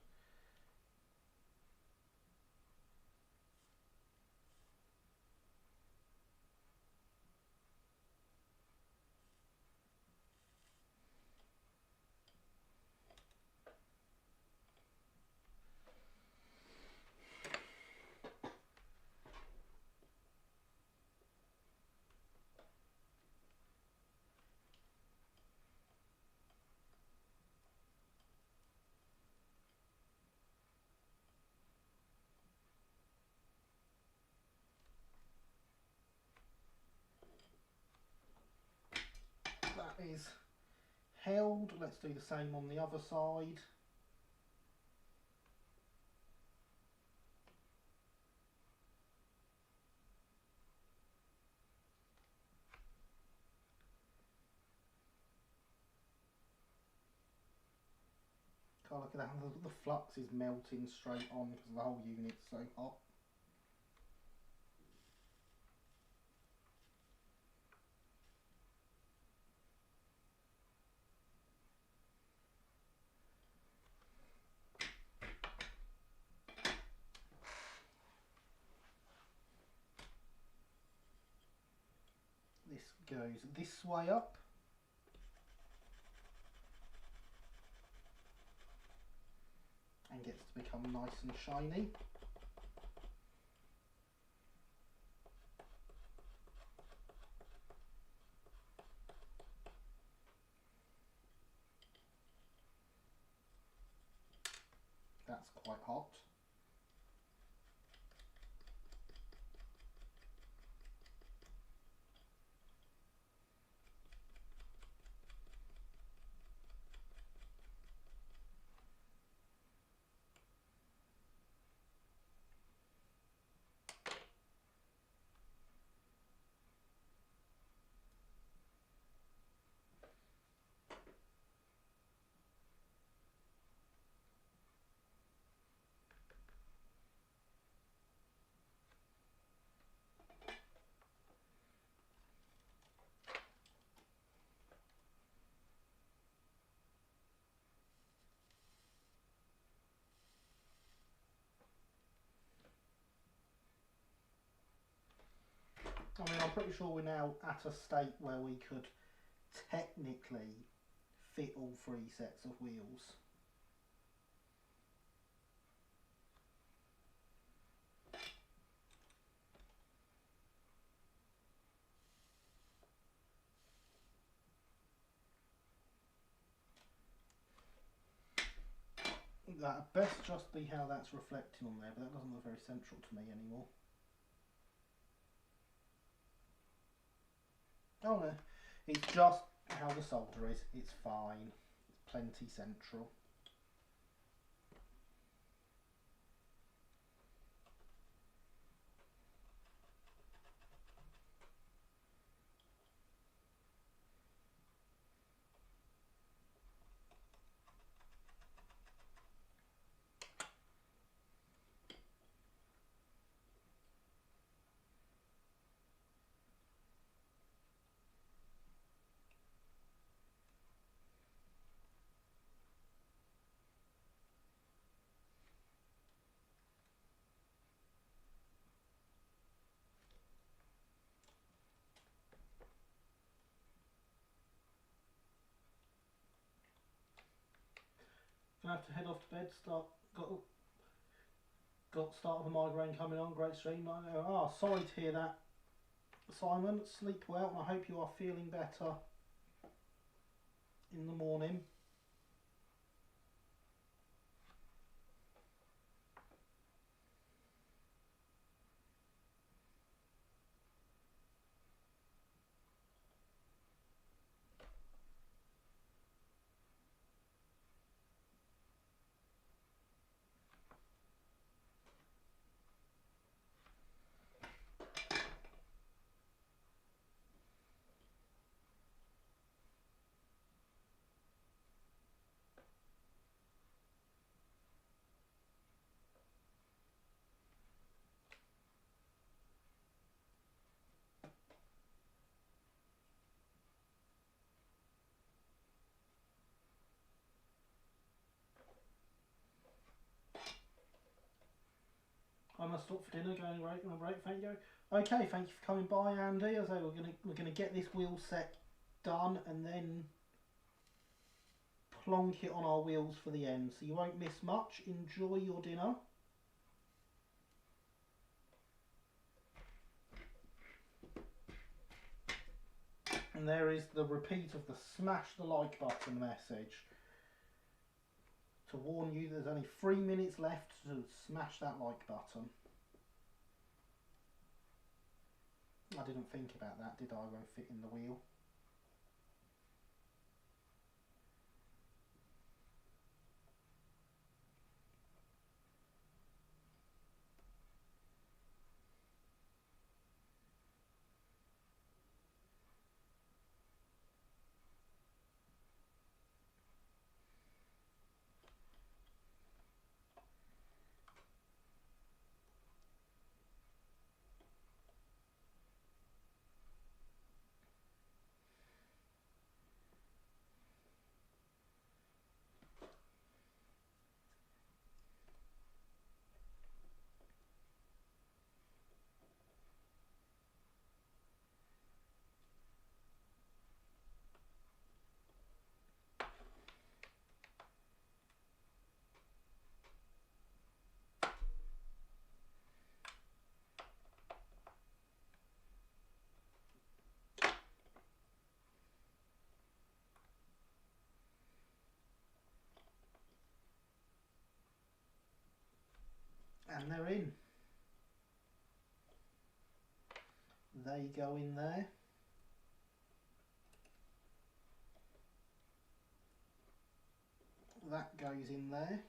is held. Let's do the same on the other side. God, look at that, the flux is melting straight on because the whole unit's so hot. This goes this way up. And gets to become nice and shiny. That's quite hot. I mean, I'm pretty sure we're now at a state where we could technically fit all 3 sets of wheels. That'd best just be how that's reflecting on there, but that doesn't look very central to me anymore. Oh no, it's just how the solder is, it's fine, it's plenty central. Gonna have to head off to bed. Got start of a migraine coming on. Great stream. Sorry to hear that, Simon. Sleep well, and I hope you are feeling better in the morning. I must stop for dinner. Going right on a break. Thank you. Okay, thank you for coming by, Andy. As I say, we're gonna get this wheel set done and then plonk it on our wheels for the end, so you won't miss much. Enjoy your dinner. And there is the repeat of the smash the like button message to warn you there's only 3 minutes left to smash that like button. I didn't think about that, did I? Won't fit in the wheel. And they're in. They go in there. That goes in there.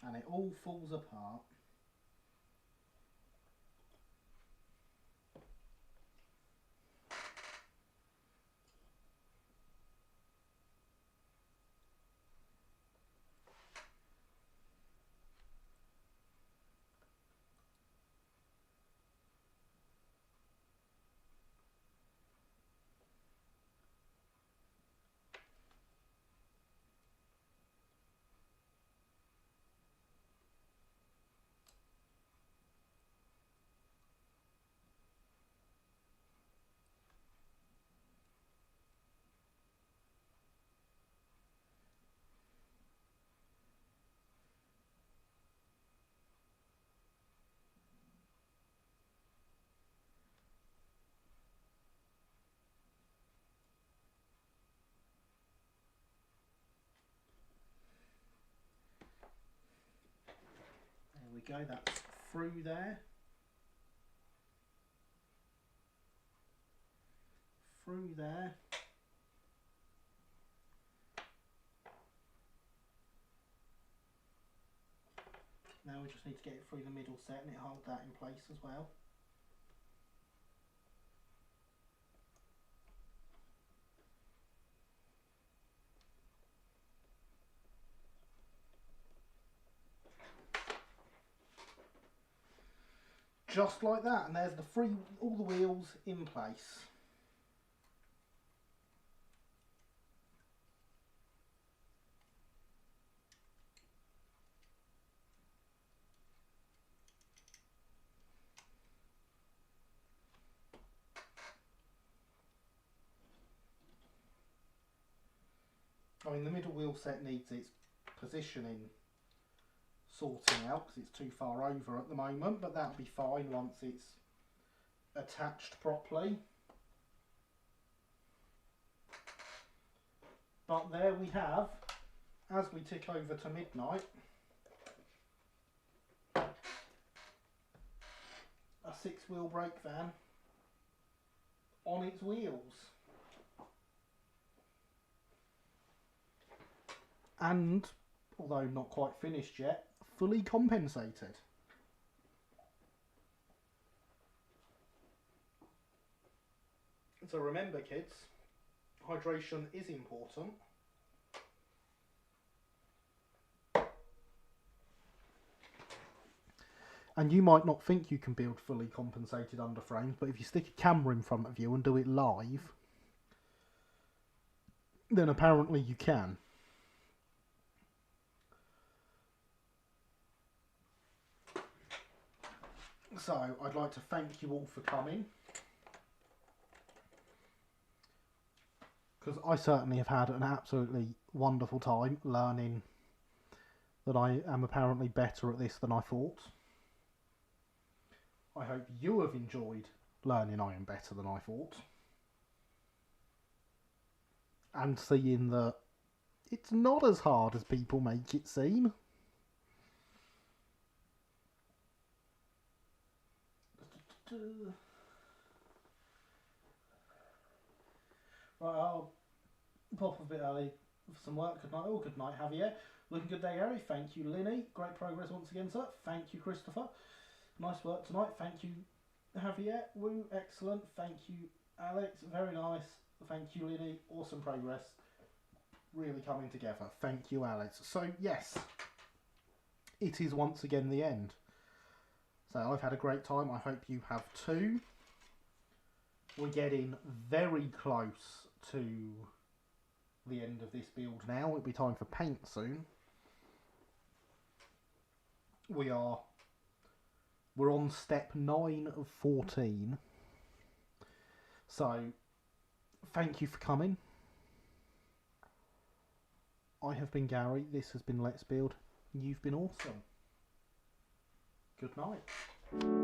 And it all falls apart. There we go, that's through there. Through there. Now we just need to get it through the middle set and it hold that in place as well. Just like that, and there's all the wheels in place. I mean, the middle wheel set needs its positioning sorting out because it's too far over at the moment, but that'll be fine once it's attached properly. But there we have, as we tick over to midnight, a 6-wheel brake van on its wheels. And, although not quite finished yet, fully compensated. So remember kids, hydration is important. And you might not think you can build fully compensated underframes, but if you stick a camera in front of you and do it live, then apparently you can. So, I'd like to thank you all for coming. Because I certainly have had an absolutely wonderful time learning that I am apparently better at this than I thought. I hope you have enjoyed learning I am better than I thought. And seeing that it's not as hard as people make it seem. Right, I'll pop a bit early for some work. Good night all. Good night, Javier. Looking good day, Harry. Thank you, Linny. Great progress once again, sir. Thank you, Christopher. Nice work tonight. Thank you, Javier. Woo, excellent. Thank you, Alex. Very nice. Thank you, Linny. Awesome progress. Really coming together. Thank you, Alex. So, yes, it is once again the end. So, I've had a great time. I hope you have too. We're getting very close to the end of this build now. It'll be time for paint soon. We're on step 9 of 14. So, thank you for coming. I have been Gary. This has been Let's Build. You've been awesome. Good night.